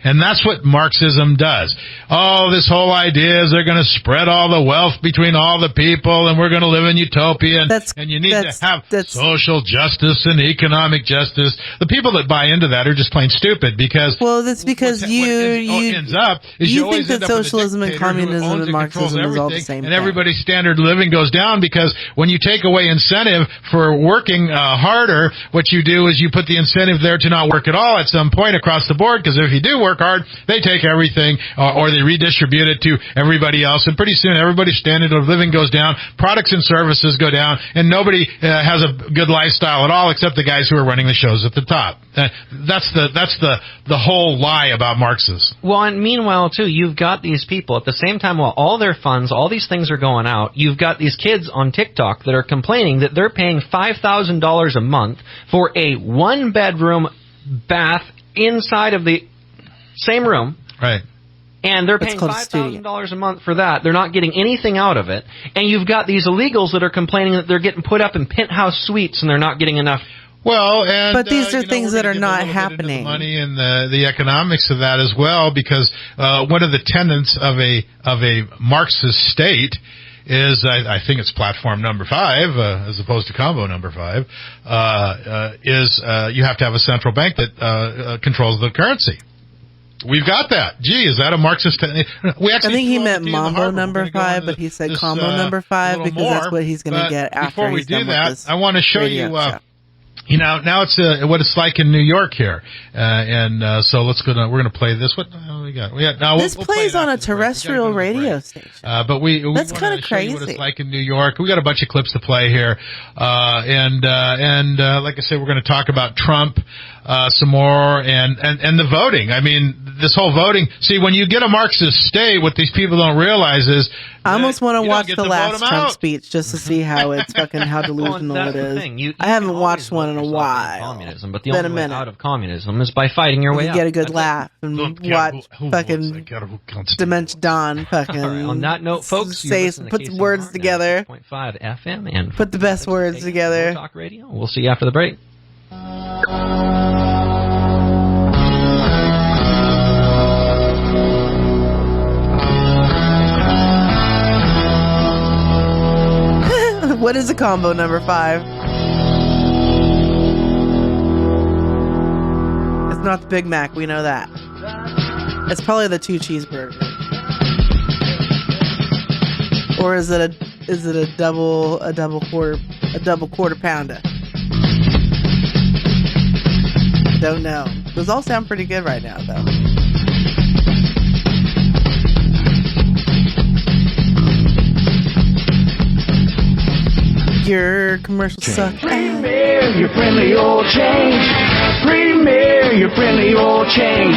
Speaker 4: And that's what Marxism does. Oh, this whole idea is they're going to spread all the wealth between all the people, and we're going to live in utopia, and you need to have social justice and economic justice. The people that buy into that are just plain stupid, because
Speaker 13: that's because you
Speaker 4: ends up is you
Speaker 13: think that socialism and communism and Marxism is all the same
Speaker 4: and
Speaker 13: thing.
Speaker 4: Everybody's standard of living goes down, because when you take away incentive for working harder, what you do is you put the incentive there to not work at all at some point across the board, because if you do work hard, they take everything, or they redistribute it to everybody else, and pretty soon everybody's standard of living goes down, products and services go down, and nobody has a good lifestyle at all except the guys who are running the shows at the top. That's the whole lie about Marxism.
Speaker 6: Well, and meanwhile, too, you've got these people at the same time, while all their funds, all these things are going out, you've got these kids on TikTok that are complaining that they're paying $5,000 a month for a one-bedroom bath inside of the same room.
Speaker 4: Right.
Speaker 6: And they're paying $5,000 a month for that. They're not getting anything out of it. And you've got these illegals that are complaining that they're getting put up in penthouse suites and they're not getting enough.
Speaker 4: Well,
Speaker 13: but these are things that are not happening.
Speaker 4: The money and the economics of that as well, because one of the tenets of a Marxist state is, I think it's platform number 5, as opposed to combo number 5, is you have to have a central bank that controls the currency. We've got that. Gee, is that a Marxist?
Speaker 13: I think he meant Mambo number 5, but he said combo number 5 because that's what he's going to get after he's done with this.
Speaker 4: I want to show you. Now it's what it's like in New York here, and so let's go. We're going to play this. What we got?
Speaker 13: This plays on a terrestrial radio station.
Speaker 4: But that's
Speaker 13: kind of crazy.
Speaker 4: What it's like in New York. We got a bunch of clips to play here, and like I said, we're going to talk about Trump some more, and the voting. I mean, this whole voting. See, when you get a Marxist state, what these people don't realize is
Speaker 13: I almost want to watch the last Trump speech just to see how delusional it is. I haven't watched one in a while.
Speaker 6: Communism, but the only way out of communism is by fighting your way out.
Speaker 13: You get a good laugh and watch fucking Dementia Don fucking.
Speaker 6: On that note, folks,
Speaker 13: put the words together.
Speaker 6: 5 FM and
Speaker 13: put the best words together.
Speaker 6: Talk Radio. We'll see you after the break.
Speaker 13: What is a combo number 5? It's not the Big Mac, we know that. It's probably the 2 cheeseburgers. Or is it a double quarter pounder? Don't know. Those all sound pretty good right now, though. Your commercials suck.
Speaker 5: Premier, your friendly oil change. Premier, your friendly oil change.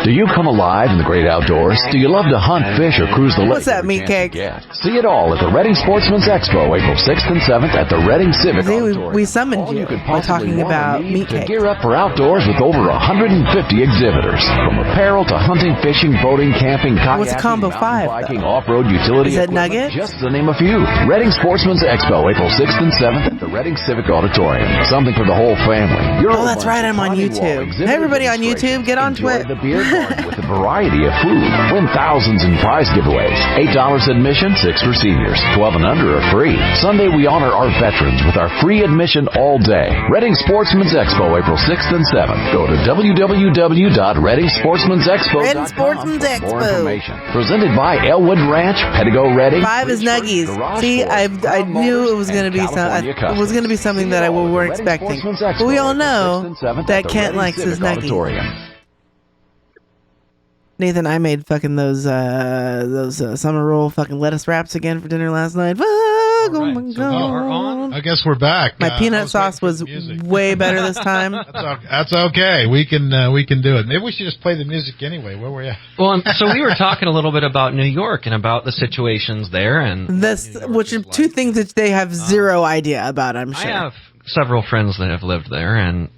Speaker 12: Do you come alive in the great outdoors? Do you love to hunt, fish, or cruise the lake?
Speaker 13: What's that, meat cake?
Speaker 12: See it all at the Reading Sportsman's Expo, April 6th and 7th at the Reading Civic Auditorium.
Speaker 13: We summoned you by talking about meat cake.
Speaker 12: Gear up for outdoors with over 150 exhibitors. From apparel to hunting, fishing, boating, camping, kayaking,
Speaker 13: what's combo 5,
Speaker 12: biking, off-road utility
Speaker 13: is it nuggets?
Speaker 12: Just to name a few. Reading Sportsman's Expo, April 6th and 7th at the Reading Civic Auditorium. Something for the whole family.
Speaker 13: That's right, I'm on YouTube. Hey, everybody on YouTube, get on Twitch.
Speaker 12: The beer garden with a variety of food. Win thousands in prize giveaways. $8 admission, 6 for seniors. 12 and under are free. Sunday we honor our veterans with our free admission all day. Reading Sportsman's Expo, April 6th and 7th. Go to www.readingsportsmansexpo.com
Speaker 13: Reading Sportsman's Expo.
Speaker 12: For more information. Presented by Elwood Ranch, Pettigo Reading.
Speaker 13: 5 is nuggies. See, I knew it was going to be something that I weren't expecting. But we all know that Kent likes his nuggies. Nathan, I made fucking those summer roll fucking lettuce wraps again for dinner last night. Fuck dog. Oh my god.
Speaker 4: I guess we're back.
Speaker 13: My peanut sauce was way better this time.
Speaker 4: That's okay. We can do it. Maybe we should just play the music anyway. Where were you?
Speaker 6: Well, so we were talking a little bit about New York and about the situations there, and
Speaker 13: which are two things that they have zero idea about. I'm sure.
Speaker 6: I have several friends that have lived there, and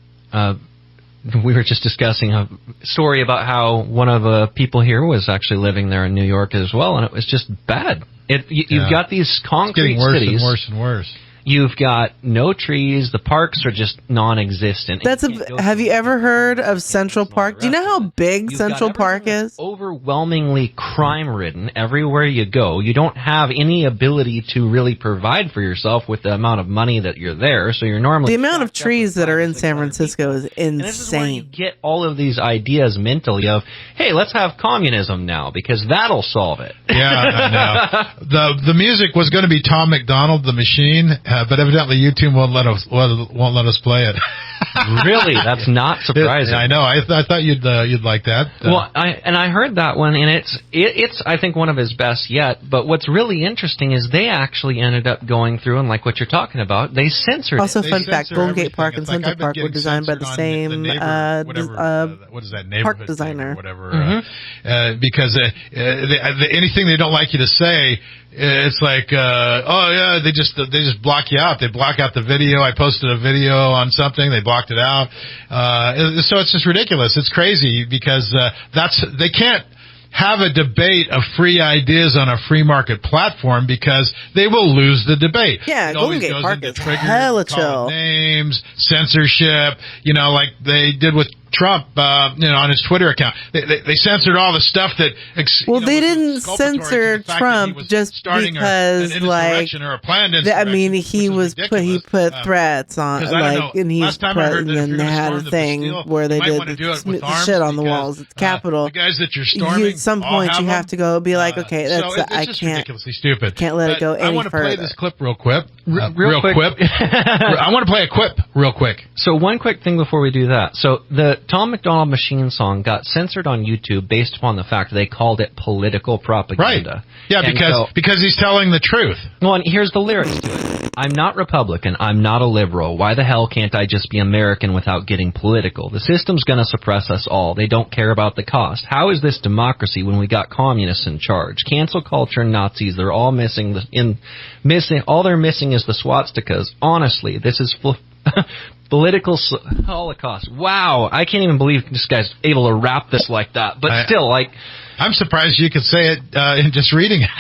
Speaker 6: we were just discussing a story about how one of the people here was actually living there in New York as well, and it was just bad. You've got these concrete
Speaker 4: it's getting worse
Speaker 6: cities.
Speaker 4: and worse and worse.
Speaker 6: You've got no trees. The parks are just non-existent.
Speaker 13: Have you ever heard of Central Park? Do you know how big Central Park is?
Speaker 6: Overwhelmingly crime-ridden everywhere you go. You don't have any ability to really provide for yourself with the amount of money that you're there. So you're normally
Speaker 13: the amount of trees that are in San Francisco is insane.
Speaker 6: And this is where you get all of these ideas mentally of, hey, let's have communism now because that'll solve it.
Speaker 4: Yeah, I know. The music was going to be Tom McDonald, the Machine. But evidently YouTube won't let us play it.
Speaker 6: Really? That's not surprising.
Speaker 4: I know. I thought you'd like that.
Speaker 6: Well, I heard that one, and it's I think one of his best yet. But what's really interesting is they actually ended up going through, and like what you're talking about, they censored
Speaker 13: also,
Speaker 6: it.
Speaker 13: fun fact, Golden Gate Park and Central Park were designed by the same
Speaker 4: what is that,
Speaker 13: park designer.
Speaker 4: Whatever. Because anything they don't like you to say, it's like, oh yeah, they just block you out. They block out the video. I posted a video on something. They blocked it out. So it's just ridiculous. It's crazy because they can't have a debate of free ideas on a free market platform because they will lose the debate.
Speaker 13: Yeah, Golden Gate Park is hella chill.
Speaker 4: Names, censorship, like they did with Trump, on his Twitter account. They censored all the stuff that.
Speaker 13: They didn't censor Trump just because,
Speaker 4: or a planned
Speaker 13: he put threats on, and he's president, and they had a thing where they did shit on the walls at the Capitol.
Speaker 4: The guys that you're storming,
Speaker 13: at some point you have to go be like, okay, I
Speaker 4: just
Speaker 13: can't.
Speaker 4: Ridiculously stupid.
Speaker 13: Can't let it go any further.
Speaker 4: I want to play this clip real quick.
Speaker 6: Real quick.
Speaker 4: I want to play a quip real quick.
Speaker 6: So one quick thing before we do that. So the Tom McDonald Machine song got censored on YouTube based upon the fact they called it political propaganda.
Speaker 4: Right. Yeah, because he's telling the truth.
Speaker 6: Well, and here's the lyrics to it. I'm not Republican. I'm not a liberal. Why the hell can't I just be American without getting political? The system's going to suppress us all. They don't care about the cost. How is this democracy when we got communists in charge? Cancel culture and Nazis, they're all missing. All they're missing is the swastikas. Honestly, this is political holocaust. Wow, I can't even believe this guy's able to rap this like that. But still,
Speaker 4: I'm surprised you could say it in just reading it.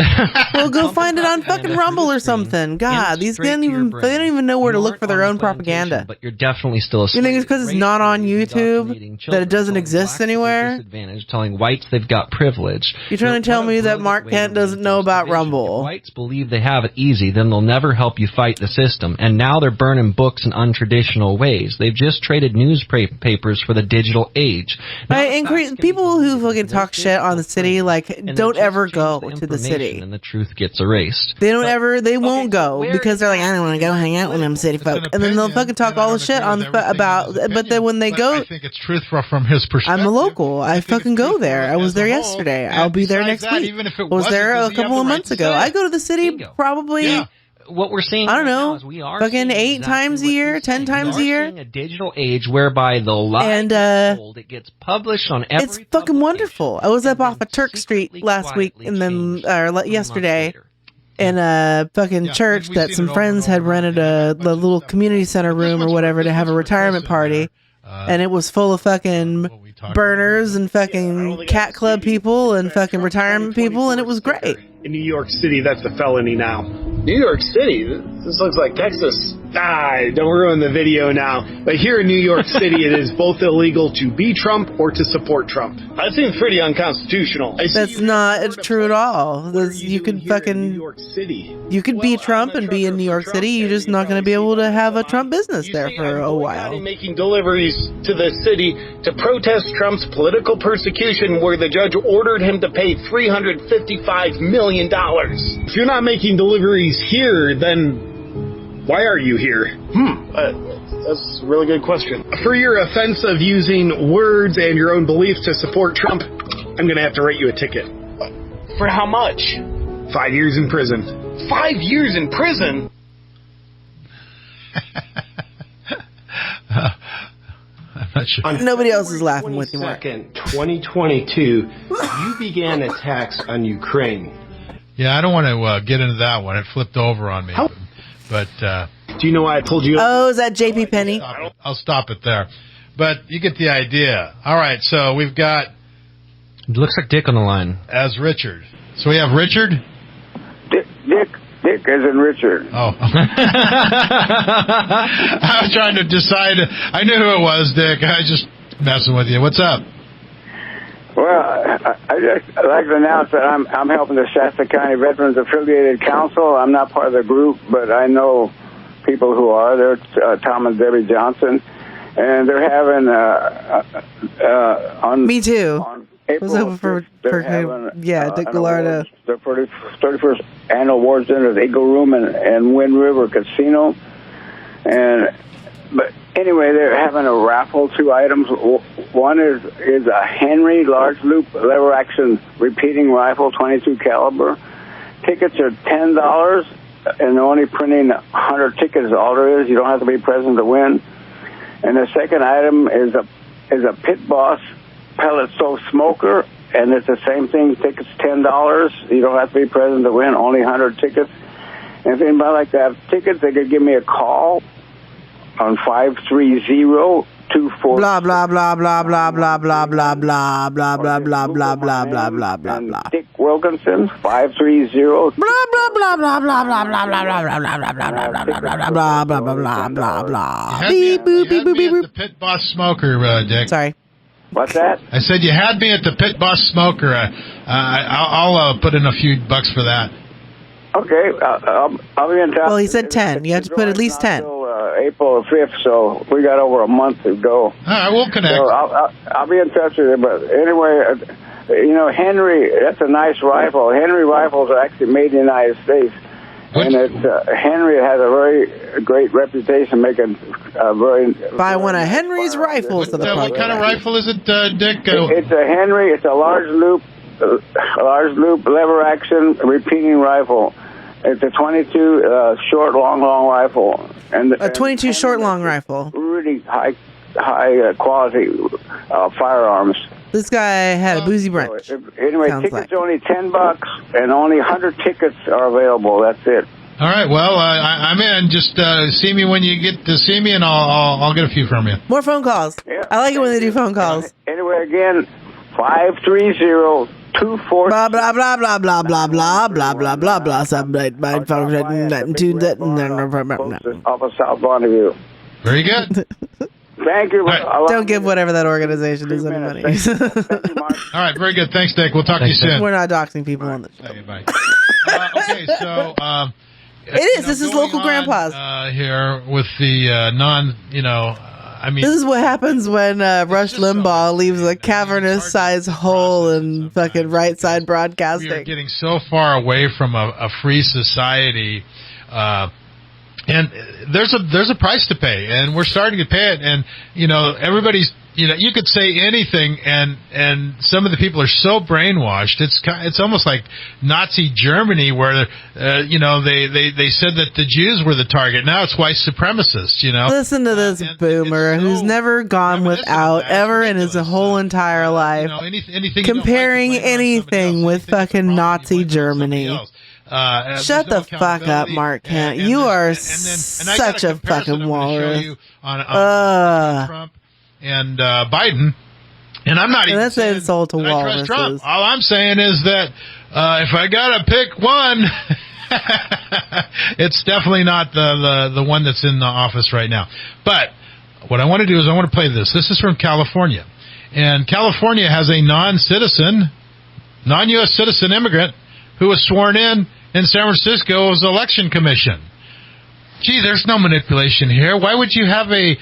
Speaker 13: Well, go find it on fucking Rumble or something. God, they don't even know where to look for their own propaganda.
Speaker 6: But you're definitely still a
Speaker 13: You think it's because it's not on YouTube that it doesn't exist anywhere?
Speaker 6: Disadvantage, telling whites they've got privilege.
Speaker 13: You're trying to tell me that Mark Kent doesn't know about Rumble?
Speaker 6: If whites believe they have it easy, then they'll never help you fight the system. And now they're burning books in untraditional ways. They've just traded newspapers for the digital age.
Speaker 13: People who fucking talk shit on the city, don't ever go to the city.
Speaker 6: And the truth gets erased.
Speaker 13: They won't go because they're like, I don't want to go hang out with them city folk. And then they'll fucking talk all the shit but then when they go.
Speaker 4: I think it's truthful from his perspective.
Speaker 13: I'm a local. I fucking go there. I was there yesterday. I'll be there next week. I was there a couple of months ago. I go to the city probably.
Speaker 6: Yeah. What we're seeing,
Speaker 13: I don't know,
Speaker 6: is we are
Speaker 13: fucking 8 times a year, 10 times a year.
Speaker 6: A digital age whereby the lie is told, it gets published on every.
Speaker 13: It's fucking wonderful. I was up off of Turk Street last week, and then yesterday, in a fucking church that some friends had rented the little community center room or whatever to have a retirement party, and it was full of fucking burners and fucking cat club people and fucking retirement people, and it was great.
Speaker 14: In New York City, that's a felony now. New York City? This looks like Texas. Don't ruin the video now. But here in New York City, it is both illegal to be Trump or to support Trump. That seems pretty unconstitutional.
Speaker 13: That's not true at all. You could fucking... You could be Trump and be in New York City. You're just not going to be able to have a Trump business there for a while.
Speaker 14: Making deliveries to the city to protest Trump's political persecution, where the judge ordered him to pay $355 million. If you're not making deliveries here, then why are you here? That's a really good question. For your offense of using words and your own beliefs to support Trump, I'm going to have to write you a ticket. For how much? 5 years in prison. 5 years in prison?
Speaker 4: I'm not sure.
Speaker 16: On
Speaker 13: Nobody else is laughing with you, Mark.
Speaker 16: 2022, you began attacks on Ukraine.
Speaker 4: Yeah, I don't want to get into that one. It flipped over on me. But
Speaker 14: do you know why I told you?
Speaker 13: Oh, is that J.P. Penny?
Speaker 4: I'll stop it there. But you get the idea. All right, so we've got...
Speaker 6: It looks like Dick on the line.
Speaker 4: As Richard. So we have Richard?
Speaker 17: Dick as in Richard.
Speaker 4: Oh. I was trying to decide. I knew who it was, Dick. I was just messing with you. What's up?
Speaker 17: Well, I just like to announce that I'm helping the Shasta County Veterans Affiliated Council. I'm not part of the group, but I know people who are. They're Tom and Debbie Johnson, and they're having on.
Speaker 13: Me too.
Speaker 17: On April,
Speaker 13: Dick Gallardo.
Speaker 17: The 31st annual awards dinner at Eagle Room and Wind River Casino, but anyway, they're having a raffle. 2 items. One is a Henry large loop lever action repeating rifle, 22 caliber. Tickets are $10, and they're only printing 100 tickets. All there is. You don't have to be present to win. And the second item is a Pit Boss pellet stove smoker, and it's the same thing. Tickets $10. You don't have to be present to win. Only 100 tickets. And if anybody like to have tickets, they could give me a call on 530-24.
Speaker 13: Blah blah blah blah blah blah blah blah blah blah blah blah blah blah blah blah blah blah.
Speaker 17: Dick Wilkinson, 530.
Speaker 13: Blah blah blah blah blah blah blah blah blah blah blah blah blah blah blah blah blah blah.
Speaker 4: Beep boop beep boop beep boop. The Pit Boss Smoker, Dick.
Speaker 13: Sorry.
Speaker 17: What's that? I
Speaker 4: said you had me at the Pit Boss Smoker. I'll put in a few bucks for that.
Speaker 17: Okay, I'll be in touch.
Speaker 13: Well, he said 10. You have to put at least 10.
Speaker 17: April 5th, so we got over a month to go.
Speaker 4: All right, we'll connect.
Speaker 17: So I'll be in touch with you. But anyway, Henry, that's a nice rifle. Henry rifles are actually made in the United States. And Henry has a very great reputation making very...
Speaker 13: Buy one of Henry's rifles to the public.
Speaker 4: What kind of rifle is it, Dick?
Speaker 17: It's a Henry. It's a large loop lever action repeating rifle. It's a 22 short long rifle.
Speaker 13: A 22 short long rifle.
Speaker 17: Really high quality firearms.
Speaker 13: This guy had a boozy brunch.
Speaker 17: Anyway, tickets are only $10, and only 100 tickets are available. That's it.
Speaker 4: All right. Well, I'm in. Just see me when you get to see me, and I'll get a few from you.
Speaker 13: More phone calls. Yeah. I like it when they do phone calls.
Speaker 17: Anyway, again, 530-24.
Speaker 13: Blah blah blah blah blah blah blah blah blah blah blah.
Speaker 17: Off of South Bonneville.
Speaker 4: Very good.
Speaker 17: Thank you.
Speaker 13: Don't give whatever that organization is any money.
Speaker 4: All right, very good. Thanks, Dick. We'll talk to you soon.
Speaker 13: We're not doxing people on this show.
Speaker 4: Okay, bye. Okay, so
Speaker 13: this is local grandpas
Speaker 4: here with the
Speaker 13: this is what happens when Rush Limbaugh leaves a cavernous-sized hole in fucking right side broadcasting.
Speaker 4: We are getting so far away from a free society. And there's a price to pay, and we're starting to pay it. And everybody's you could say anything, and some of the people are so brainwashed. It's almost like Nazi Germany, where they said that the Jews were the target. Now it's white supremacists.
Speaker 13: Listen to this boomer who's never gone without ever in his whole entire life, comparing anything with fucking Nazi Germany. Shut the fuck up, Mark Kent. You are such a fucking walrus.
Speaker 4: Trump and Biden, and I'm not even.
Speaker 13: That's an insult to walruses.
Speaker 4: Trump. All I'm saying is that if I gotta pick one, it's definitely not the one that's in the office right now. But what I want to do is I want to play this. This is from California, and California has a non-U.S. citizen immigrant who was sworn in San Francisco's election commission. Gee, there's no manipulation here. Why would you have a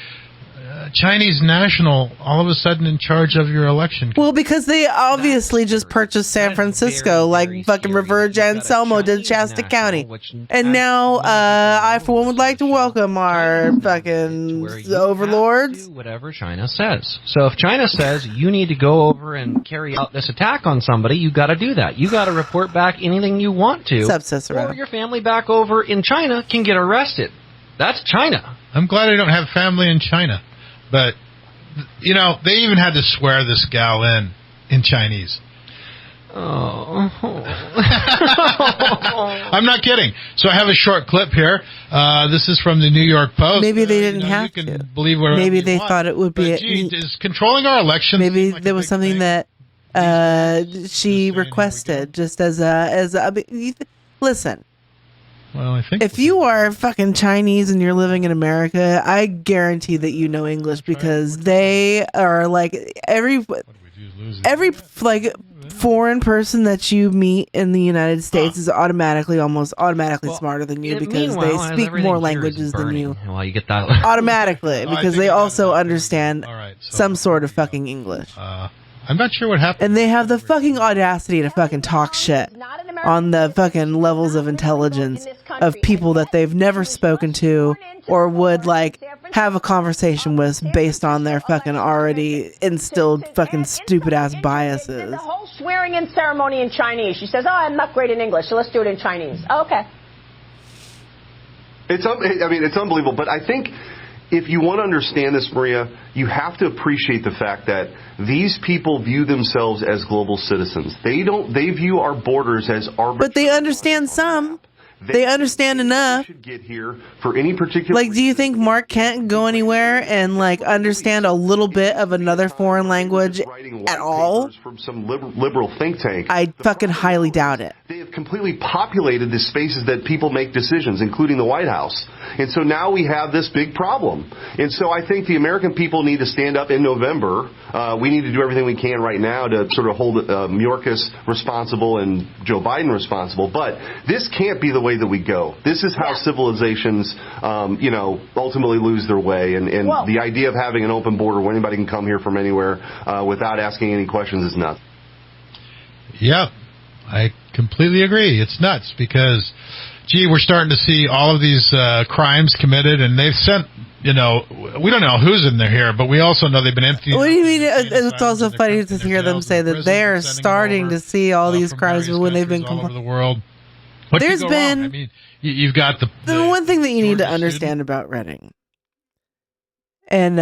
Speaker 4: Chinese national all of a sudden in charge of your election?
Speaker 13: Well, because they obviously just purchased San Francisco, like fucking Reverge Anselmo did Shasta County. And now, I, for one, would like to welcome our fucking overlords.
Speaker 6: Do whatever China says. So if China says you need to go over and carry out this attack on somebody, you got to do that. You got to report back anything you want to. Or your family back over in China can get arrested. That's China.
Speaker 4: I'm glad I don't have family in China. But, you know, they even had to swear this gal in Chinese.
Speaker 6: Oh.
Speaker 4: I'm not kidding. So I have a short clip here. This is from the New York Post.
Speaker 13: Maybe they didn't have
Speaker 4: you
Speaker 13: to.
Speaker 4: Can believe whatever
Speaker 13: Maybe
Speaker 4: you
Speaker 13: they
Speaker 4: want.
Speaker 13: thought it would be.
Speaker 4: But, is controlling our elections.
Speaker 13: Maybe there was something that she requested, just as a. Listen.
Speaker 4: Well, I think
Speaker 13: if you are fucking Chinese and you're living in America, I guarantee that you know English because they are like every like foreign person that you meet in the United States is almost automatically smarter than you because they speak more languages than you.
Speaker 6: Well, you get that
Speaker 13: automatically because they also understand some sort of fucking English.
Speaker 4: I'm not sure what happened.
Speaker 13: And they have the fucking audacity to fucking talk shit on the fucking levels of intelligence of people that they've never spoken to or would like have a conversation with based on their fucking already instilled fucking stupid ass biases.
Speaker 18: The whole swearing in ceremony in Chinese. She says, "Oh, I'm not great in English, so let's do it in Chinese." Oh, okay.
Speaker 19: It's unbelievable, but I think if you want to understand this, Maria, you have to appreciate the fact that these people view themselves as global citizens. They view our borders as arbitrary.
Speaker 13: But they understand some. They understand enough.
Speaker 19: Should get here for any particular.
Speaker 13: Like, do you think Mark can't go anywhere and like understand a little bit of another foreign language at all?
Speaker 19: From some liberal think tank.
Speaker 13: I fucking highly doubt it.
Speaker 19: They have completely populated the spaces that people make decisions, including the White House. And so now we have this big problem. And so I think the American people need to stand up in November. We need to do everything we can right now to sort of hold Mayorkas responsible and Joe Biden responsible. But this can't be the way that we go. This is how civilizations, ultimately lose their way. And the idea of having an open border where anybody can come here from anywhere without asking any questions is nuts.
Speaker 4: Yeah, I completely agree. It's nuts because, we're starting to see all of these crimes committed, and they've sent, we don't know who's in there here, but we also know they've been emptying.
Speaker 13: What do you mean? It's also funny to hear them say that they are starting to see all these crimes when they've been
Speaker 4: all over the world. What
Speaker 13: There's
Speaker 4: could go
Speaker 13: been.
Speaker 4: wrong? I mean, you've got the
Speaker 13: one thing that you need to understand about Redding. And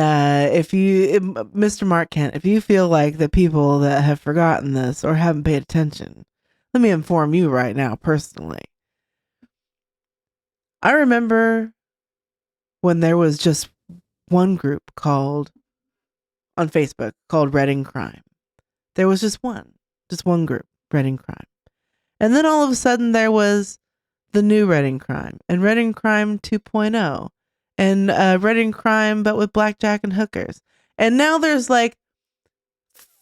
Speaker 13: if you, Mr. Mark Kent, if you feel like the people that have forgotten this or haven't paid attention, let me inform you right now, personally. I remember when there was just one group on Facebook called Redding Crime. There was just one group, Redding Crime. And then all of a sudden there was the new Redding Crime and Redding Crime 2.0 and Redding Crime but with blackjack and hookers. And now there's like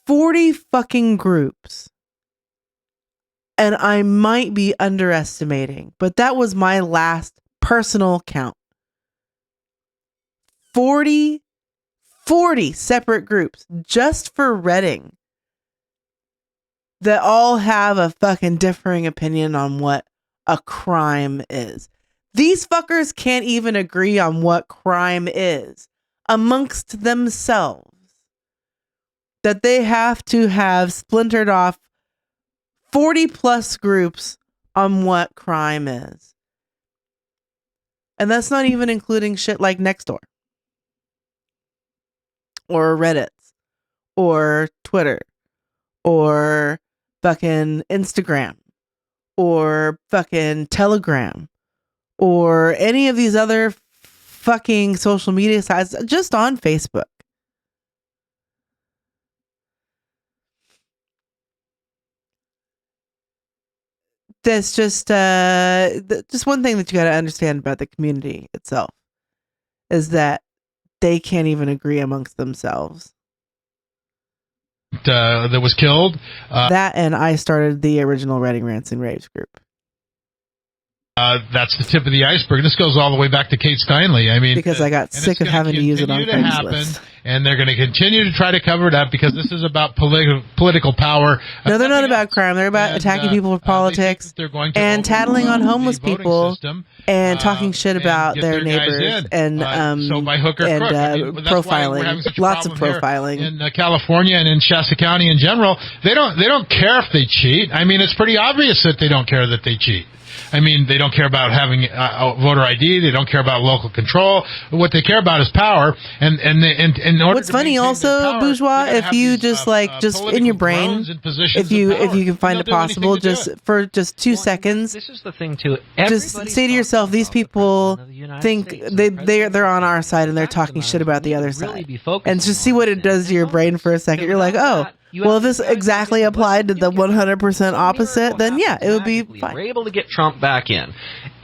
Speaker 13: 40 fucking groups. And I might be underestimating, but that was my last personal count. 40 separate groups just for Redding that all have a fucking differing opinion on what a crime is. These fuckers can't even agree on what crime is amongst themselves. That they have to have splintered off 40 plus groups on what crime is. And that's not even including shit like Nextdoor. Or Reddit. Or Twitter. Or fucking Instagram. Or fucking Telegram. Or any of these other fucking social media sites just on Facebook. That's just one thing that you got to understand about the community itself is that they can't even agree amongst themselves.
Speaker 4: That was killed.
Speaker 13: That and I started the original Redding Rants and Raves group.
Speaker 4: That's the tip of the iceberg. This goes all the way back to Kate Steinle. I mean,
Speaker 13: because I got sick of having to use it on Craigslist.
Speaker 4: And they're going to continue to try to cover it up because this is about political power.
Speaker 13: No, they're not about crime. They're about attacking people for politics and tattling on homeless people and talking shit about their neighbors and
Speaker 4: so by hook or crook.
Speaker 13: Profiling. Lots of profiling
Speaker 4: in California and in Shasta County in general. They don't care if they cheat. I mean, it's pretty obvious that they don't care that they cheat. I mean, they don't care about having voter ID. They don't care about local control. What they care about is power. And in order
Speaker 13: what's funny also, Bourgeois, if you just just in your brain, if you can find it possible, for 2 seconds,
Speaker 6: this is the thing too.
Speaker 13: Just say to yourself, these people think they're on our side and they're talking shit about the other side, and just see what it does to your brain for a second. You're like, oh. Well, if this exactly applied to the 100% opposite, then yeah, it would be fine.
Speaker 6: We're able to get Trump back in.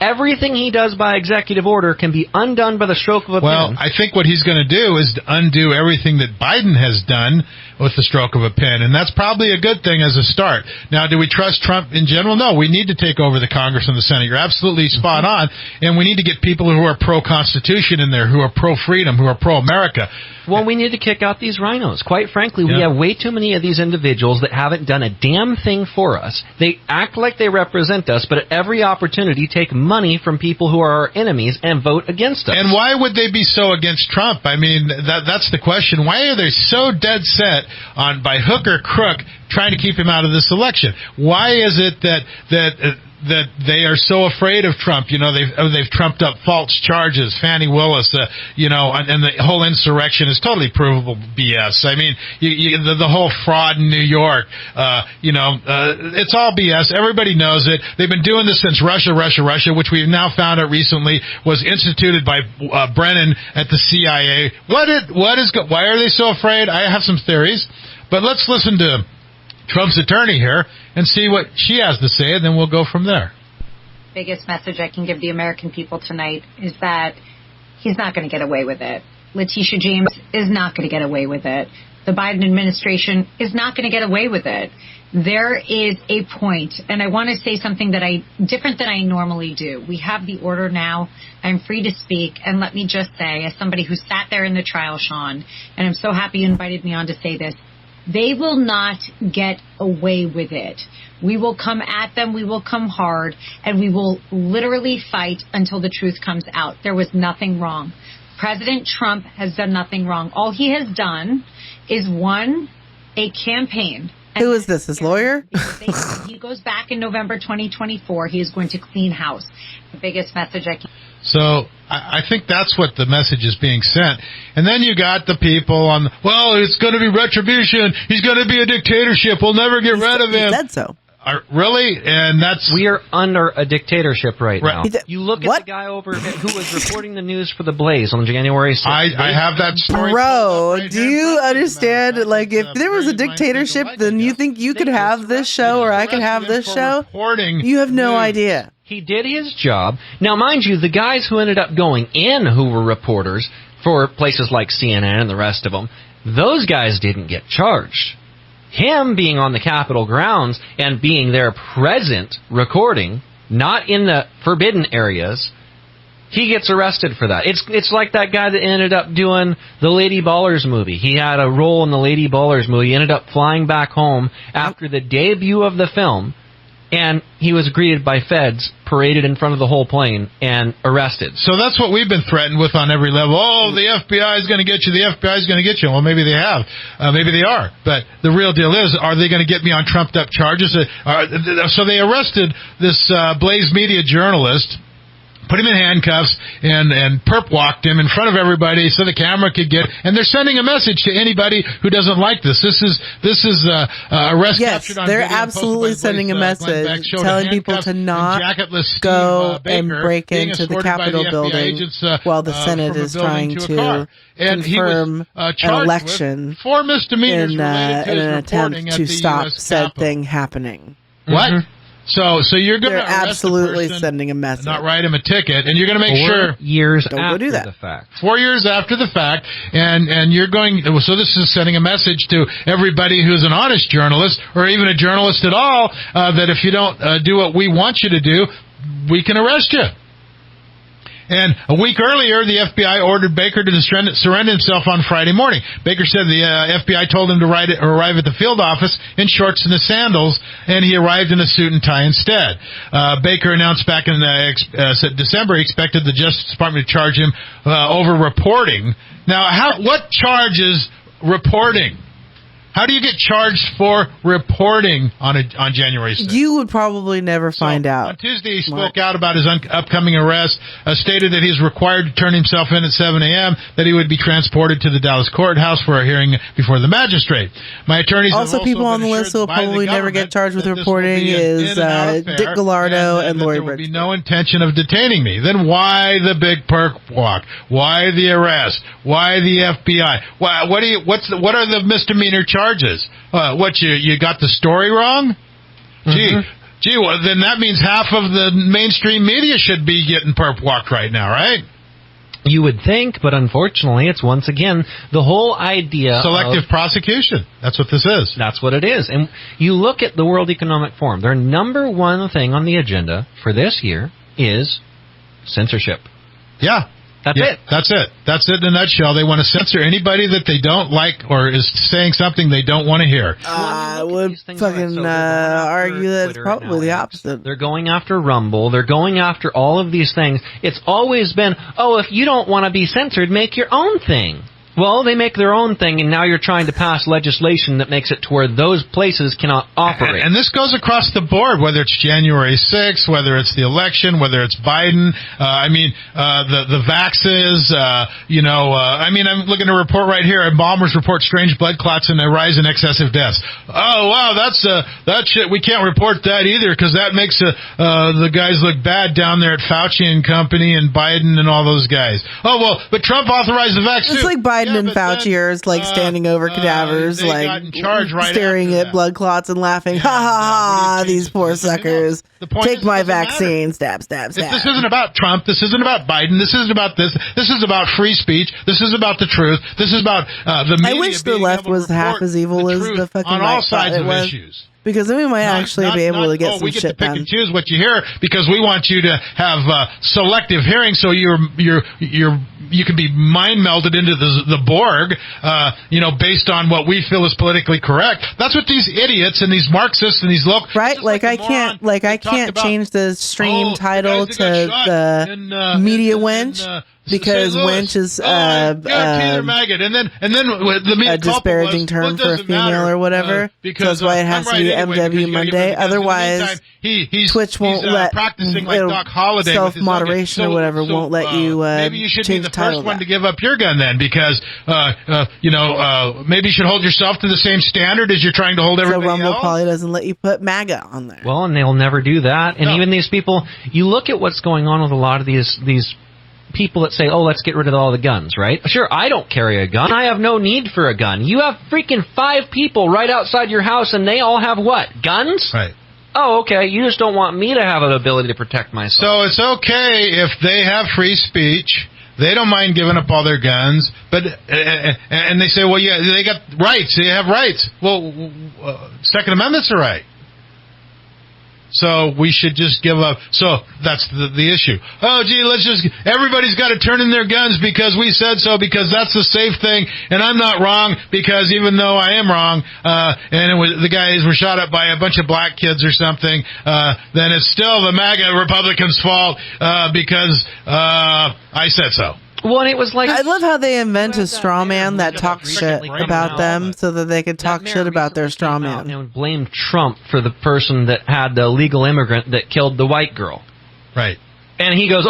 Speaker 6: Everything he does by executive order can be undone by the stroke of a pen.
Speaker 4: Well, I think what he's going to do is to undo everything that Biden has done with the stroke of a pen, and that's probably a good thing as a start. Now, do we trust Trump in general? No, we need to take over the Congress and the Senate. You're absolutely spot on, and we need to get people who are pro-Constitution in there, who are pro-freedom, who are pro-America.
Speaker 6: Well, we need to kick out these rhinos. Quite frankly, we have way too many of these individuals that haven't done a damn thing for us. They act like they represent us, but at every opportunity take money from people who are our enemies and vote against us.
Speaker 4: And why would they be so against Trump? I mean, that's the question. Why are they so dead set on, by hook or crook, trying to keep him out of this election? Why is it that they are so afraid of Trump? You know, they've trumped up false charges. Fannie Willis, and the whole insurrection is totally provable BS. I mean, the whole fraud in New York, it's all BS. Everybody knows it. They've been doing this since Russia, which we've now found out recently was instituted by Brennan at the CIA. Why are they so afraid? I have some theories, but let's listen to Trump's attorney here and see what she has to say, and then we'll go from there.
Speaker 20: Biggest message I can give the American people tonight is that he's not going to get away with it. Letitia James is not going to get away with it. The Biden administration is not going to get away with it. There is a point, and I want to say something different than I normally do. We have the order now. I'm free to speak, and let me just say, as somebody who sat there in the trial, Sean, and I'm so happy you invited me on to say this, they will not get away with it. We will come at them, we will come hard, and we will literally fight until the truth comes out. There was nothing wrong. President Trump has done nothing wrong. All he has done is won a campaign.
Speaker 13: Who is this, his lawyer?
Speaker 20: He goes back in November 2024. He is going to clean house. The biggest message I can...
Speaker 4: So I think that's what the message is being sent. And then you got the people on, it's going to be retribution. He's going to be a dictatorship. We'll never get rid of him.
Speaker 13: He said so.
Speaker 4: Really? And
Speaker 6: we are under a dictatorship right now. You look at the guy over who was reporting the news for the Blaze on January 6th.
Speaker 4: I have that story.
Speaker 13: Bro, do you understand? Like, if there was a dictatorship, then you think you could have this show or I could have this show? You have no idea.
Speaker 6: He did his job. Now, mind you, the guys who ended up going in who were reporters for places like CNN and the rest of them, those guys didn't get charged. Him being on the Capitol grounds and being there present recording, not in the forbidden areas, he gets arrested for that. It's like that guy that ended up doing the Lady Ballers movie. He had a role in the Lady Ballers movie. He ended up flying back home after the debut of the film, and he was greeted by feds, paraded in front of the whole plane, and arrested.
Speaker 4: So that's what we've been threatened with on every level. Oh, the FBI is going to get you. The FBI is going to get you. Well, maybe they have. Maybe they are. But the real deal is, are they going to get me on trumped-up charges? So they arrested this Blaze Media journalist, put him in handcuffs, and perp walked him in front of everybody so the camera could get. And they're sending a message to anybody who doesn't like this. This is arrest captured on video.
Speaker 13: They're absolutely sending a message telling people to not go and break into the Capitol building while the Senate is trying to confirm an election
Speaker 4: for misdemeanors
Speaker 13: in an attempt to stop said thing happening.
Speaker 4: What? So you're going to
Speaker 13: arrest absolutely sending a message,
Speaker 4: not write him a ticket, and you're going to make
Speaker 6: 4 years
Speaker 13: don't
Speaker 6: after
Speaker 13: go do that.
Speaker 6: The fact.
Speaker 4: 4 years after the fact, and you're going. So this is sending a message to everybody who's an honest journalist, or even a journalist at all, that if you don't do what we want you to do, we can arrest you. And a week earlier, the FBI ordered Baker to surrender himself on Friday morning. Baker said the FBI told him to arrive at the field office in shorts and sandals, and he arrived in a suit and tie instead. Baker announced back in December he expected the Justice Department to charge him over reporting. Now, what charges reporting? How do you get charged for reporting on January 6th?
Speaker 13: You would probably never find out.
Speaker 4: On Tuesday, he spoke out about his upcoming arrest, stated that he's required to turn himself in at 7 a.m., that he would be transported to the Dallas courthouse for a hearing before the magistrate. My attorneys
Speaker 13: also people on the list who will probably never get charged with reporting is Dick Gallardo and Lori Bridge.
Speaker 4: There will be no intention of detaining me. Then why the big perk walk? Why the arrest? Why the FBI? What are the misdemeanor charges? You got the story wrong? Gee, well, then that means half of the mainstream media should be getting perp walked right now, right?
Speaker 6: You would think, but unfortunately, it's once again the whole idea
Speaker 4: selective prosecution. That's what this is.
Speaker 6: That's what it is. And you look at the World Economic Forum, their number one thing on the agenda for this year is censorship.
Speaker 4: Yeah.
Speaker 6: That's it.
Speaker 4: That's it in a nutshell. They want to censor anybody that they don't like or is saying something they don't want to hear.
Speaker 13: I would fucking argue that it's probably the opposite.
Speaker 6: They're going after Rumble. They're going after all of these things. It's always been, if you don't want to be censored, make your own thing. Well, they make their own thing, and now you're trying to pass legislation that makes it to where those places cannot operate.
Speaker 4: And this goes across the board, whether it's January 6th, whether it's the election, whether it's Biden. The vaxes. I'm looking at a report right here. Embalmers report strange blood clots and a rise in excessive deaths. Oh, wow, that's shit. We can't report that either because that makes the guys look bad down there at Fauci and company and Biden and all those guys. Oh, well, but Trump authorized the vaccine.
Speaker 13: It's like Biden and Fauci are standing over cadavers, staring at blood clots and laughing. Ha ha ha! These poor suckers. Take my vaccine. Stab, stab, stab.
Speaker 4: This isn't about Trump. This isn't about Biden. This isn't about this. This is about free speech. This is about the truth. This is about the media.
Speaker 13: I wish the left was half as evil as the fucking
Speaker 4: on all sides of issues.
Speaker 13: Because then we might actually be able to get some shit done.
Speaker 4: We get to pick and choose what you hear because we want you to have selective hearing so you can be mind melded into the Borg, based on what we feel is politically correct. That's what these idiots and these Marxists and these
Speaker 13: I can't change the stream title to the media wench. Because wench is
Speaker 4: Peter Maggot, and then the
Speaker 13: a disparaging term for a female or whatever.
Speaker 4: Because
Speaker 13: that's why it has to be MW Monday. Otherwise, Twitch won't let self-moderation or whatever won't let you
Speaker 4: maybe you should
Speaker 13: change
Speaker 4: be the first one to give up your gun then, because maybe you should hold yourself to the same standard as you're trying to hold everybody else.
Speaker 13: So Rumble probably doesn't let you put MAGA on there.
Speaker 6: Well, and they'll never do that. And even these people, you look at what's going on with a lot of these people that say, let's get rid of all the guns, right? Sure, I don't carry a gun. I have no need for a gun. You have freaking 5 people right outside your house, and they all have what? Guns?
Speaker 4: Right.
Speaker 6: Oh, okay. You just don't want me to have an ability to protect myself.
Speaker 4: So it's okay if they have free speech. They don't mind giving up all their guns, but and they say, well, yeah, they got rights. They have rights. Well, Second Amendment's a right. So we should just give up. So that's the issue. Oh, gee, everybody's got to turn in their guns because we said so, because that's the safe thing, and I'm not wrong, because even though I am wrong, and the guys were shot up by a bunch of black kids or something, then it's still the MAGA Republicans' fault, because I said so.
Speaker 6: Well, and it was like,
Speaker 13: I love how they invent a straw man that talks shit about them so that they could talk shit about their straw man.
Speaker 6: And blame Trump for the person that had the illegal immigrant that killed the white girl.
Speaker 4: Right.
Speaker 6: And he goes,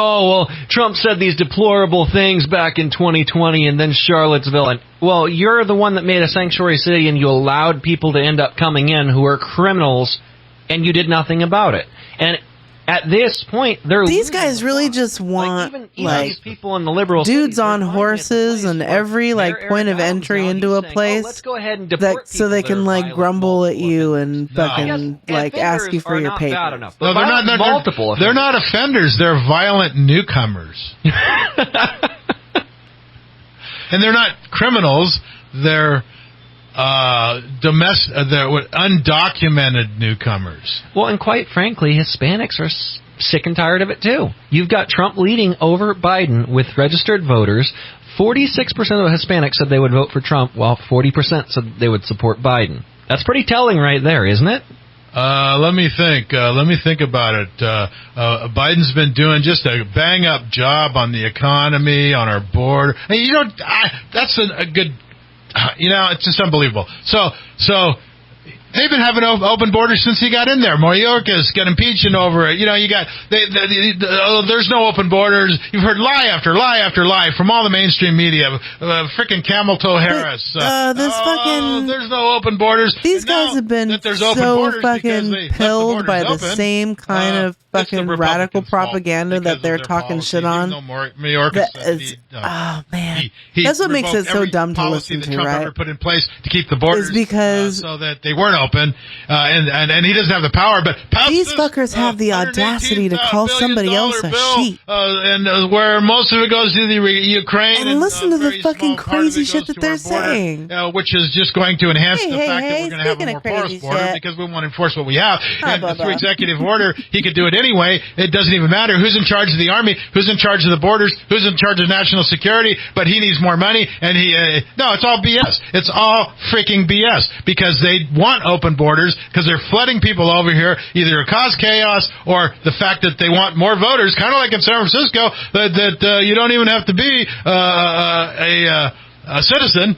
Speaker 6: Trump said these deplorable things back in 2020 and then Charlottesville. And, well, you're the one that made a sanctuary city and you allowed people to end up coming in who are criminals and you did nothing about it. And at this point,
Speaker 13: these guys really just want
Speaker 6: even these people in the liberal
Speaker 13: dudes on horses and every point of entry into a place
Speaker 6: let's go ahead and deport
Speaker 13: so they can grumble at you and fucking ask you for your paper.
Speaker 4: No, they're not offenders. They're violent newcomers. And they're not criminals. They're they're undocumented newcomers.
Speaker 6: Well, and quite frankly, Hispanics are sick and tired of it too. You've got Trump leading over Biden with registered voters. 46% of Hispanics said they would vote for Trump, while 40% said they would support Biden. That's pretty telling right there, isn't it?
Speaker 4: Let me think. Let me think about it. Biden's been doing just a bang-up job on the economy, on our border. And, that's a good... it's just unbelievable. So they've been having open borders since he got in there. Mayorkas got impeaching over it. You got there's no open borders. You've heard lie after lie after lie from all the mainstream media. Freaking Camel Toe Harris. There's no open borders.
Speaker 13: These guys have been so fucking pilled by the same kind of fucking radical propaganda that they're talking shit on. Oh man, that's what makes it so dumb to listen to,
Speaker 4: Trump
Speaker 13: right?
Speaker 4: Ever put in place to keep the borders
Speaker 13: is because
Speaker 4: so that they weren't open, and he doesn't have the power. But
Speaker 13: these fuckers have the audacity to call somebody else a sheep,
Speaker 4: and where most of it goes to the Ukraine.
Speaker 13: And listen to the fucking crazy shit that they're saying,
Speaker 4: which is just going to enhance the fact that we're going to have a more porous border because we want to enforce what we have. And through executive order, he could do it anyway. It doesn't even matter who's in charge of the army, who's in charge of the borders, who's in charge of national security. But he needs more money, and no, it's all BS. It's all freaking BS because they want open borders because they're flooding people over here either to cause chaos or the fact that they want more voters, kind of like in San Francisco, that you don't even have to be a citizen.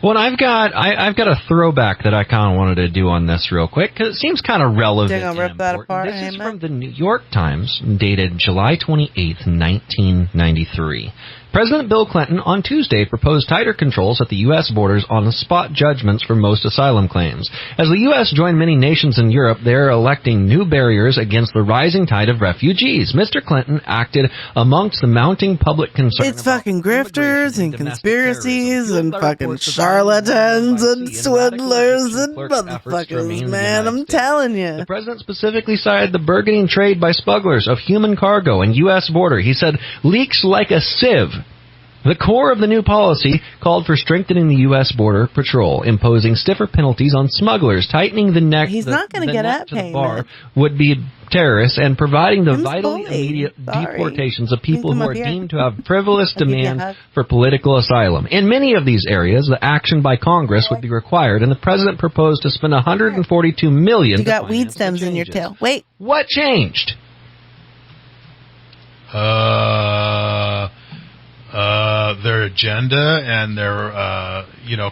Speaker 6: Well, I've got a throwback that I kind of wanted to do on this real quick because it seems kind of relevant.
Speaker 13: They're gonna rip that apart.
Speaker 6: This is from the New York Times, dated July 28th, 1993. President Bill Clinton on Tuesday proposed tighter controls at the U.S. borders on spot judgments for most asylum claims. As the U.S. joined many nations in Europe, they're electing new barriers against the rising tide of refugees. Mr. Clinton acted amongst the mounting public concern.
Speaker 13: It's fucking grifters and conspiracies and fucking charlatans and swindlers and motherfuckers, man. I'm telling you.
Speaker 6: The president specifically cited the burgeoning trade by smugglers of human cargo and U.S. border. He said, leaks like a sieve. The core of the new policy called for strengthening the U.S. border patrol, imposing stiffer penalties on smugglers, tightening the neck.
Speaker 13: He's not going to get up
Speaker 6: to the bar would be terrorists, and providing the vitally immediate deportations of people who are deemed to have frivolous demand for political asylum. In many of these areas, the action by Congress would be required, and the president proposed to spend $142 million.
Speaker 13: You got weed stems in your tail. Wait,
Speaker 6: what changed?
Speaker 4: Their agenda and their,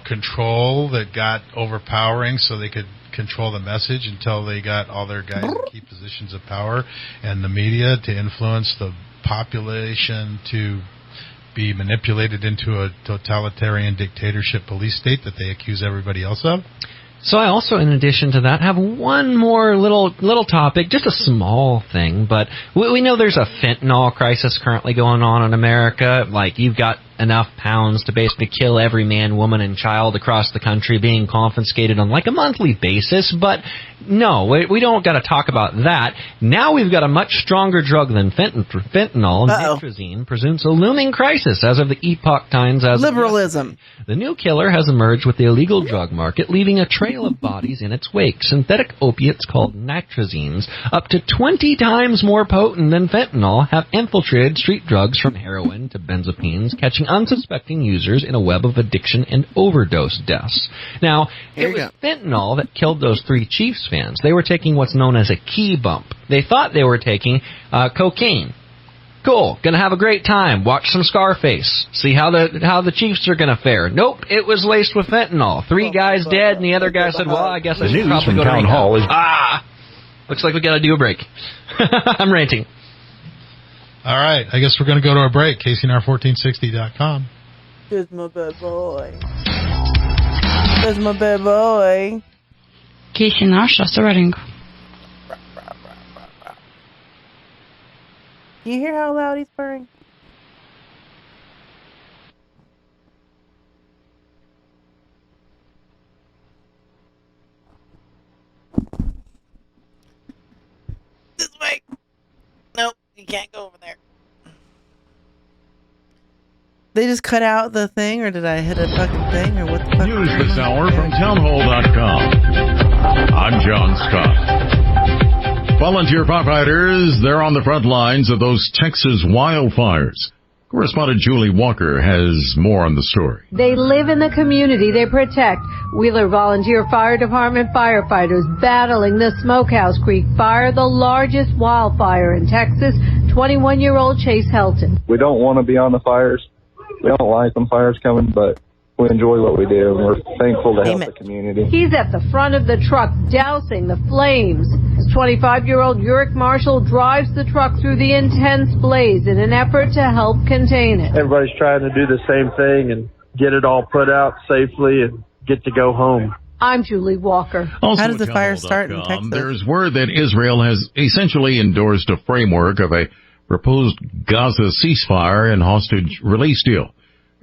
Speaker 4: control that got overpowering so they could control the message until they got all their guys in key positions of power and the media to influence the population to be manipulated into a totalitarian dictatorship police state that they accuse everybody else of.
Speaker 6: So I also, in addition to that, have one more little topic, just a small thing, but we know there's a fentanyl crisis currently going on in America. Like, you've got enough pounds to basically kill every man, woman, and child across the country being confiscated on like a monthly basis. But no, we don't got to talk about that. Now we've got a much stronger drug than fentanyl. Nitrazine presents a looming crisis as of the Epoch Times.
Speaker 13: Liberalism.
Speaker 6: The new killer has emerged with the illegal drug market, leaving a trail of bodies in its wake. Synthetic opiates called nitrazines, up to 20 times more potent than fentanyl, have infiltrated street drugs from heroin to benzodiazepines, catching unsuspecting users in a web of addiction and overdose deaths. Now, it was fentanyl that killed those 3 Chiefs fans. They were taking what's known as a key bump. They thought they were taking cocaine. Cool, gonna have a great time. Watch some Scarface. See how the Chiefs are gonna fare. Nope, it was laced with fentanyl. 3 guys dead, and the other guy said, "Well, I guess I should probably go to Town Hall." Looks like we gotta do a break. I'm ranting.
Speaker 4: All right, I guess we're gonna go to a break. KCNR1460.com.
Speaker 13: Here's my bad boy. Here's my bad boy.
Speaker 3: KCNR Strassering.
Speaker 13: You hear how loud he's purring? This way. Nope, you can't go over there. They just cut out the thing, or did I hit a fucking thing, or what the fuck?
Speaker 15: News this hour from townhall.com. I'm John Scott.
Speaker 10: Volunteer firefighters, they're on the front lines of those Texas wildfires. Correspondent Julie Walker has more on the story.
Speaker 22: They live in the community they protect. Wheeler Volunteer Fire Department firefighters battling the Smokehouse Creek fire, the largest wildfire in Texas. 21-year-old Chase Helton.
Speaker 23: We don't want to be on the fires. We don't like them fires coming, but we enjoy what we do, and we're thankful to help the community.
Speaker 22: He's at the front of the truck dousing the flames. 25-year-old Uric Marshall drives the truck through the intense blaze in an effort to help contain it.
Speaker 23: Everybody's trying to do the same thing and get it all put out safely and get to go home.
Speaker 22: I'm Julie Walker.
Speaker 10: Also
Speaker 13: How does the fire start in Texas?
Speaker 10: There's word that Israel has essentially endorsed a framework of a proposed Gaza ceasefire and hostage release deal.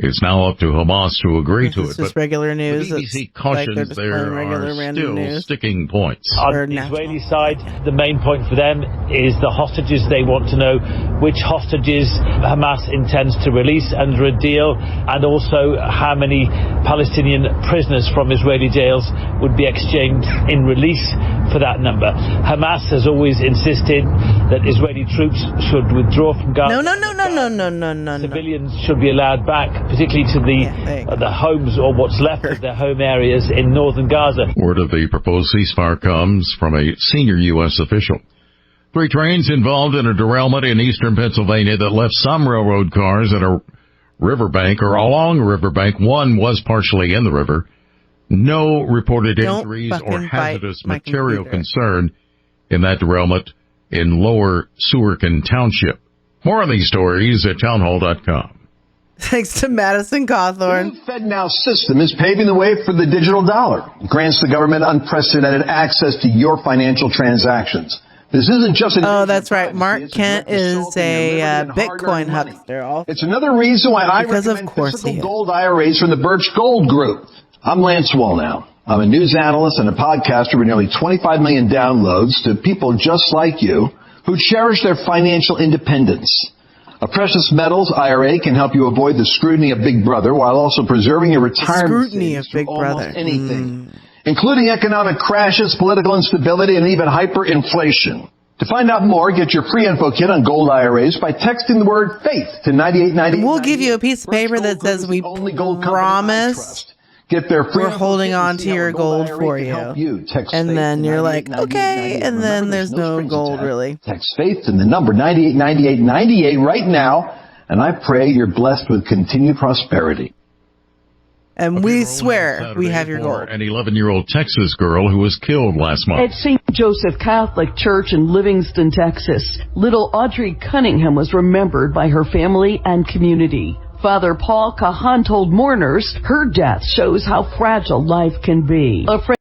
Speaker 10: It's now up to Hamas to agree to it.
Speaker 13: It's just regular news.
Speaker 10: The BBC cautions there are still sticking points.
Speaker 24: On the Israeli side, the main point for them is the hostages. They want to know which hostages Hamas intends to release under a deal, and also how many Palestinian prisoners from Israeli jails would be exchanged in release for that number. Hamas has always insisted that Israeli troops should withdraw from Gaza.
Speaker 13: No.
Speaker 24: Civilians should be allowed back, particularly to the homes or what's left of their home areas in northern Gaza.
Speaker 10: Word of the proposed ceasefire comes from a senior U.S. official. 3 trains involved in a derailment in eastern Pennsylvania that left some railroad cars at a riverbank or along a riverbank. One was partially in the river. No reported injuries or hazardous material concern in that derailment in Lower Sewerton Township. More on these stories at townhall.com.
Speaker 13: Thanks to Madison Cawthorn.
Speaker 25: The FedNow system is paving the way for the digital dollar. It grants the government unprecedented access to your financial transactions. This isn't just an...
Speaker 13: Oh, that's right. Mark Kent is a Bitcoin huckster.
Speaker 25: It's another reason why I recommend physical gold IRAs from the Birch Gold Group. I'm Lance Wallnow. I'm a news analyst and a podcaster with nearly 25 million downloads to people just like you who cherish their financial independence. A precious metals IRA can help you avoid the scrutiny of Big Brother while also preserving your retirement savings from almost anything, including economic crashes, political instability, and even hyperinflation. To find out more, get your free info kit on gold IRAs by texting the word FAITH to 9898.
Speaker 13: We'll give you a piece of paper that says we promise we're holding on to your gold for you. And then you're like, okay, and then there's no gold really.
Speaker 25: Text FAITH and the number 989898 right now, and I pray you're blessed with continued prosperity.
Speaker 13: And we swear we have your gold.
Speaker 10: An 11-year-old Texas girl who was killed last month.
Speaker 26: At St. Joseph Catholic Church in Livingston, Texas, little Audrey Cunningham was remembered by her family and community. Father Paul Kahan told mourners her death shows how fragile life can be.
Speaker 13: Come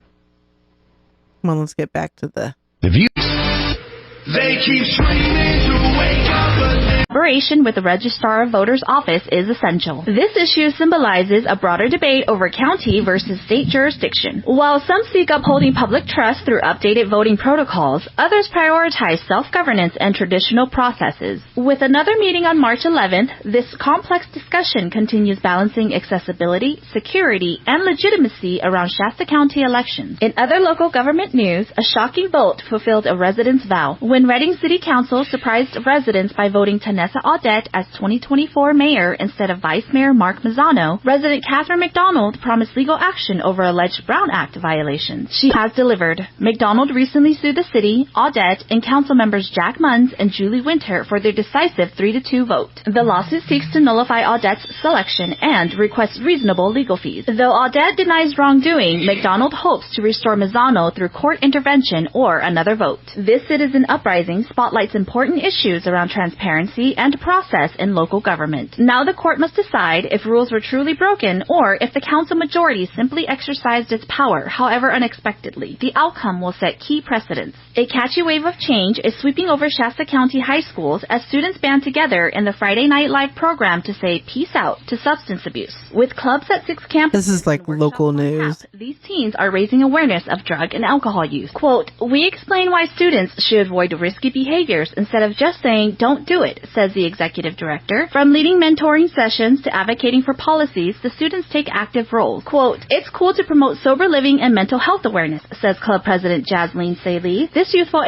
Speaker 13: on, let's get back to the
Speaker 10: view.
Speaker 5: They keep screaming to wake up, but
Speaker 27: Collaboration with the Registrar of Voters Office is essential. This issue symbolizes a broader debate over county versus state jurisdiction. While some seek upholding public trust through updated voting protocols, others prioritize self-governance and traditional processes. With another meeting on March 11th, this complex discussion continues balancing accessibility, security, and legitimacy around Shasta County elections. In other local government news, a shocking vote fulfilled a resident's vow when Reading City Council surprised residents by voting Tanessa Audette as 2024 mayor instead of Vice Mayor Mark Mazzano. Resident Catherine McDonald promised legal action over alleged Brown Act violations. She has delivered. McDonald recently sued the city, Audette, and council members Jack Munns and Julie Winter for their decisive 3-2 vote. The lawsuit seeks to nullify Audette's selection and requests reasonable legal fees. Though Audette denies wrongdoing, McDonald hopes to restore Mazzano through court intervention or another vote. This citizen uprising spotlights important issues around transparency and process in local government. Now the court must decide if rules were truly broken or if the council majority simply exercised its power, however unexpectedly. The outcome will set key precedents. A catchy wave of change is sweeping over Shasta County high schools as students band together in the Friday Night Live program to say peace out to substance abuse. With clubs at 6 campuses,
Speaker 13: this is like local news.
Speaker 27: These teens are raising awareness of drug and alcohol use. Quote, "We explain why students should avoid risky behaviors instead of just saying don't do it," says the executive director. From leading mentoring sessions to advocating for policies, the students take active roles. Quote, "It's cool to promote sober living and mental health awareness," says club president Jasleen Saley. This youthful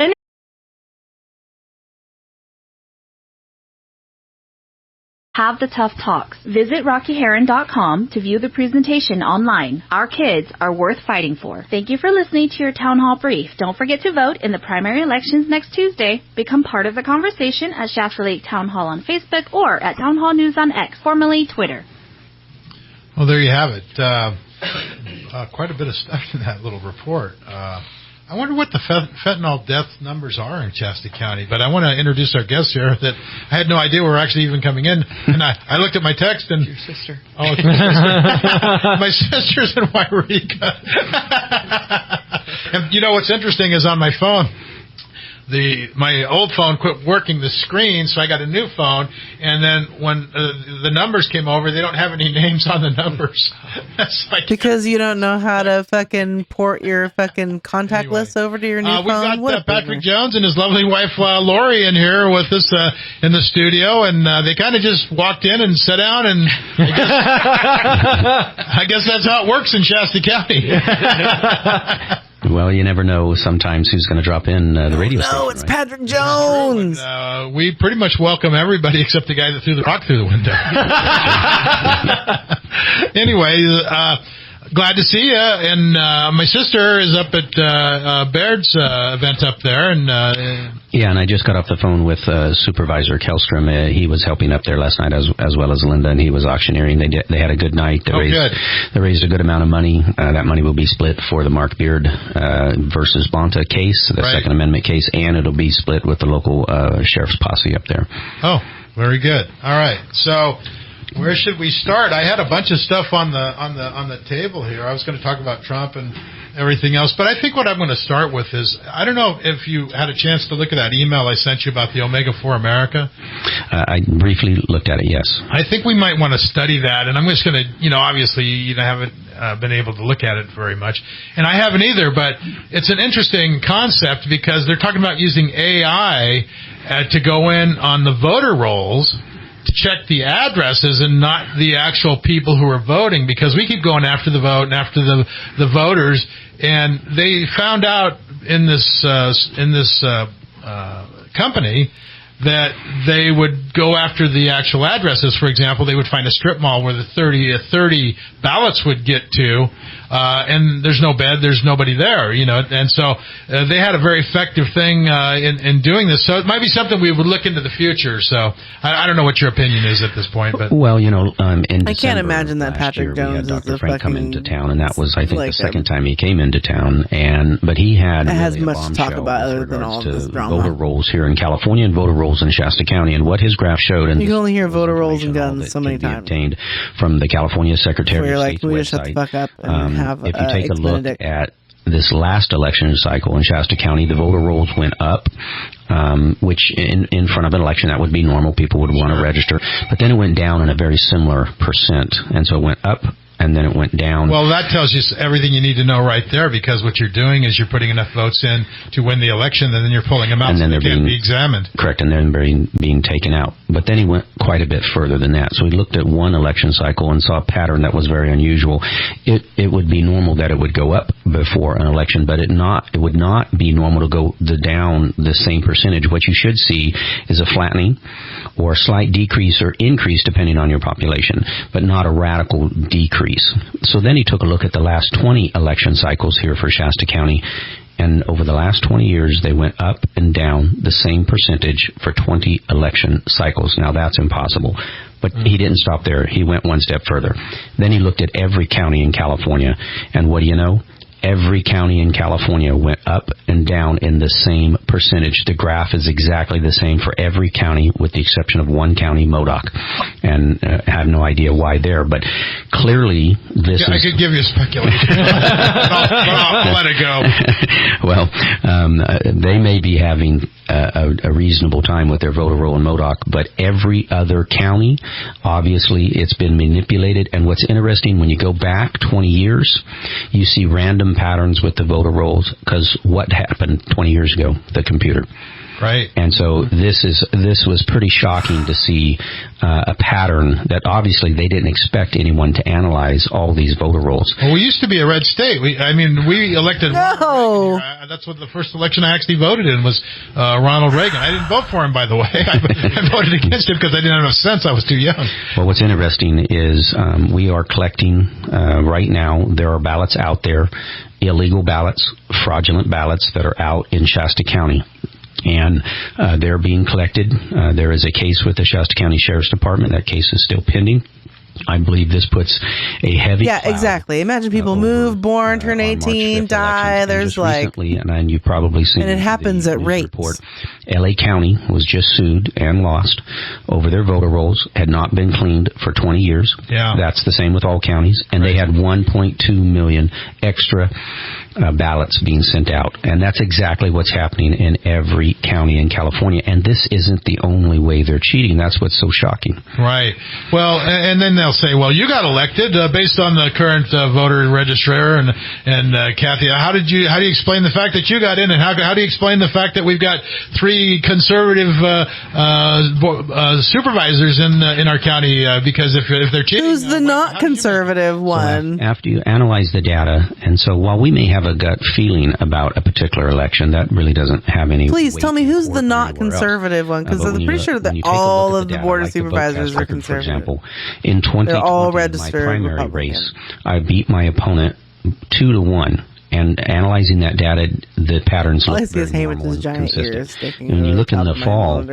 Speaker 27: Have the tough talks. Visit RockyHeron.com to view the presentation online. Our kids are worth fighting for. Thank you for listening to your Town Hall Brief. Don't forget to vote in the primary elections next Tuesday. Become part of the conversation at Shasta Lake Town Hall on Facebook or at Town Hall News on X, formerly Twitter.
Speaker 4: Well, there you have it. Quite a bit of stuff in that little report. I wonder what the fentanyl death numbers are in Shasta County. But I want to introduce our guest here that I had no idea we were actually even coming in. And I looked at my text and...
Speaker 1: Your sister.
Speaker 4: Oh, it's my sister. My sister's in Wairika. And you know what's interesting is on my phone, my old phone quit working the screen, so I got a new phone. And then when the numbers came over, they don't have any names on the numbers.
Speaker 13: Because you don't know how to fucking port your fucking contact list over to your new phone.
Speaker 4: We've got Patrick Jones and his lovely wife Lori in here with us in the studio, and they kind of just walked in and sat down, and I guess that's how it works in Shasta County.
Speaker 2: Well, you never know sometimes who's going to drop in the radio station.
Speaker 13: No, it's right? Patrick Jones.
Speaker 4: We pretty much welcome everybody except the guy that threw the rock through the window. Anyway, glad to see you. And my sister is up at Baird's event up there.
Speaker 2: Yeah, and I just got off the phone with Supervisor Kellstrom. He was helping up there last night as well as Linda, and he was auctioneering. They had a good night. They raised a good amount of money. That money will be split for the Mark Beard versus Bonta case, the Second Amendment case, and it'll be split with the local sheriff's posse up there.
Speaker 4: Oh, very good. All right, so where should we start? I had a bunch of stuff on the table here. I was going to talk about Trump and everything else, but I think what I'm going to start with is, I don't know if you had a chance to look at that email I sent you about the Omega-4 America.
Speaker 2: I briefly looked at it, yes.
Speaker 4: I think we might want to study that, and I'm just going to, obviously you haven't been able to look at it very much, and I haven't either, but it's an interesting concept because they're talking about using AI to go in on the voter rolls to check the addresses and not the actual people who are voting, because we keep going after the vote and after the voters, and they found out in this company that they would go after the actual addresses. For example, they would find a strip mall where the 30 ballots would get to, and there's no bed, there's nobody there, and so they had a very effective thing in doing this. So it might be something we would look into the future. So I don't know what your opinion is at this point, but
Speaker 2: well, in
Speaker 13: I can't imagine that Patrick Jones
Speaker 2: is Dr. Frank come into town, and that was I think the second time he came into town, but he had
Speaker 13: has much to talk about other than all of this drama.
Speaker 2: Voter rolls here in California and voter rolls in Shasta County, and what his graph showed, and
Speaker 13: you can only hear voter rolls and guns so many times.
Speaker 2: Obtained from the California Secretary of State's website.
Speaker 13: Shut the fuck up and have
Speaker 2: if you take a look at this last election cycle in Shasta County, the voter rolls went up, which in front of an election that would be normal. People would want to register, but then it went down in a very similar percent, and so it went up and then it went down.
Speaker 4: Well, that tells you everything you need to know right there, because what you're doing is you're putting enough votes in to win the election, and then you're pulling them out so they can't be examined.
Speaker 2: Correct, and then being taken out. But then he went quite a bit further than that. So he looked at one election cycle and saw a pattern that was very unusual. It would be normal that it would go up before an election, but it would not be normal to go down the same percentage. What you should see is a flattening or a slight decrease or increase depending on your population, but not a radical decrease. So then he took a look at the last 20 election cycles here for Shasta County, and over the last 20 years, they went up and down the same percentage for 20 election cycles. Now, that's impossible. But he didn't stop there. He went one step further. Then he looked at every county in California, and what do you know? Every county in California went up and down in the same percentage. The graph is exactly the same for every county with the exception of one county, Modoc. And I have no idea why there, but clearly this is...
Speaker 4: I could give you speculation, I'll let it go.
Speaker 2: Well, they may be having a reasonable time with their voter roll in Modoc, but every other county, obviously, it's been manipulated. And what's interesting, when you go back 20 years, you see random patterns with the voter rolls, because what happened 20 years ago? The computer.
Speaker 4: Right.
Speaker 2: And so this was pretty shocking to see a pattern that obviously they didn't expect anyone to analyze all these voter rolls.
Speaker 4: Well, we used to be a red state. We elected Ronald Reagan. That's what the first election I actually voted in was Ronald Reagan. I didn't vote for him, by the way. I voted against him because I didn't have enough sense. I was too young.
Speaker 2: Well, what's interesting is we are collecting right now. There are ballots out there, illegal ballots, fraudulent ballots that are out in Shasta County. And they're being collected. There is a case with the Shasta County Sheriff's Department. That case is still pending. I believe this puts a heavy cloud
Speaker 13: exactly. Imagine people move, born, turn 18, die. There's
Speaker 2: recently, and you've probably seen,
Speaker 13: and it happens at rates.
Speaker 2: Report. L.A. County was just sued and lost over their voter rolls. Had not been cleaned for 20 years.
Speaker 4: Yeah,
Speaker 2: that's the same with all counties, and they had 1.2 million extra ballots being sent out, and that's exactly what's happening in every county in California. And this isn't the only way they're cheating. That's what's so shocking.
Speaker 4: Right. Well, and then they'll say, "Well, you got elected based on the current voter registrar." And Kathy, how do you explain the fact that you got in, and how do you explain the fact that we've got 3 conservative supervisors in our county? Because if they're cheating,
Speaker 13: who's the not conservative one?
Speaker 2: So after you analyze the data, and so while we may have a gut feeling about a particular election, that really doesn't have any.
Speaker 13: Please tell me who's the not conservative one, because I'm pretty sure that all of the board of supervisors are conservative.
Speaker 2: For example, in 2020, my primary race, I beat my opponent 2-1. And analyzing that data, the patterns look very normal and consistent. When you look in the fall,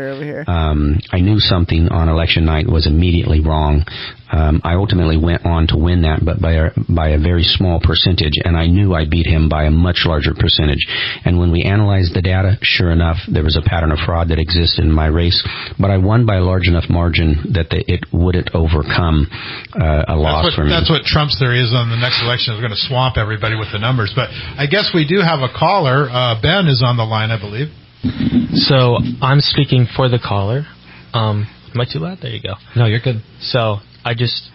Speaker 2: I knew something on election night was immediately wrong. I ultimately went on to win that, but by a very small percentage, and I knew I beat him by a much larger percentage. And when we analyzed the data, sure enough, there was a pattern of fraud that existed in my race, but I won by a large enough margin that it wouldn't overcome a loss for me.
Speaker 4: That's what Trump's theory is on the next election. Is going to swamp everybody with the numbers. But I guess we do have a caller. Ben is on the line, I believe.
Speaker 1: So I'm speaking for the caller. Am I too loud? There you go.
Speaker 6: No, you're good.
Speaker 1: So I just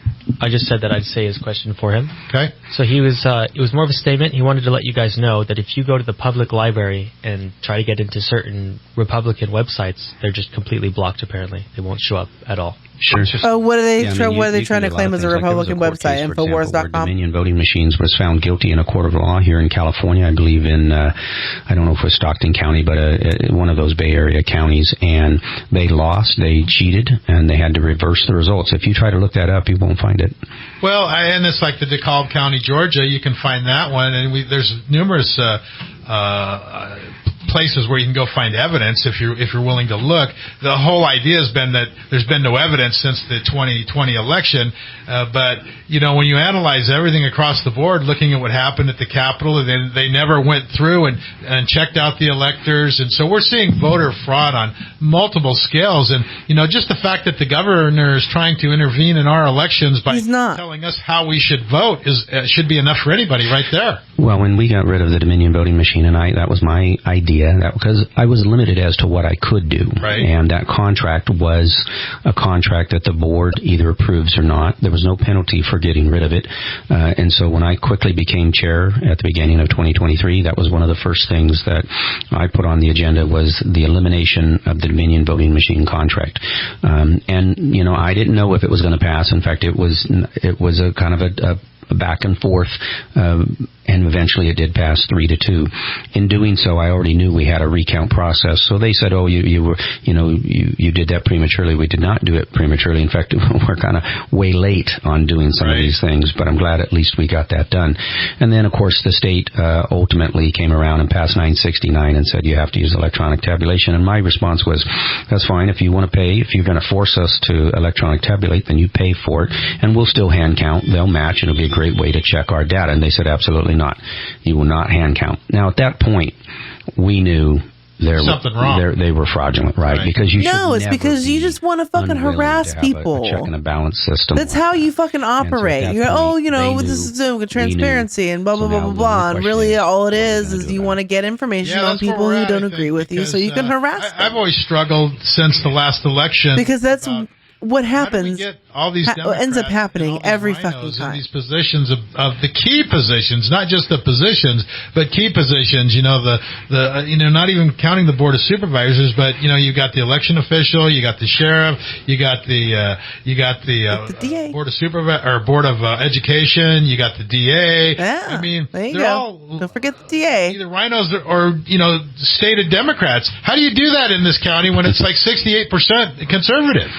Speaker 1: said that I'd say his question for him.
Speaker 4: Okay.
Speaker 1: So it was more of a statement. He wanted to let you guys know that if you go to the public library and try to get into certain Republican websites, they're just completely blocked. Apparently, they won't show up at all.
Speaker 2: Sure.
Speaker 13: Oh, what are they? What are they trying to claim as a Republican website? Infowars.com.
Speaker 2: Dominion Voting Machines was found guilty in a court of law here in California. I believe in I don't know if it was Stockton County, but one of those Bay Area counties, and they lost. They cheated, and they had to reverse the results. If you try to look that up, you won't find it.
Speaker 4: Well, and it's like the DeKalb County, Georgia. You can find that one, and there's numerous places where you can go find evidence if you're willing to look. The whole idea has been that there's been no evidence since the 2020 election, but when you analyze everything across the board, looking at what happened at the Capitol, they never went through and checked out the electors, and so we're seeing voter fraud on multiple scales. And just the fact that the governor is trying to intervene in our elections by telling us how we should vote should be enough for anybody right there.
Speaker 2: Well, when we got rid of the Dominion voting machine, and that was my idea, because I was limited as to what I could do.
Speaker 4: Right.
Speaker 2: And that contract was a contract that the board either approves or not. There was no penalty for getting rid of it. And so when I quickly became chair at the beginning of 2023, that was one of the first things that I put on the agenda was the elimination of the Dominion voting machine contract. And I didn't know if it was going to pass. In fact, it was a kind of a back and forth, and eventually it did pass 3-2. In doing so, I already knew we had a recount process. So they said, "Oh, you did that prematurely." We did not do it prematurely. In fact, we're kind of way late on doing some of these things. But I'm glad at least we got that done. And then, of course, the state ultimately came around and passed 969 and said you have to use electronic tabulation. And my response was, "That's fine. If you want to pay, if you're going to force us to electronic tabulate, then you pay for it, and we'll still hand count. They'll match, and it'll be a great way to check our data." And they said, "Absolutely not. You will not hand count." Now, at that point, we knew
Speaker 4: something wrong.
Speaker 2: They were fraudulent, right? Because
Speaker 13: it's because you just want to fucking harass people.
Speaker 2: A check and a balance system.
Speaker 13: That's how you fucking operate. So you go, this is transparency and blah blah blah blah blah. And really, all it is you want to get information on people who don't agree with you, so you can harass them.
Speaker 4: I've always struggled since the last election
Speaker 13: because that's what happens?
Speaker 4: Get all these
Speaker 13: what ends up happening every fucking time.
Speaker 4: These positions of the key positions, not just the positions, but key positions. Not even counting the board of supervisors, but you got the election official, you got the sheriff, you got the
Speaker 13: DA.
Speaker 4: board of board of education, you got the DA.
Speaker 13: Yeah,
Speaker 4: I mean,
Speaker 13: there you
Speaker 4: they're
Speaker 13: go.
Speaker 4: all
Speaker 13: Don't forget the DA.
Speaker 4: either rhinos or stated Democrats. How do you do that in this county when it's like 68% conservative?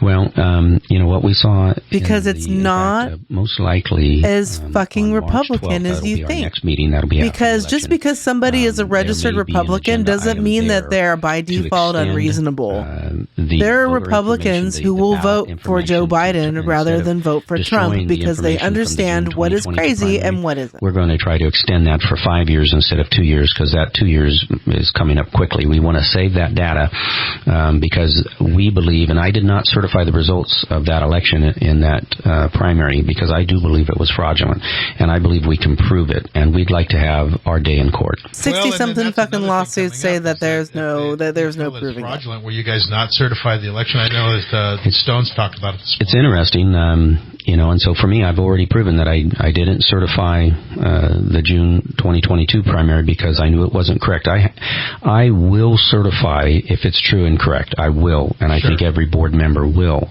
Speaker 2: Well, what we saw
Speaker 13: because it's not
Speaker 2: most likely
Speaker 13: as fucking Republican as you think.
Speaker 2: Next meeting, that'll be
Speaker 13: because just because somebody is a registered Republican doesn't mean that they're by default unreasonable. There are Republicans who will vote for Joe Biden rather than vote for Trump because they understand what is crazy and what isn't.
Speaker 2: We're going to try to extend that for 5 years instead of 2 years because that 2 years is coming up quickly. We want to save that data because we believe, and I did not certify the results of that election in that primary because I do believe it was fraudulent, and I believe we can prove it, and we'd like to have our day in court.
Speaker 13: 60-something fucking lawsuits say that there's no proving
Speaker 4: fraudulent. Will you guys not certify the election? I know that Stone's talked about it.
Speaker 2: It's interesting, and so for me, I've already proven that I didn't certify the June 2022 primary because I knew it wasn't correct. I will certify if it's true and correct. I will, and I think every board member will.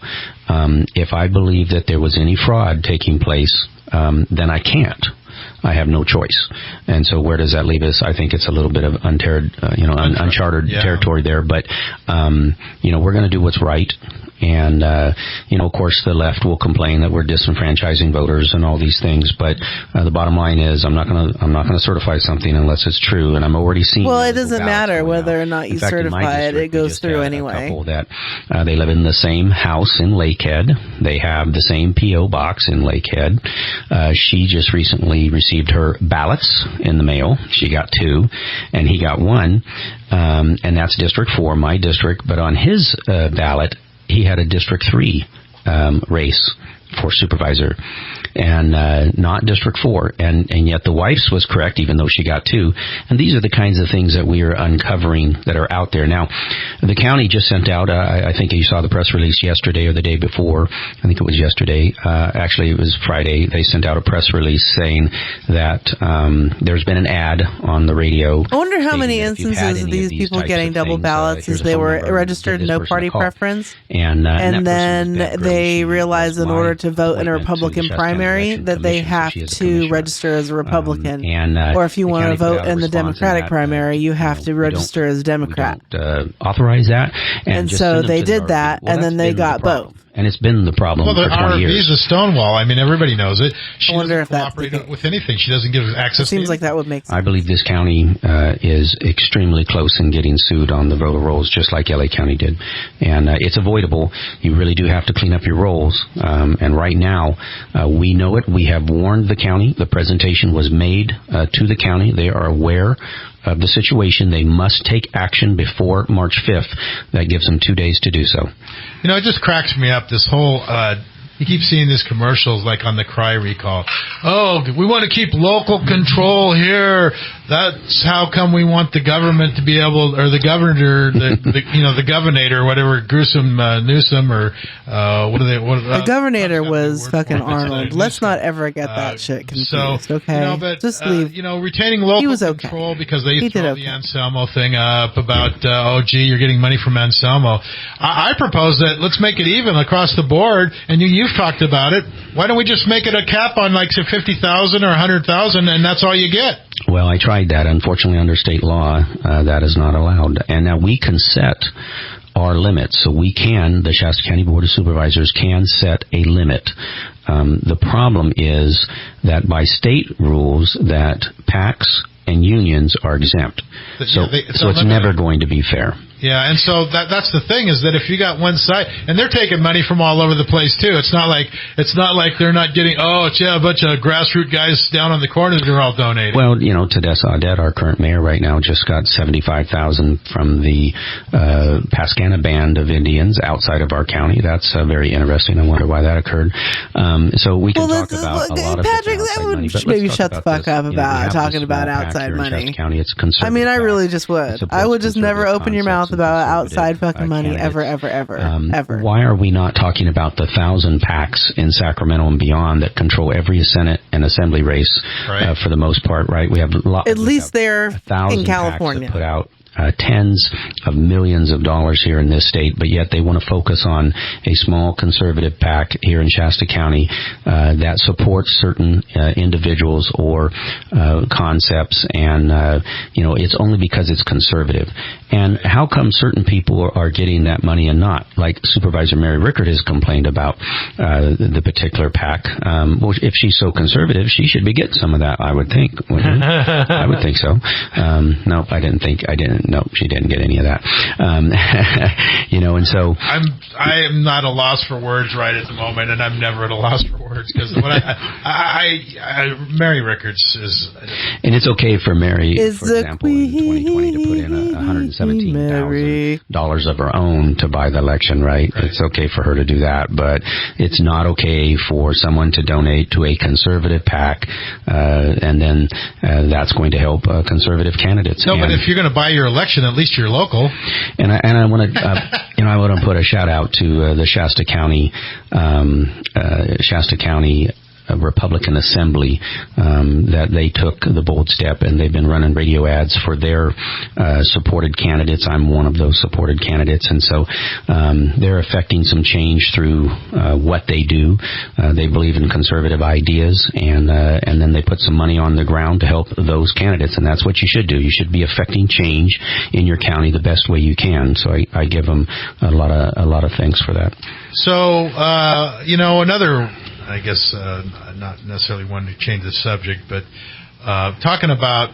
Speaker 2: If I believe that there was any fraud taking place, then I can't. I have no choice. And so where does that leave us? I think it's a little bit of uncharted territory there. But, we're going to do what's right. And, of course, the left will complain that we're disenfranchising voters and all these things. But the bottom line is I'm not going to certify something unless it's true. And I'm already seeing.
Speaker 13: Well, it doesn't matter whether or not you certify it. It goes through anyway.
Speaker 2: A couple that they live in the same house in Lakehead. They have the same P.O. box in Lakehead. She just recently received her ballots in the mail. She got 2, and he got 1. And that's District 4, my district. But on his ballot, he had a District 3 race for supervisor and not District 4. And yet the wife's was correct, even though she got 2. And these are the kinds of things that we are uncovering that are out there. Now, the county just sent out, I think you saw the press release yesterday or the day before. I think it was yesterday. Actually, it was Friday. They sent out a press release saying that there's been an ad on the radio.
Speaker 13: I wonder how many instances of these people getting double ballots is they were registered no party preference.
Speaker 2: And
Speaker 13: then they realized in order to vote in a Republican primary that they have to register as a Republican, or if you want to vote in the Democratic primary, you have to register as a Democrat.
Speaker 2: Authorize that,
Speaker 13: and so they did that, and then they got both.
Speaker 2: And it's been the problem for 20 years.
Speaker 4: RV's a Stonewall. I mean, everybody knows it. She doesn't cooperate with anything. She doesn't give access.
Speaker 13: It seems like that would make sense.
Speaker 2: I believe this county is extremely close in getting sued on the voter rolls, just like LA County did. And it's avoidable. You really do have to clean up your rolls. And right now, we know it. We have warned the county. The presentation was made to the county. They are aware of the situation. They must take action before March 5th. That gives them 2 days to do so.
Speaker 4: It just cracks me up, this whole you keep seeing these commercials like on the Cry recall. Oh, we want to keep local control here. That's how come we want the government to be able, or the governor, the governor, whatever, Gruesome Newsom, or what are they?
Speaker 13: The governor was fucking Arnold. Let's not ever get that shit confused. Okay, just leave.
Speaker 4: Retaining local control because they throw the Anselmo thing up about you're getting money from Anselmo. I propose that let's make it even across the board, and you've talked about it. Why don't we just make it a cap on like say 50,000 or 100,000, and that's all you get?
Speaker 2: Well, I tried that. Unfortunately, under state law, that is not allowed. And now we can set our limits. So the Shasta County Board of Supervisors can set a limit. The problem is that by state rules that PACs and unions are exempt. So it's never going to be fair.
Speaker 4: Yeah, and so that's the thing is that if you got one side, and they're taking money from all over the place too. It's not like they're not getting. Oh, it's a bunch of grassroots guys down on the corner that are all donating.
Speaker 2: Well, Tedessa Audet, our current mayor right now, just got $75,000 from the Pascana Band of Indians outside of our county. That's very interesting. I wonder why that occurred. So we can talk about a lot of
Speaker 13: Patrick, that would maybe shut the fuck up about talking about outside money.
Speaker 2: County, it's conservative.
Speaker 13: I mean, I really just would. I would just never open your mouth mouth about outside fucking money ever.
Speaker 2: Why are we not talking about the 1,000 PACs in Sacramento and beyond that control every Senate and Assembly race for the most part, right? We have
Speaker 13: at least there in California.
Speaker 2: PACs that put out tens of millions of dollars here in this state, but yet they want to focus on a small conservative PAC here in Shasta County that supports certain individuals or concepts, and it's only because it's conservative. And how come certain people are getting that money and not? Like Supervisor Mary Rickard has complained about the particular PAC. Well, if she's so conservative, she should be getting some of that, I would think. I would think so. No, I didn't. No, she didn't get any of that. And so
Speaker 4: I am not a loss for words right at the moment, and I'm never at a loss for words because Mary Rickards is. And
Speaker 2: it's okay for Mary, for example, in 2020 to put in $117,000 of her own to buy the election, right? It's okay for her to do that, but it's not okay for someone to donate to a conservative PAC, and then that's going to help conservative candidates.
Speaker 4: No, but if you're going to buy your election, at least you're local.
Speaker 2: And I want to, I want to put a shout out to the Shasta County Republican Assembly that they took the bold step, and they've been running radio ads for their supported candidates. I'm one of those supported candidates, and so they're affecting some change through what they do. They believe in conservative ideas, and then they put some money on the ground to help those candidates, and that's what you should do. You should be affecting change in your county the best way you can. So I give them a lot of thanks for that.
Speaker 4: So another, I guess, not necessarily wanting to change the subject, but talking about,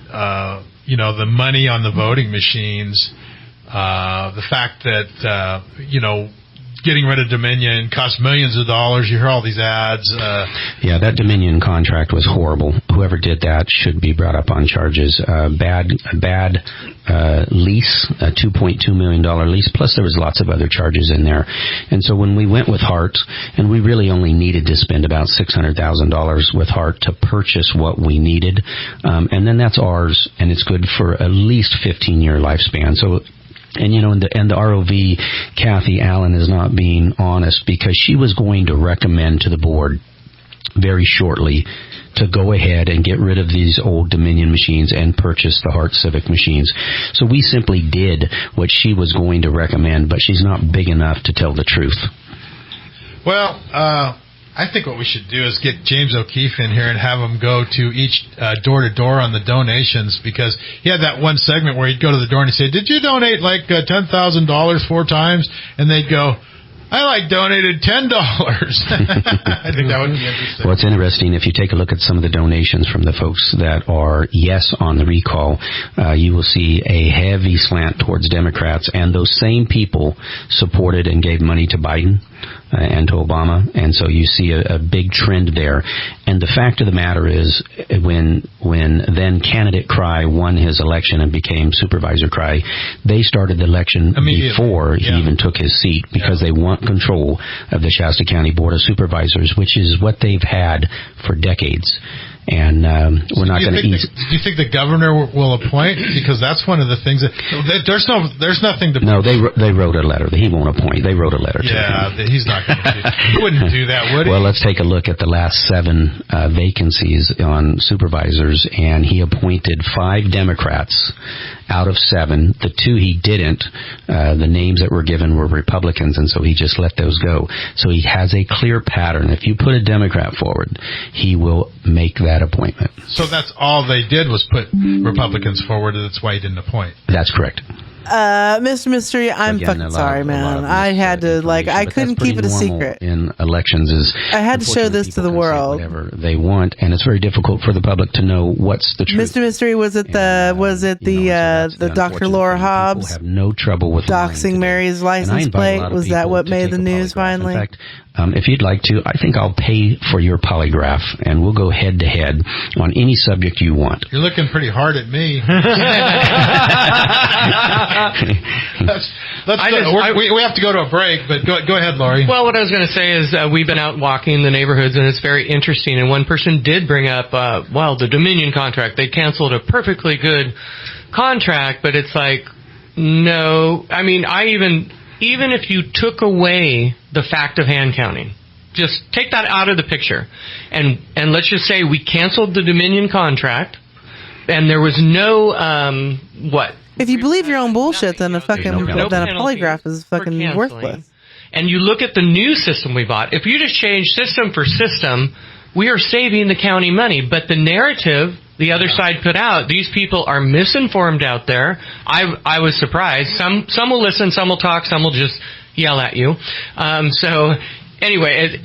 Speaker 4: the money on the voting machines, the fact that, getting rid of Dominion cost millions of dollars. You hear all these ads.
Speaker 2: Yeah, that Dominion contract was horrible. Whoever did that should be brought up on charges. Bad lease, a $2.2 million lease, plus there was lots of other charges in there. And so when we went with Hart, and we really only needed to spend about $600,000 with Hart to purchase what we needed, and then that's ours, and it's good for at least 15-year lifespan. So. And the ROV, Kathy Allen, is not being honest, because she was going to recommend to the board very shortly to go ahead and get rid of these old Dominion machines and purchase the Hart Civic machines. So we simply did what she was going to recommend, but she's not big enough to tell the truth.
Speaker 4: Well, I think what we should do is get James O'Keefe in here and have him go to each door-to-door on the donations, because he had that one segment where he'd go to the door and he'd say, did you donate like $10,000 4 times? And they'd go, I donated $10. I think that would be interesting.
Speaker 2: Well, it's interesting. If you take a look at some of the donations from the folks that are yes on the recall, you will see a heavy slant towards Democrats, and those same people supported and gave money to Biden and to Obama, and so you see a big trend there. And the fact of the matter is, when then candidate Cry won his election and became Supervisor Cry, they started the election before he even took his seat, because they want control of the Shasta County Board of Supervisors, which is what they've had for decades. And we're not going to ease.
Speaker 4: Do you think the governor will appoint? Because that's one of the things that there's nothing to.
Speaker 2: No, they wrote a letter. He won't appoint. They wrote a letter to him.
Speaker 4: Yeah, he's not going to. He wouldn't do that, would he?
Speaker 2: Well, let's take a look at the last 7 vacancies on supervisors, and he appointed 5 Democrats out of 7. The 2 he didn't. The names that were given were Republicans, and so he just let those go. So he has a clear pattern. If you put a Democrat forward, he will make that appointment.
Speaker 4: So that's all they did was put Republicans forward, and that's why he didn't appoint.
Speaker 2: That's correct.
Speaker 13: Mr. Mystery, I'm fucking sorry, man. I had to, I couldn't keep it a secret.
Speaker 2: In elections
Speaker 13: I had to show this to the world.
Speaker 2: Whatever they want, and it's very difficult for the public to know what's the truth.
Speaker 13: Mr. Mystery, was it the Dr. Laura Hobbs?
Speaker 2: Have no trouble with
Speaker 13: doxing Mary's license plate? Was that what made the news finally?
Speaker 2: In fact, if you'd like to, I think I'll pay for your polygraph, and we'll go head to head on any subject you want.
Speaker 4: You're looking pretty hard at me. We have to go to a break, but go ahead, Lori.
Speaker 7: Well, what I was going to say is we've been out walking the neighborhoods, and it's very interesting. And one person did bring up, the Dominion contract. They canceled a perfectly good contract, but it's like, No. I mean, even if you took away the fact of hand counting, just take that out of the picture, and let's just say we canceled the Dominion contract, and there was no
Speaker 13: If you believe your own bullshit, then a polygraph is fucking worthless.
Speaker 7: And you look at the new system we bought. If you just change system for system, we are saving the county money. But the narrative the other side put out, these people are misinformed out there. I was surprised. Some will listen, some will talk, some will just yell at you. So anyway,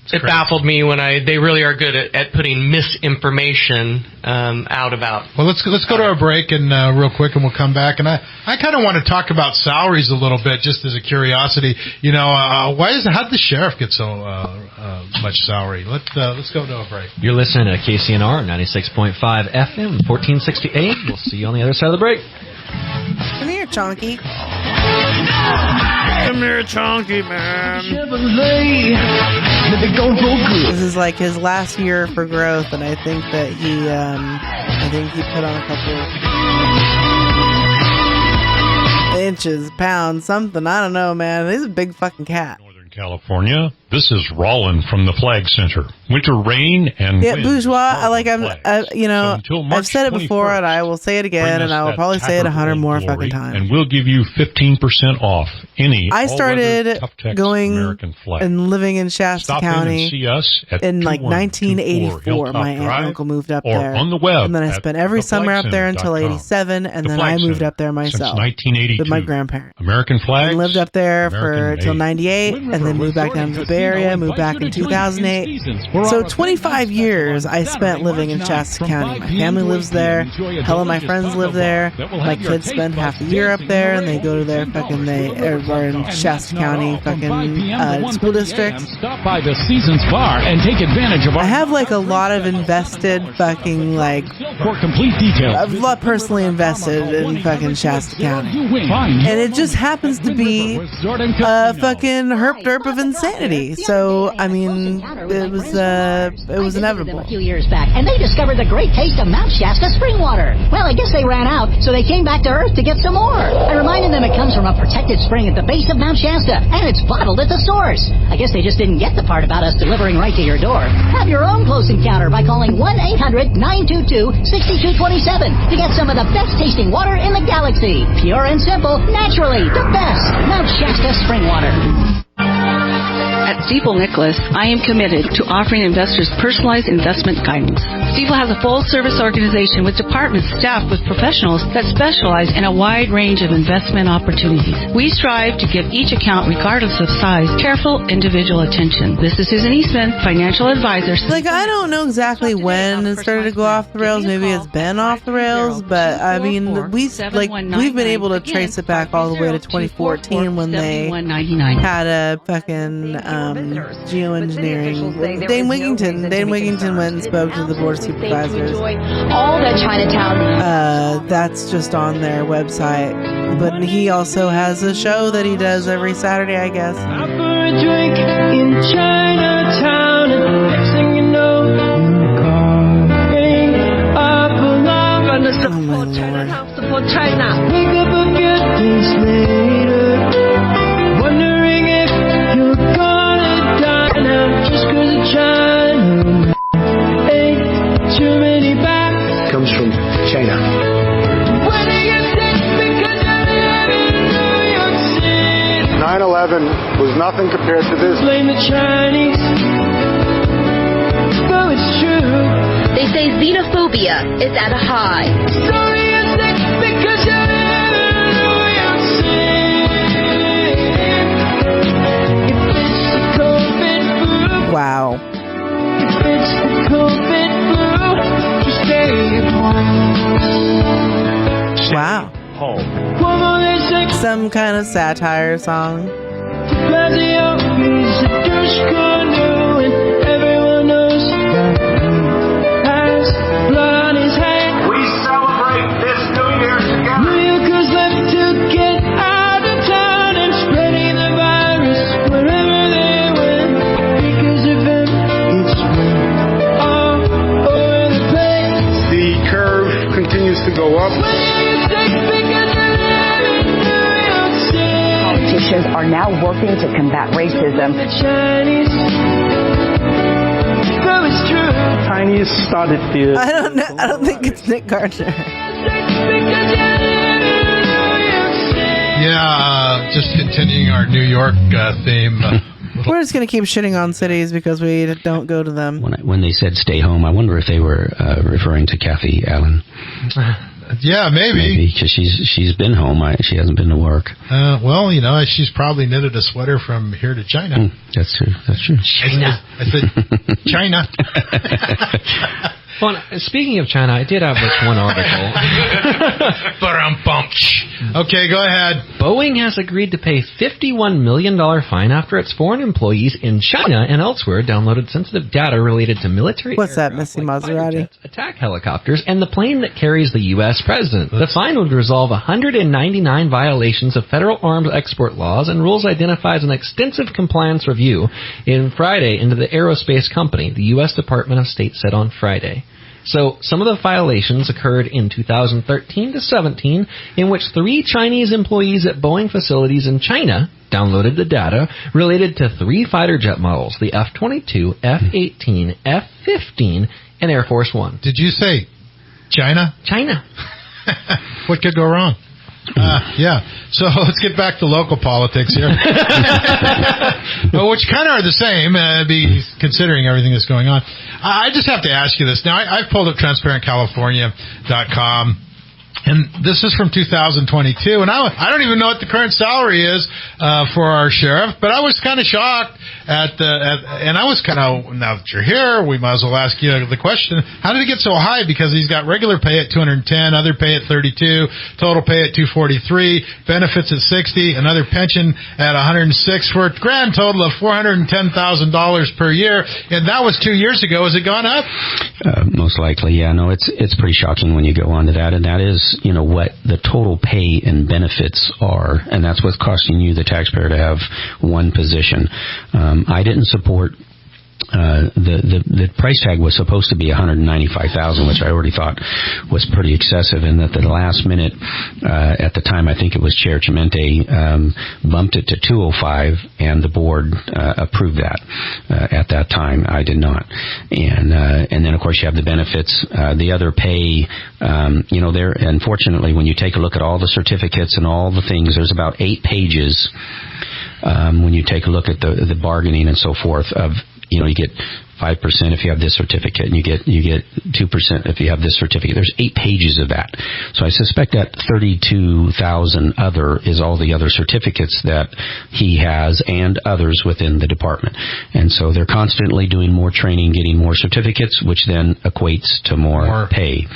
Speaker 7: it baffled me when they really are good at putting misinformation out about.
Speaker 4: Well, let's go to our break and real quick, and we'll come back. And I kind of want to talk about salaries a little bit, just as a curiosity. You know, how did the sheriff get so much salary? Let's go to a break.
Speaker 6: You're listening to KCNR 96.5 FM, 1460 AM. We'll see you on the other side of the break.
Speaker 13: Come here, Chonky. Come here, Chonky, man. This is like his last year for growth, and I think that he put on a couple inches, pounds, something. I don't know, man. He's a big fucking cat.
Speaker 8: California. This is Rollin from the Flag Center. Winter rain and wind
Speaker 13: bourgeois. I've said it before, and I will say it again, and I will probably say it 100 more fucking times.
Speaker 8: And we'll give you 15% off any.
Speaker 13: I started going and living in Shasta County in like 1984. My aunt and uncle moved up there,
Speaker 8: on the web,
Speaker 13: and then I spent every summer up there until '87, and then I moved up there myself with my grandparents.
Speaker 8: American flags.
Speaker 13: And lived up there until '98, and then moved back down to the Bay Area. Moved back in 2008. So 25 years I spent living in Shasta County. My family lives there. Hell of my friends live there. My kids spend half the year up there, and they go to their are in Shasta County school district.
Speaker 15: Stop by the Seasons Bar and take advantage of our.
Speaker 13: I have like a lot of invested
Speaker 15: for complete details.
Speaker 13: I've a lot personally invested in fucking Shasta County, and it just happens to be a fucking herp derp of insanity. So I mean, it was inevitable.
Speaker 9: A few years back, and they discovered the great taste of Mount Shasta spring water. Well, I guess they ran out, so they came back to Earth to get some more. I reminded them it comes from a protected spring at the base of Mount Shasta, and it's bottled at the source. I guess they just didn't get the part about us delivering right to your door. Have your own close encounter by calling 1-800-922-6227 to get some of the best tasting water in the galaxy. Pure and simple, naturally, the best. Mount Shasta spring water.
Speaker 11: At Stifel Nicholas, I am committed to offering investors personalized investment guidance. Stifel has a full-service organization with departments staffed with professionals that specialize in a wide range of investment opportunities. We strive to give each account, regardless of size, careful individual attention. This is Susan Eastman, financial advisor.
Speaker 13: I don't know exactly when it started to go off the rails. Maybe it's been off the rails, but I mean, we've been able to trace it back all the way to 2014 when they had a fucking geoengineering. Dane Wigington went and spoke to the board of supervisors.
Speaker 9: All that Chinatown.
Speaker 13: That's just on their website. But he also has a show that he does every Saturday, I guess.
Speaker 12: Out for a drink in Chinatown, and next thing you know, you're calling up along on the support China. Support China. Wake up a few days later, wondering if you're gonna die now just 'cause of China. Ain't too many back.
Speaker 14: Comes from China.
Speaker 12: When do you think because I live in New York City?
Speaker 14: 9/11 was nothing compared to this.
Speaker 12: Blame the Chinese. But it's true.
Speaker 27: They say xenophobia is at a high.
Speaker 12: So you think because I live in New York City. If it's the COVID flu.
Speaker 13: Wow.
Speaker 12: If it's the COVID flu, just stay at home.
Speaker 13: Wow. Some kind of satire song.
Speaker 12: Blasio is a douche canoe, and everyone knows that has blood in his hand.
Speaker 14: We celebrate this New Year together.
Speaker 12: New Yorkers left to get out of town and spreading the virus wherever they went. Because of him, it's all over the place.
Speaker 14: The curve continues to go up.
Speaker 12: When you think because you're living
Speaker 3: organizations are now working to combat racism.
Speaker 12: Chinese started the...
Speaker 13: I don't think it's Nick Gardner.
Speaker 4: Yeah, just continuing our New York theme.
Speaker 13: We're just going to keep shitting on cities because we don't go to them.
Speaker 2: When they said stay home, I wonder if they were referring to Kathy Allen.
Speaker 4: Yeah, maybe.
Speaker 2: Because she's been home. She hasn't been to work.
Speaker 4: Well, she's probably knitted a sweater from here to China.
Speaker 2: That's true.
Speaker 4: China. I said China.
Speaker 6: Well, speaking of China, I did have this one article.
Speaker 4: Okay, go ahead.
Speaker 6: Boeing has agreed to pay $51 million fine after its foreign employees in China and elsewhere downloaded sensitive data related to military
Speaker 13: What's that, Missy Maserati?
Speaker 6: attack helicopters, and the plane that carries the U.S. president. The fine would resolve 199 violations of federal arms export laws and rules identifies an extensive compliance review in Friday into the aerospace company, the U.S. Department of State said on Friday. So some of the violations occurred in 2013 to 17, in which 3 Chinese employees at Boeing facilities in China downloaded the data related to 3 fighter jet models, the F-22, F-18, F-15, and Air Force One.
Speaker 4: Did you say China?
Speaker 6: China.
Speaker 4: What could go wrong? Yeah. So let's get back to local politics here. Which kind of are the same, considering everything that's going on. I just have to ask you this. Now, I've pulled up TransparentCalifornia.com. And this is from 2022, and I don't even know what the current salary is for our sheriff, but I was kind of shocked and I was kind of, now that you're here, we might as well ask you the question, how did it get so high? Because he's got regular pay at $210, other pay at $32, total pay at $243, benefits at $60, another pension at $106, for a grand total of $410,000 per year, and that was 2 years ago. Has it gone up?
Speaker 2: Most likely, yeah. No, it's pretty shocking when you go on to that, and that is, what the total pay and benefits are, and that's what's costing you, the taxpayer, to have one position. I didn't support the price tag was supposed to be $195,000, which I already thought was pretty excessive, and that the last minute, at the time, I think it was Chair Chimente, bumped it to $205, and the board approved that at that time. I did not. And then, of course, you have the benefits. The other pay, there, unfortunately, when you take a look at all the certificates and all the things, there's about 8 pages when you take a look at the bargaining and so forth of, you get 5% if you have this certificate, and you get 2% if you have this certificate. There's 8 pages of that. So I suspect that 32,000 other is all the other certificates that he has and others within the department. And so they're constantly doing more training, getting more certificates, which then equates to more pay.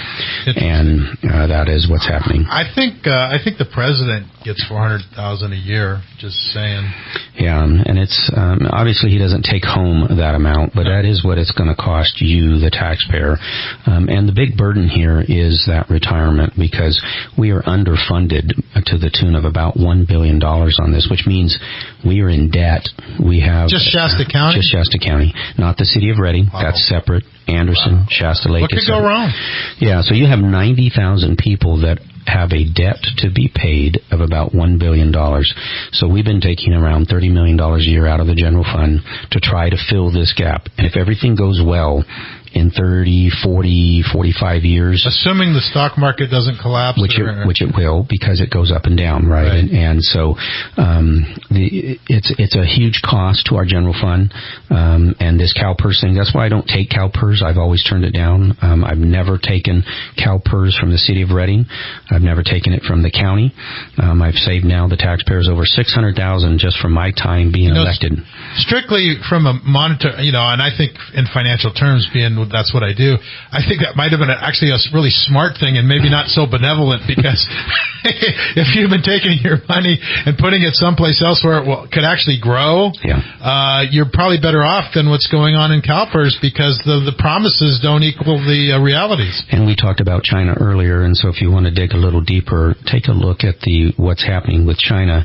Speaker 2: And that is what's happening.
Speaker 4: I think the president gets $400,000 a year. Just saying.
Speaker 2: Yeah, and it's obviously he doesn't take home that amount, but that is what it's going to cost you, the taxpayer. And the big burden here is that retirement, because we are underfunded to the tune of about $1 billion on this, which means we are in debt. We have
Speaker 4: just Shasta County?
Speaker 2: Just Shasta County, not the city of Redding. Wow. That's separate. Anderson, Shasta Lake.
Speaker 4: What could go wrong?
Speaker 2: Yeah, so you have 90,000 people that have a debt to be paid of about $1 billion. So we've been taking around $30 million a year out of the general fund to try to fill this gap. And if everything goes well, in 30, 40, 45 years.
Speaker 4: Assuming the stock market doesn't collapse.
Speaker 2: Which it will, because it goes up and down, right? And so it's a huge cost to our general fund. And this CalPERS thing, that's why I don't take CalPERS. I've always turned it down. I've never taken CalPERS from the city of Redding. I've never taken it from the county. I've saved now the taxpayers over $600,000 just from my time being elected.
Speaker 4: Strictly from a monetary, and I think in financial terms, that's what I do. I think that might have been actually a really smart thing and maybe not so benevolent, because if you've been taking your money and putting it someplace else where it could actually grow, you're probably better off than what's going on in CalPERS, because the promises don't equal the realities.
Speaker 2: And we talked about China earlier, and so if you want to dig a little deeper, take a look at what's happening with China.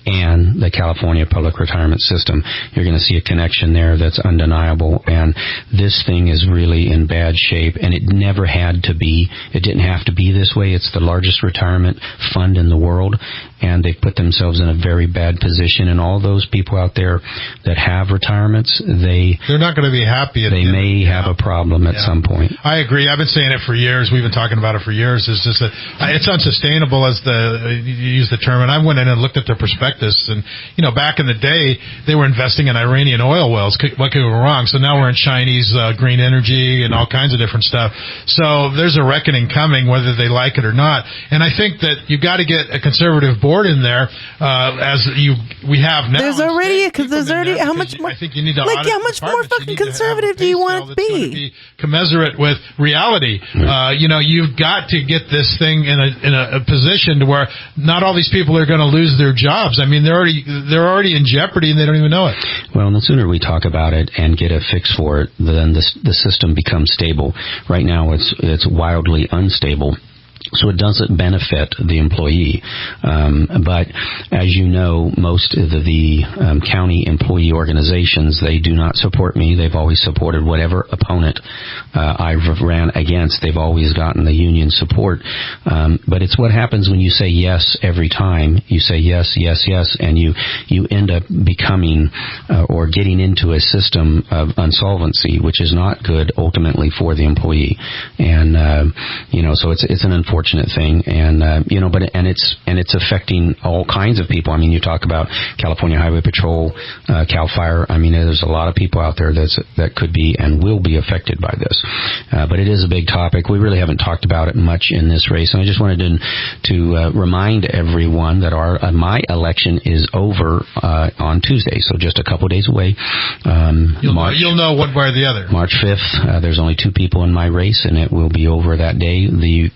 Speaker 2: and the California public retirement system. You're going to see a connection there that's undeniable, and this thing is really in bad shape, and it never had to be. It didn't have to be this way. It's the largest retirement fund in the world, and they've put themselves in a very bad position, and all those people out there that have retirements,
Speaker 4: they're not going to be happy.
Speaker 2: They may have a problem at some point.
Speaker 4: I agree. I've been saying it for years. We've been talking about it for years. It's just that it's unsustainable, as you use the term. And I went in and looked at their prospectus, and back in the day they were investing in Iranian oil wells. What could go wrong? So now we're in Chinese green energy and all kinds of different stuff. So there's a reckoning coming, whether they like it or not. And I think that you got to get a conservative board in there, we have now.
Speaker 13: There's already how much more?
Speaker 4: I think you need to
Speaker 13: how much more fucking conservative do you want it to be?
Speaker 4: Commensurate with reality. You've got to get this thing in a position to where not all these people are going to lose their jobs. I mean, they're already in jeopardy and they don't even know it.
Speaker 2: Well, the sooner we talk about it and get a fix for it, then the system becomes stable. Right now, it's wildly unstable. So it doesn't benefit the employee. But as you know, most of the county employee organizations, they do not support me. They've always supported whatever opponent I've ran against. They've always gotten the union support. But it's what happens when you say yes every time. You say yes, yes, yes, and you end up becoming or getting into a system of insolvency, which is not good ultimately for the employee. And so it's an unfortunate thing, and it's affecting all kinds of people. I mean, you talk about California Highway Patrol, Cal Fire. I mean, there's a lot of people out there that could be and will be affected by this. But it is a big topic. We really haven't talked about it much in this race, and I just wanted to remind everyone that my election is over on Tuesday, so just a couple days away.
Speaker 4: You'll know one way or the other.
Speaker 2: March 5th. There's only 2 people in my race, and it will be over that day. The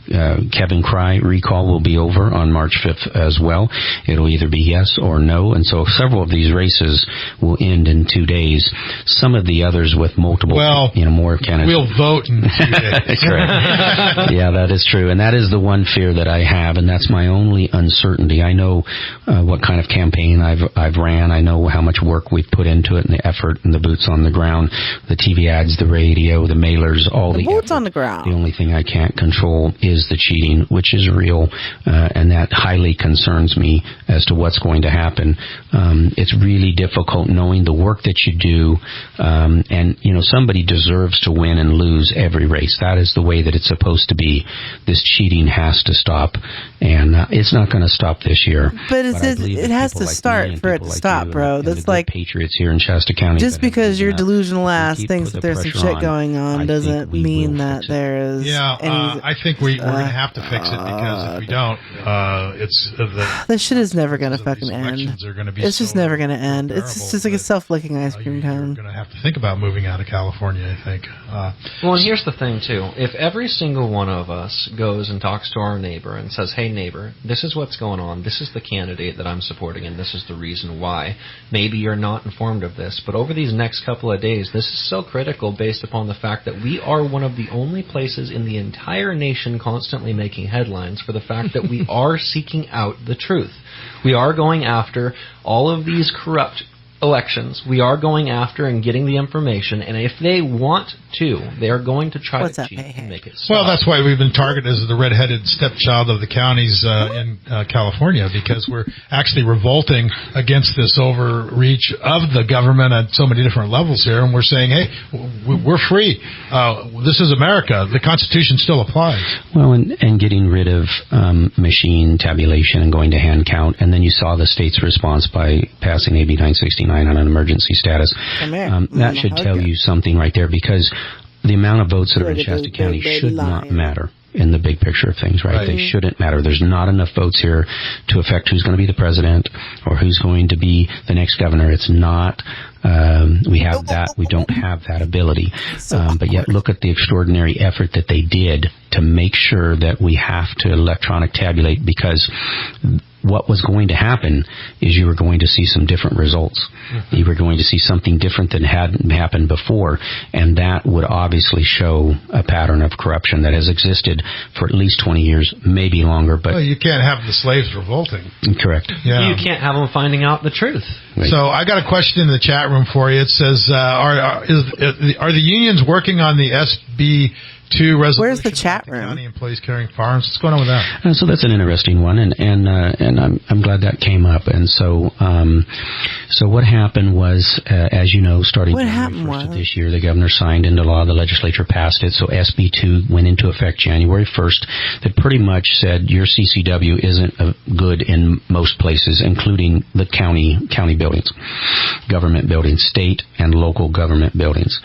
Speaker 2: Kevin Cry recall will be over on March 5th as well. It'll either be yes or no, and so several of these races will end in 2 days. Some of the others with multiple, more candidates.
Speaker 4: We'll vote in 2 days.
Speaker 2: Correct. Yeah, that is true, and that is the one fear that I have, and that's my only uncertainty. I know what kind of campaign I've ran. I know how much work we've put into it, and the effort, and the boots on the ground, the TV ads, the radio, the mailers, all the
Speaker 13: boots on the ground.
Speaker 2: The only thing I can't control is the cheating, which is real, and that highly concerns me as to what's going to happen. It's really difficult knowing the work that you do, and somebody deserves to win and lose every race. That is the way that it's supposed to be. This cheating has to stop, and it's not going to stop this year.
Speaker 13: But it has to start for it to stop, bro. That's like
Speaker 2: Patriots here in Shasta County.
Speaker 13: Just because your delusional ass thinks that there's some shit going on doesn't mean that there is.
Speaker 4: Yeah, I think we're going to have to fix it, because if we don't,
Speaker 13: this shit is never going to fucking end. It's just never going to end. It's just like a self-licking ice cream cone.
Speaker 4: We're going to have to think about moving out of California, I think.
Speaker 6: Well, and here's the thing, too. If every single one of us goes and talks to our neighbor and says, hey, neighbor, this is what's going on, this is the candidate that I'm supporting, and this is the reason why. Maybe you're not informed of this, but over these next couple of days, this is so critical based upon the fact that we are one of the only places in the entire nation constantly making headlines for the fact that we are seeking out the truth. We are going after all of these corrupt elections. We are going after and getting the information, and if they want to, they are going to try to cheat and make it stop.
Speaker 4: Well, that's why we've been targeted as the redheaded stepchild of the counties in California, because we're actually revolting against this overreach of the government at so many different levels here, and we're saying, hey, we're free. This is America. The Constitution still applies.
Speaker 2: Well, and getting rid of machine tabulation and going to hand count, and then you saw the state's response by passing AB 969 on an emergency status. That should tell you something right there, because the amount of votes that are in Shasta County should not matter in the big picture of things, right? They shouldn't matter. There's not enough votes here to affect who's going to be the president or who's going to be the next governor. It's not. We don't have that ability. But yet look at the extraordinary effort that they did to make sure that we have to electronic tabulate, because what was going to happen is you were going to see some different results. Mm-hmm. You were going to see something different than hadn't happened before, and that would obviously show a pattern of corruption that has existed for at least 20 years, maybe longer. But
Speaker 4: you can't have the slaves revolting.
Speaker 2: Correct.
Speaker 6: Yeah. You can't have them finding out the truth.
Speaker 2: Right.
Speaker 4: So I got a question in the chat room for you. It says, are the unions working on the SB2 resolution?
Speaker 13: Where's the chat room?
Speaker 4: County employees carrying firearms. What's going on with that?
Speaker 2: So that's an interesting one, and I'm glad that came up. And so what happened was, as you know, starting January 1st of this year, the governor signed into law. The legislature passed it. So SB2 went into effect January 1st. That pretty much said your CCW isn't good in most places, including the county buildings, government buildings, state and local government buildings.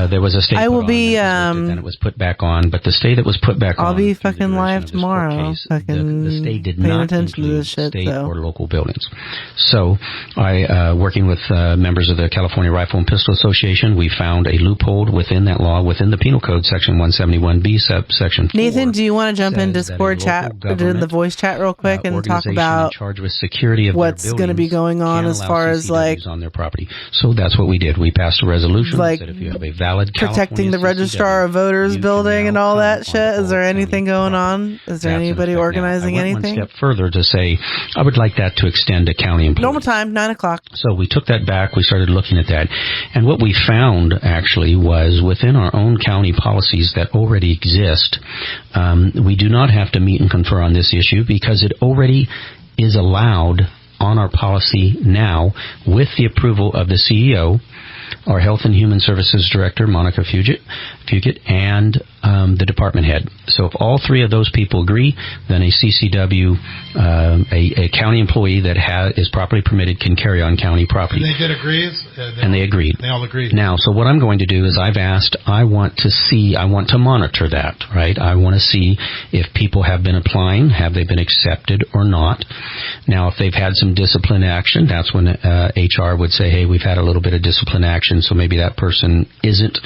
Speaker 2: There was a state.
Speaker 13: I will be.
Speaker 2: Then it was put back on, but the stay that was put back on.
Speaker 13: I'll be fucking live tomorrow.
Speaker 2: The state did not
Speaker 13: attention to this shit,
Speaker 2: state or local buildings. So I, working with members of the California Rifle and Pistol Association, we found a loophole within that law, within the Penal Code, Section 171B, Section 4.
Speaker 13: Nathan, do you want to jump in Discord chat, in the voice chat real quick, and talk about
Speaker 2: charged with security of
Speaker 13: what's going to be going on as far as like
Speaker 2: on their property? So that's what we did. We passed a resolution
Speaker 13: like
Speaker 2: that said if you have a valid
Speaker 13: protecting the Registrar of Voters building and all that shit. Is there anything going on? Is there anybody organizing anything?
Speaker 2: I went one step further to say I would like that to extend to county employees.
Speaker 13: Normal time, 9 o'clock.
Speaker 2: So we took that back. We started looking at that. And what we found, actually, was within our own county policies that already exist, we do not have to meet and confer on this issue because it already is allowed on our policy now with the approval of the CEO, our Health and Human Services Director, Monica Fugit, and the department head. So if all three of those people agree, then a CCW, a county employee that is properly permitted can carry on county property.
Speaker 4: And they did agree?
Speaker 2: They agreed.
Speaker 4: They all agreed.
Speaker 2: Now, so what I'm going to do is I want to monitor that, right? I want to see if people have been applying, have they been accepted or not. Now, if they've had some discipline action, that's when HR would say, hey, we've had a little bit of discipline action, so maybe that person isn't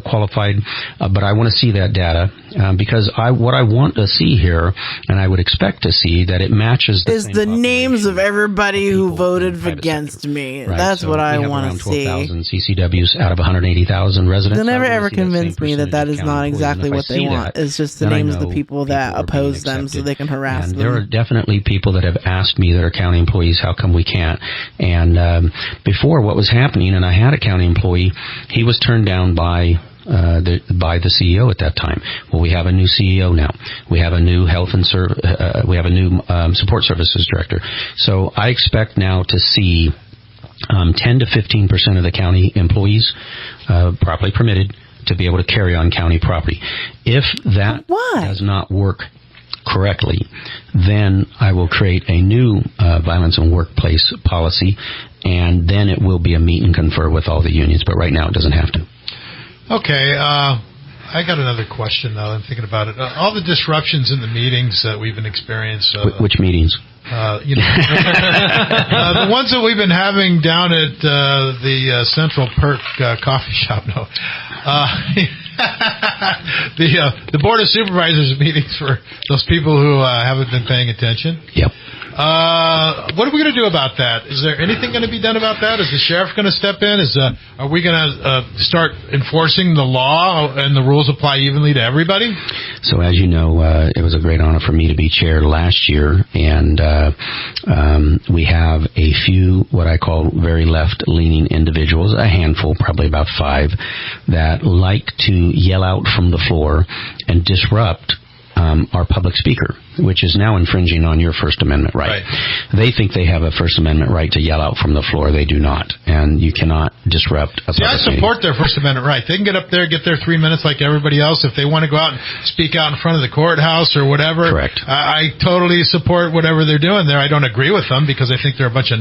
Speaker 2: qualified, but I want to see that data because what I want to see here, and I would expect to see that it matches
Speaker 13: the names of everybody who voted against me. Right. That's so what I want to see.
Speaker 2: 12,000 CCWs out of 180,000 residents.
Speaker 13: They'll never ever convince me that is not exactly what they want. It's just the names of the people that oppose them so they can harass them.
Speaker 2: There are definitely people that have asked me that are county employees, how come we can't? And before, what was happening, and I had a county employee, he was turned down by the CEO at that time. Well, we have a new CEO now. We have a new we have a new support services director. So I expect now to see 10 to 15% of the county employees properly permitted to be able to carry on county property. If that does not work correctly, then I will create a new violence in workplace policy, and then it will be a meet and confer with all the unions. But right now, it doesn't have to.
Speaker 4: Okay, I got another question now. I'm thinking about it. All the disruptions in the meetings that we've been experiencing.
Speaker 2: Which meetings?
Speaker 4: The ones that we've been having down at the Central Perk coffee shop. No, the Board of Supervisors meetings for those people who haven't been paying attention.
Speaker 2: Yep.
Speaker 4: What are we going to do about that? Is there anything going to be done about that? Is the sheriff going to step in? Are we going to start enforcing the law and the rules apply evenly to everybody?
Speaker 2: So as you know, it was a great honor for me to be chair last year, and we have a few what I call very left-leaning individuals, a handful, probably about 5, that like to yell out from the floor and disrupt our public speaker, which is now infringing on your First Amendment right. They think they have a First Amendment right to yell out from the floor. They do not, and you cannot disrupt a public
Speaker 4: I support their First Amendment right. They can get up there, get their 3 minutes like everybody else. If they want to go out and speak out in front of the courthouse or whatever,
Speaker 2: correct.
Speaker 4: I totally support whatever they're doing there. I don't agree with them because I think they're a bunch of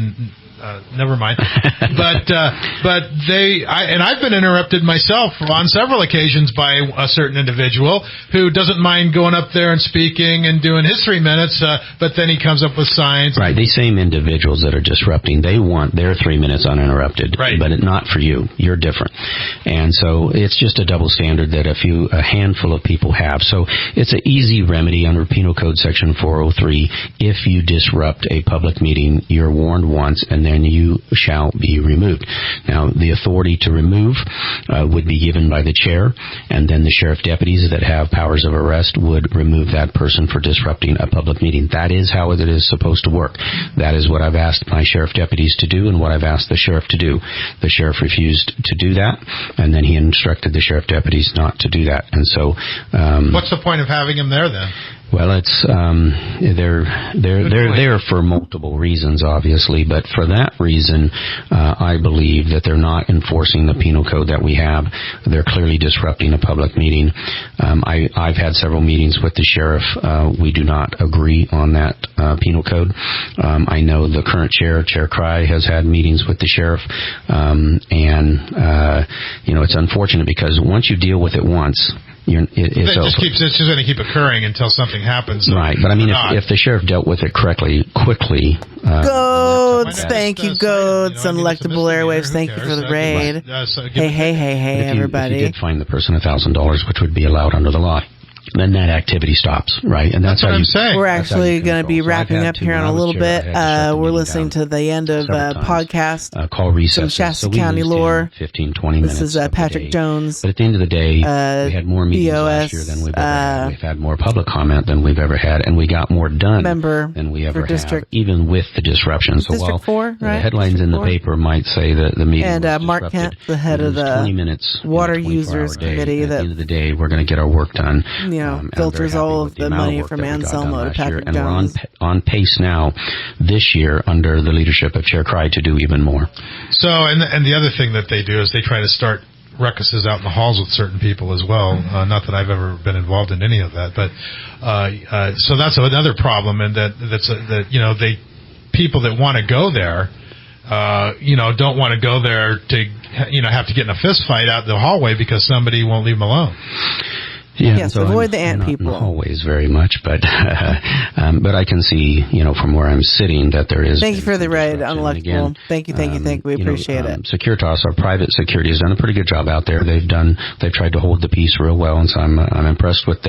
Speaker 4: never mind. But I've been interrupted myself on several occasions by a certain individual who doesn't mind going up there and speaking and doing his 3 minutes, but then he comes up with signs.
Speaker 2: Right. These same individuals that are disrupting, they want their 3 minutes uninterrupted, but not for you. You're different. And so it's just a double standard that a handful of people have. So it's an easy remedy under Penal Code Section 403. If you disrupt a public meeting, you're warned once, and then you shall be removed. Now, the authority to remove would be given by the chair, and then the sheriff deputies that have powers of arrest would remove that person for disrupting a public meeting. That is how it is supposed to work. That is what I've asked my sheriff deputies to do and what I've asked the sheriff to do. The sheriff refused to do that, and then he instructed the sheriff deputies not to do that. And so,
Speaker 4: what's the point of having him there then?
Speaker 2: Well, it's they're there for multiple reasons, obviously, but for that reason, I believe that they're not enforcing the penal code that we have. They're clearly disrupting a public meeting. I've had several meetings with the sheriff. We do not agree on that penal code. I know the current chair, Chair Cry, has had meetings with the sheriff, and it's unfortunate because once you deal with it once, it's
Speaker 4: just going to keep occurring until something happens.
Speaker 2: Right, but I mean, if the sheriff dealt with it quickly.
Speaker 13: Goats, thank you, Goats. Unelectable Airwaves, thank you for the raid. Hey, everybody.
Speaker 2: If you did fine the person $1,000, which would be allowed under the law, then that activity stops, right? And that's
Speaker 4: what I'm saying.
Speaker 13: We're actually going to be wrapping up here in a little bit. We're listening to the end of podcast.
Speaker 2: Call recess.
Speaker 13: Some Shasta County lore.
Speaker 2: 15, 20 minutes.
Speaker 13: This is Patrick Jones.
Speaker 2: But at the end of the day, we had more meetings last year than we've ever had. We've had more public comment than we've ever had, and we got more done than we ever have, even with the disruption. So
Speaker 13: District 4, right?
Speaker 2: The headlines in the paper might say that the meeting was disrupted.
Speaker 13: Mark Kent, the head of the
Speaker 2: 20 minutes
Speaker 13: Water Users Committee.
Speaker 2: At the end of the day, we're going to get our work done.
Speaker 13: Filters all of the money from Anselmo to Patrick Jones.
Speaker 2: And we're on pace now this year under the leadership of Chair Cry to do even more.
Speaker 4: So, and the other thing that they do is they try to start ruckuses out in the halls with certain people as well. Not that I've ever been involved in any of that, but so that's another problem, and people that want to go there, don't want to go there to have to get in a fist fight out in the hallway because somebody won't leave them alone.
Speaker 2: Yeah,
Speaker 13: yes, so avoid the ant people.
Speaker 2: Not always very much, but I can see, from where I'm sitting that there is.
Speaker 13: Thank you for the raid, Unelectable. Thank you. We appreciate it.
Speaker 2: Securitas, our private security, has done a pretty good job out there. They've tried to hold the peace real well, and so I'm impressed with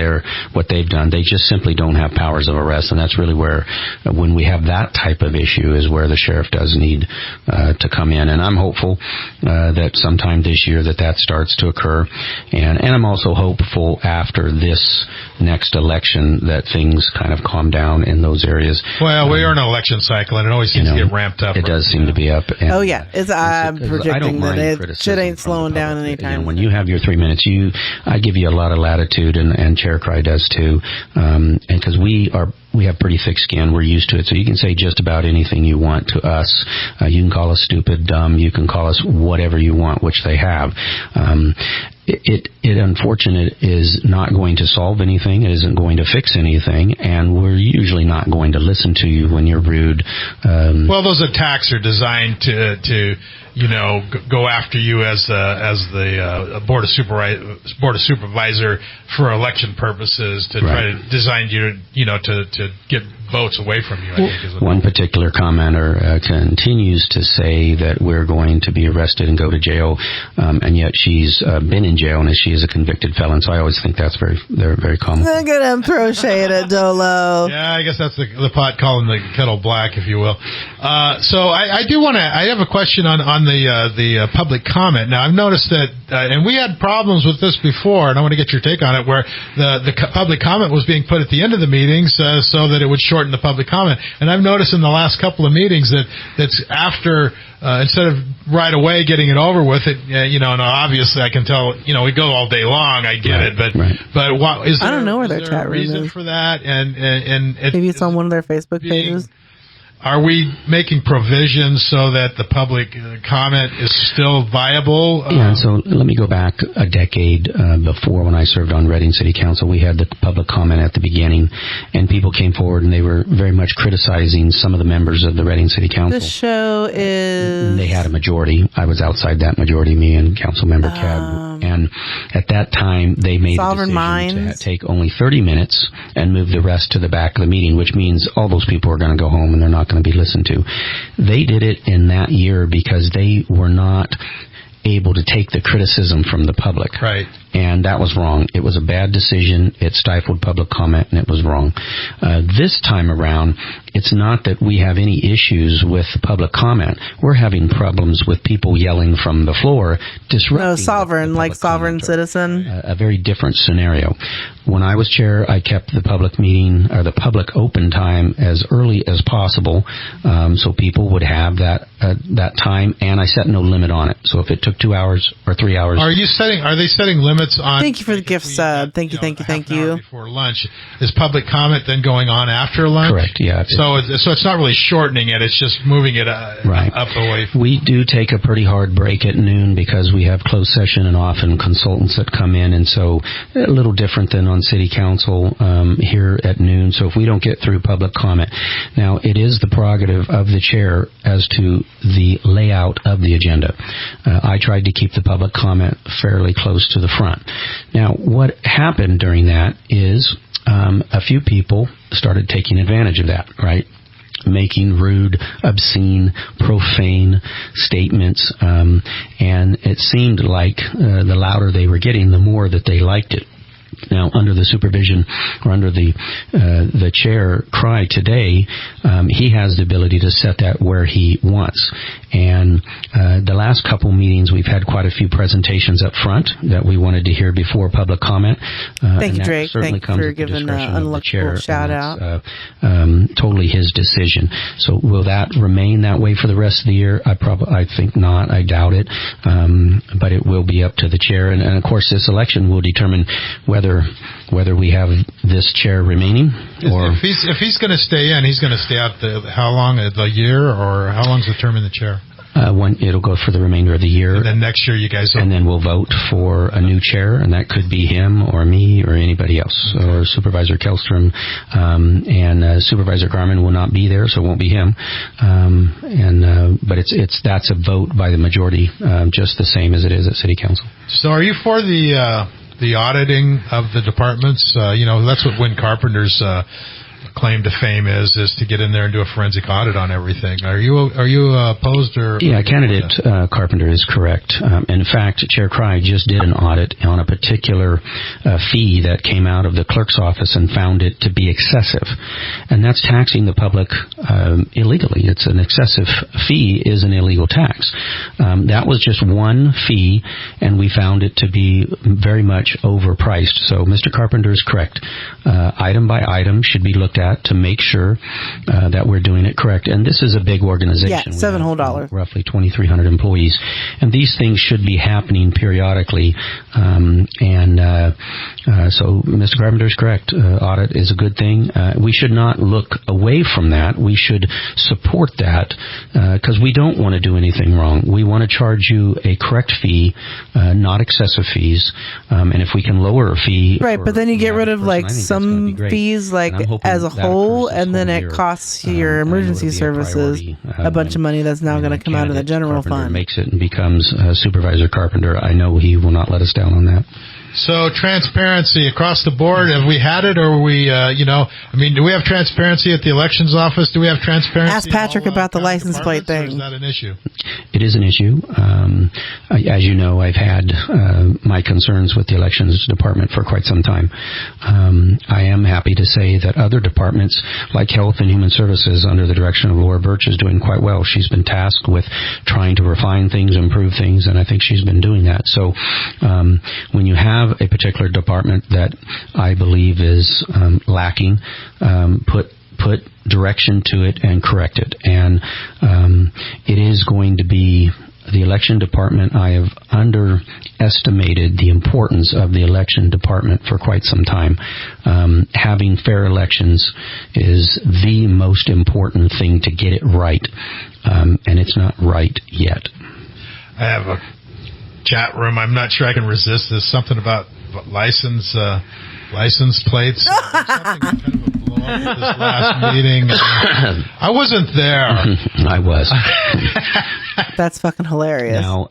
Speaker 2: what they've done. They just simply don't have powers of arrest, and that's really where, when we have that type of issue, is where the sheriff does need to come in. And I'm hopeful that sometime this year that starts to occur, and I'm also hopeful after this next election that things kind of calm down in those areas.
Speaker 4: Well, we are in an election cycle, and it always seems to get ramped up.
Speaker 2: It does seem to be up. And
Speaker 13: I'm predicting that shit ain't slowing down anytime.
Speaker 2: When you have your 3 minutes, I give you a lot of latitude, and Chair Cry does too, and because we have pretty thick skin, we're used to it, so you can say just about anything you want to us. You can call us stupid, dumb, you can call us whatever you want, which they have. It unfortunate is not going to solve anything. It isn't going to fix anything, and we're usually not going to listen to you when you're rude.
Speaker 4: Well, those attacks are designed to go after you as the board of supervisor for election purposes to try to design you to get votes away from you. I think is
Speaker 2: one particular commenter continues to say that we're going to be arrested and go to jail, and yet she's been in jail and she is a convicted felon. So I always think they're very common.
Speaker 13: Look at him crocheting it, Dolo.
Speaker 4: Yeah, I guess that's the pot calling the kettle black, if you will. So I have a question on the public comment. Now I've noticed that, and we had problems with this before, and I want to get your take on it, where the public comment was being put at the end of the meetings so that it would shorten the public comment. And I've noticed in the last couple of meetings that's after, instead of right away getting it over with, and obviously I can tell, we go all day long, I get it, but what is there?
Speaker 13: I don't know where their chat room
Speaker 4: reason
Speaker 13: is
Speaker 4: for that? And
Speaker 13: maybe it's on one of their Facebook pages.
Speaker 4: are we making provisions so that the public comment is still viable?
Speaker 2: Yeah, so let me go back a decade before when I served on Reading City Council. We had the public comment at the beginning, and people came forward and they were very much criticizing some of the members of the Reading City Council.
Speaker 13: This show is...
Speaker 2: They had a majority. I was outside that majority, me and Councilmember Cab. And at that time, they made a decision to take only 30 minutes and move the rest to the back of the meeting, which means all those people are going to go home and they're not going to be listened to. They did it in that year because they were not able to take the criticism from the public.
Speaker 4: Right.
Speaker 2: And that was wrong. It was a bad decision. It stifled public comment, and it was wrong. This time around, it's not that we have any issues with public comment. We're having problems with people yelling from the floor, disrupting.
Speaker 13: No, sovereign, like sovereign citizen.
Speaker 2: A very different scenario. When I was chair, I kept the public meeting or the public open time as early as possible, so people would have that time, and I set no limit on it. So if it took 2 hours or 3 hours,
Speaker 4: are they setting limits on?
Speaker 13: Thank you for the gift sub. Thank you.
Speaker 4: Before lunch, is public comment then going on after lunch?
Speaker 2: Correct. Yeah.
Speaker 4: So it's not really shortening it; it's just moving it up away.
Speaker 2: We do take a pretty hard break at noon because we have closed session and often consultants that come in, and so a little different than on City Council here at noon. So if we don't get through public comment, now it is the prerogative of the chair as to the layout of the agenda. I tried to keep the public comment fairly close to the front. Now, what happened during that is a few people started taking advantage of that, right? Making rude, obscene, profane statements, and it seemed like the louder they were getting, the more that they liked it. Now, under the supervision or under the chair cry today, he has the ability to set that where he wants. And the last couple meetings, we've had quite a few presentations up front that we wanted to hear before public comment.
Speaker 13: Thank you, Drake. Thank you for giving an unlookable shout out.
Speaker 2: Totally his decision. So will that remain that way for the rest of the year? I think not. I doubt it. But it will be up to the chair. And of course, this election will determine whether we have this chair remaining, or
Speaker 4: if he's going to stay in, he's going to stay out how long? The year, or how long's the term in the chair?
Speaker 2: It'll go for the remainder of the year.
Speaker 4: And then next year you guys
Speaker 2: and then we'll vote for a new chair, and that could be him or me or anybody else, or Supervisor Kellstrom, and Supervisor Garman will not be there, so it won't be him. But that's a vote by the majority, just the same as it is at City Council.
Speaker 4: So are you for the auditing of the departments? That's what Win Carpenter's claim to fame is to get in there and do a forensic audit on everything. Are you opposed or?
Speaker 2: Yeah, candidate Carpenter is correct. In fact, Chair Cry just did an audit on a particular fee that came out of the clerk's office and found it to be excessive, and that's taxing the public illegally. It's an excessive fee is an illegal tax. That was just one fee, and we found it to be very much overpriced. So Mr. Carpenter is correct. Item by item should be looked at to make sure that we're doing it correct. And this is a big organization.
Speaker 13: Yeah, $7 whole.
Speaker 2: Roughly 2,300 employees. And these things should be happening periodically. So Mr. Carpenter is correct. Audit is a good thing. We should not look away from that. We should support that because we don't want to do anything wrong. We want to charge you a correct fee, not excessive fees. And if we can lower a fee.
Speaker 13: Right, but then you get rid of some fees as a whole, and then it costs your emergency services a bunch of money that's now going to come out of the general fund.
Speaker 2: Makes it and becomes Supervisor Carpenter. I know he will not let us down on that.
Speaker 4: So transparency across the board, have we had it, or are we, do we have transparency at the elections office? Do we have transparency?
Speaker 13: Ask Patrick about the license plate thing.
Speaker 4: Or is that an issue?
Speaker 2: It is an issue. As you know, I've had my concerns with the elections department for quite some time. I am happy to say that other departments, like Health and Human Services, under the direction of Laura Birch, is doing quite well. She's been tasked with trying to refine things, improve things, and I think she's been doing that. So when you have a particular department that I believe is lacking, put direction to it and correct it. And it is going to be the election department, I have underestimated the importance of the election department for quite some time. Having fair elections is the most important thing to get it right, and it's not right yet.
Speaker 4: I have a chat room. I'm not sure I can resist this. Something about license plates. Something kind of a blow up at this last meeting. I wasn't there.
Speaker 2: I was.
Speaker 13: That's fucking hilarious.
Speaker 2: Now,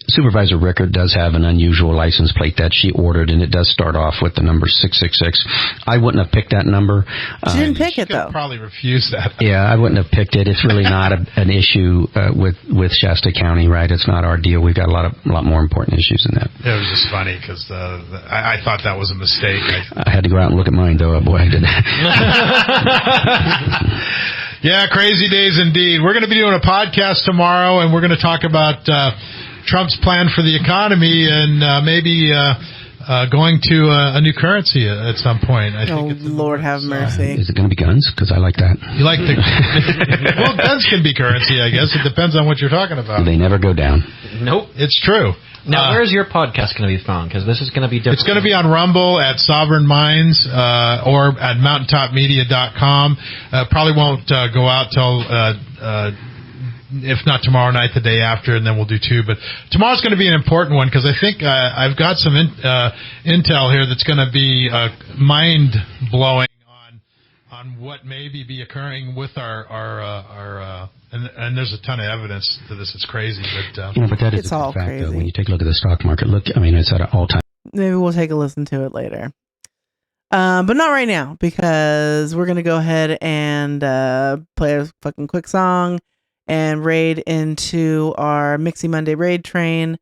Speaker 2: Supervisor Rickard does have an unusual license plate that she ordered, and it does start off with the number 666. I wouldn't have picked that number.
Speaker 13: She didn't pick it, though.
Speaker 4: Probably refuse that.
Speaker 2: Yeah, I wouldn't have picked it. It's really not an issue with Shasta County, right? It's not our deal. We've got a lot more important issues than that.
Speaker 4: It was just funny because I thought that was a mistake.
Speaker 2: I had to go out and look at mine, though. Boy, I did that.
Speaker 4: Yeah, crazy days indeed. We're going to be doing a podcast tomorrow, and we're going to talk about Trump's plan for the economy and maybe going to a new currency at some point. I think it's
Speaker 13: Lord have mercy.
Speaker 2: Is it going to be guns? Because I like that.
Speaker 4: You like the... Well, guns can be currency, I guess. It depends on what you're talking about.
Speaker 2: They never go down.
Speaker 6: Nope.
Speaker 4: It's true.
Speaker 6: Now, where's your podcast going to be found? Because this is going to be different.
Speaker 4: It's going to be on Rumble at Sovereign Minds or at mountaintopmedia.com. Probably won't go out till, if not tomorrow night, the day after, and then we'll do 2. But tomorrow's going to be an important one because I think I've got some intel here that's going to be mind-blowing on what may be occurring with our and there's a ton of evidence to this. It's crazy, but
Speaker 2: but that is
Speaker 13: it's all
Speaker 2: fact,
Speaker 13: crazy.
Speaker 2: Though, when you take a look at the stock market, it's at an all-time.
Speaker 13: Maybe we'll take a listen to it later, but not right now because we're gonna go ahead and play a fucking quick song and raid into our Mixie Monday raid train,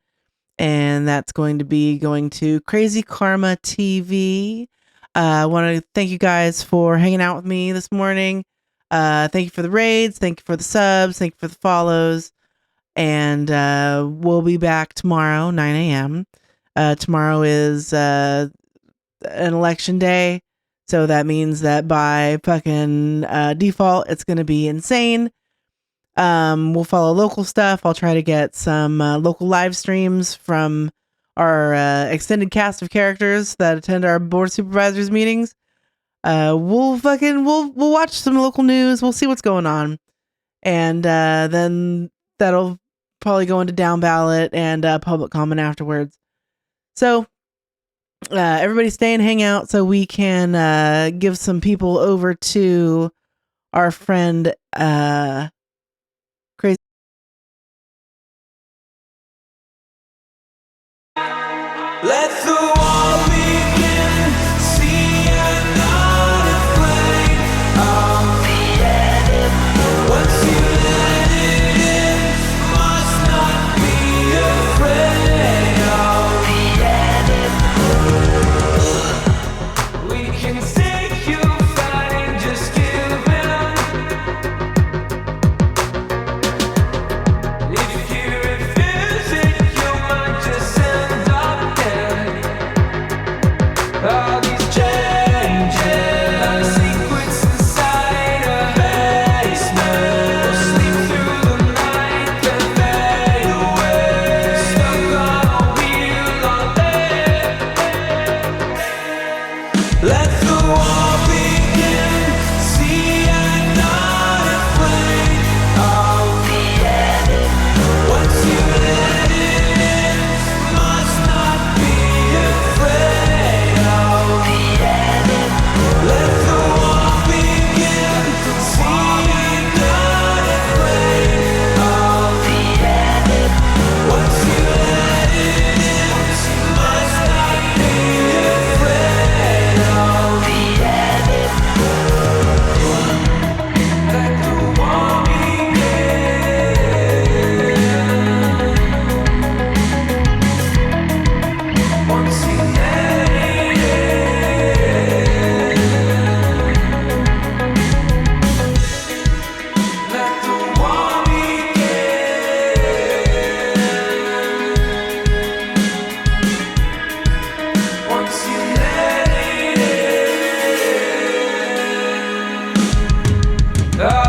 Speaker 13: and that's going to be going to Crazy Karma TV. I want to thank you guys for hanging out with me this morning. Thank you for the raids. Thank you for the subs. Thank you for the follows. And we'll be back tomorrow, 9 a.m. Tomorrow is an election day. So that means that by fucking default, it's going to be insane. We'll follow local stuff. I'll try to get some local live streams from our extended cast of characters that attend our board of supervisors meetings. We'll watch some local news. We'll see what's going on. And then that'll probably go into down ballot and public comment afterwards. So everybody stay and hang out so we can give some people over to our friend Crazy.
Speaker 12: Let the war begin. See, I'm not afraid of the enemy. Once you let it in, must not be afraid of the enemy. We can take you fighting, just give in. If you refuse it, you might just end up. All these changes, secrets inside a basement. Sleep through the night, then fade away. Stuck on a wheel all day. Let the war begin. See, I'm not afraid of the enemy. Once you let it in, must not be afraid. Let the war begin. See, I'm not afraid of the enemy. Once you let it in, must not be afraid of the enemy. Let the war begin. Once you let it let the war begin. Once you let it in.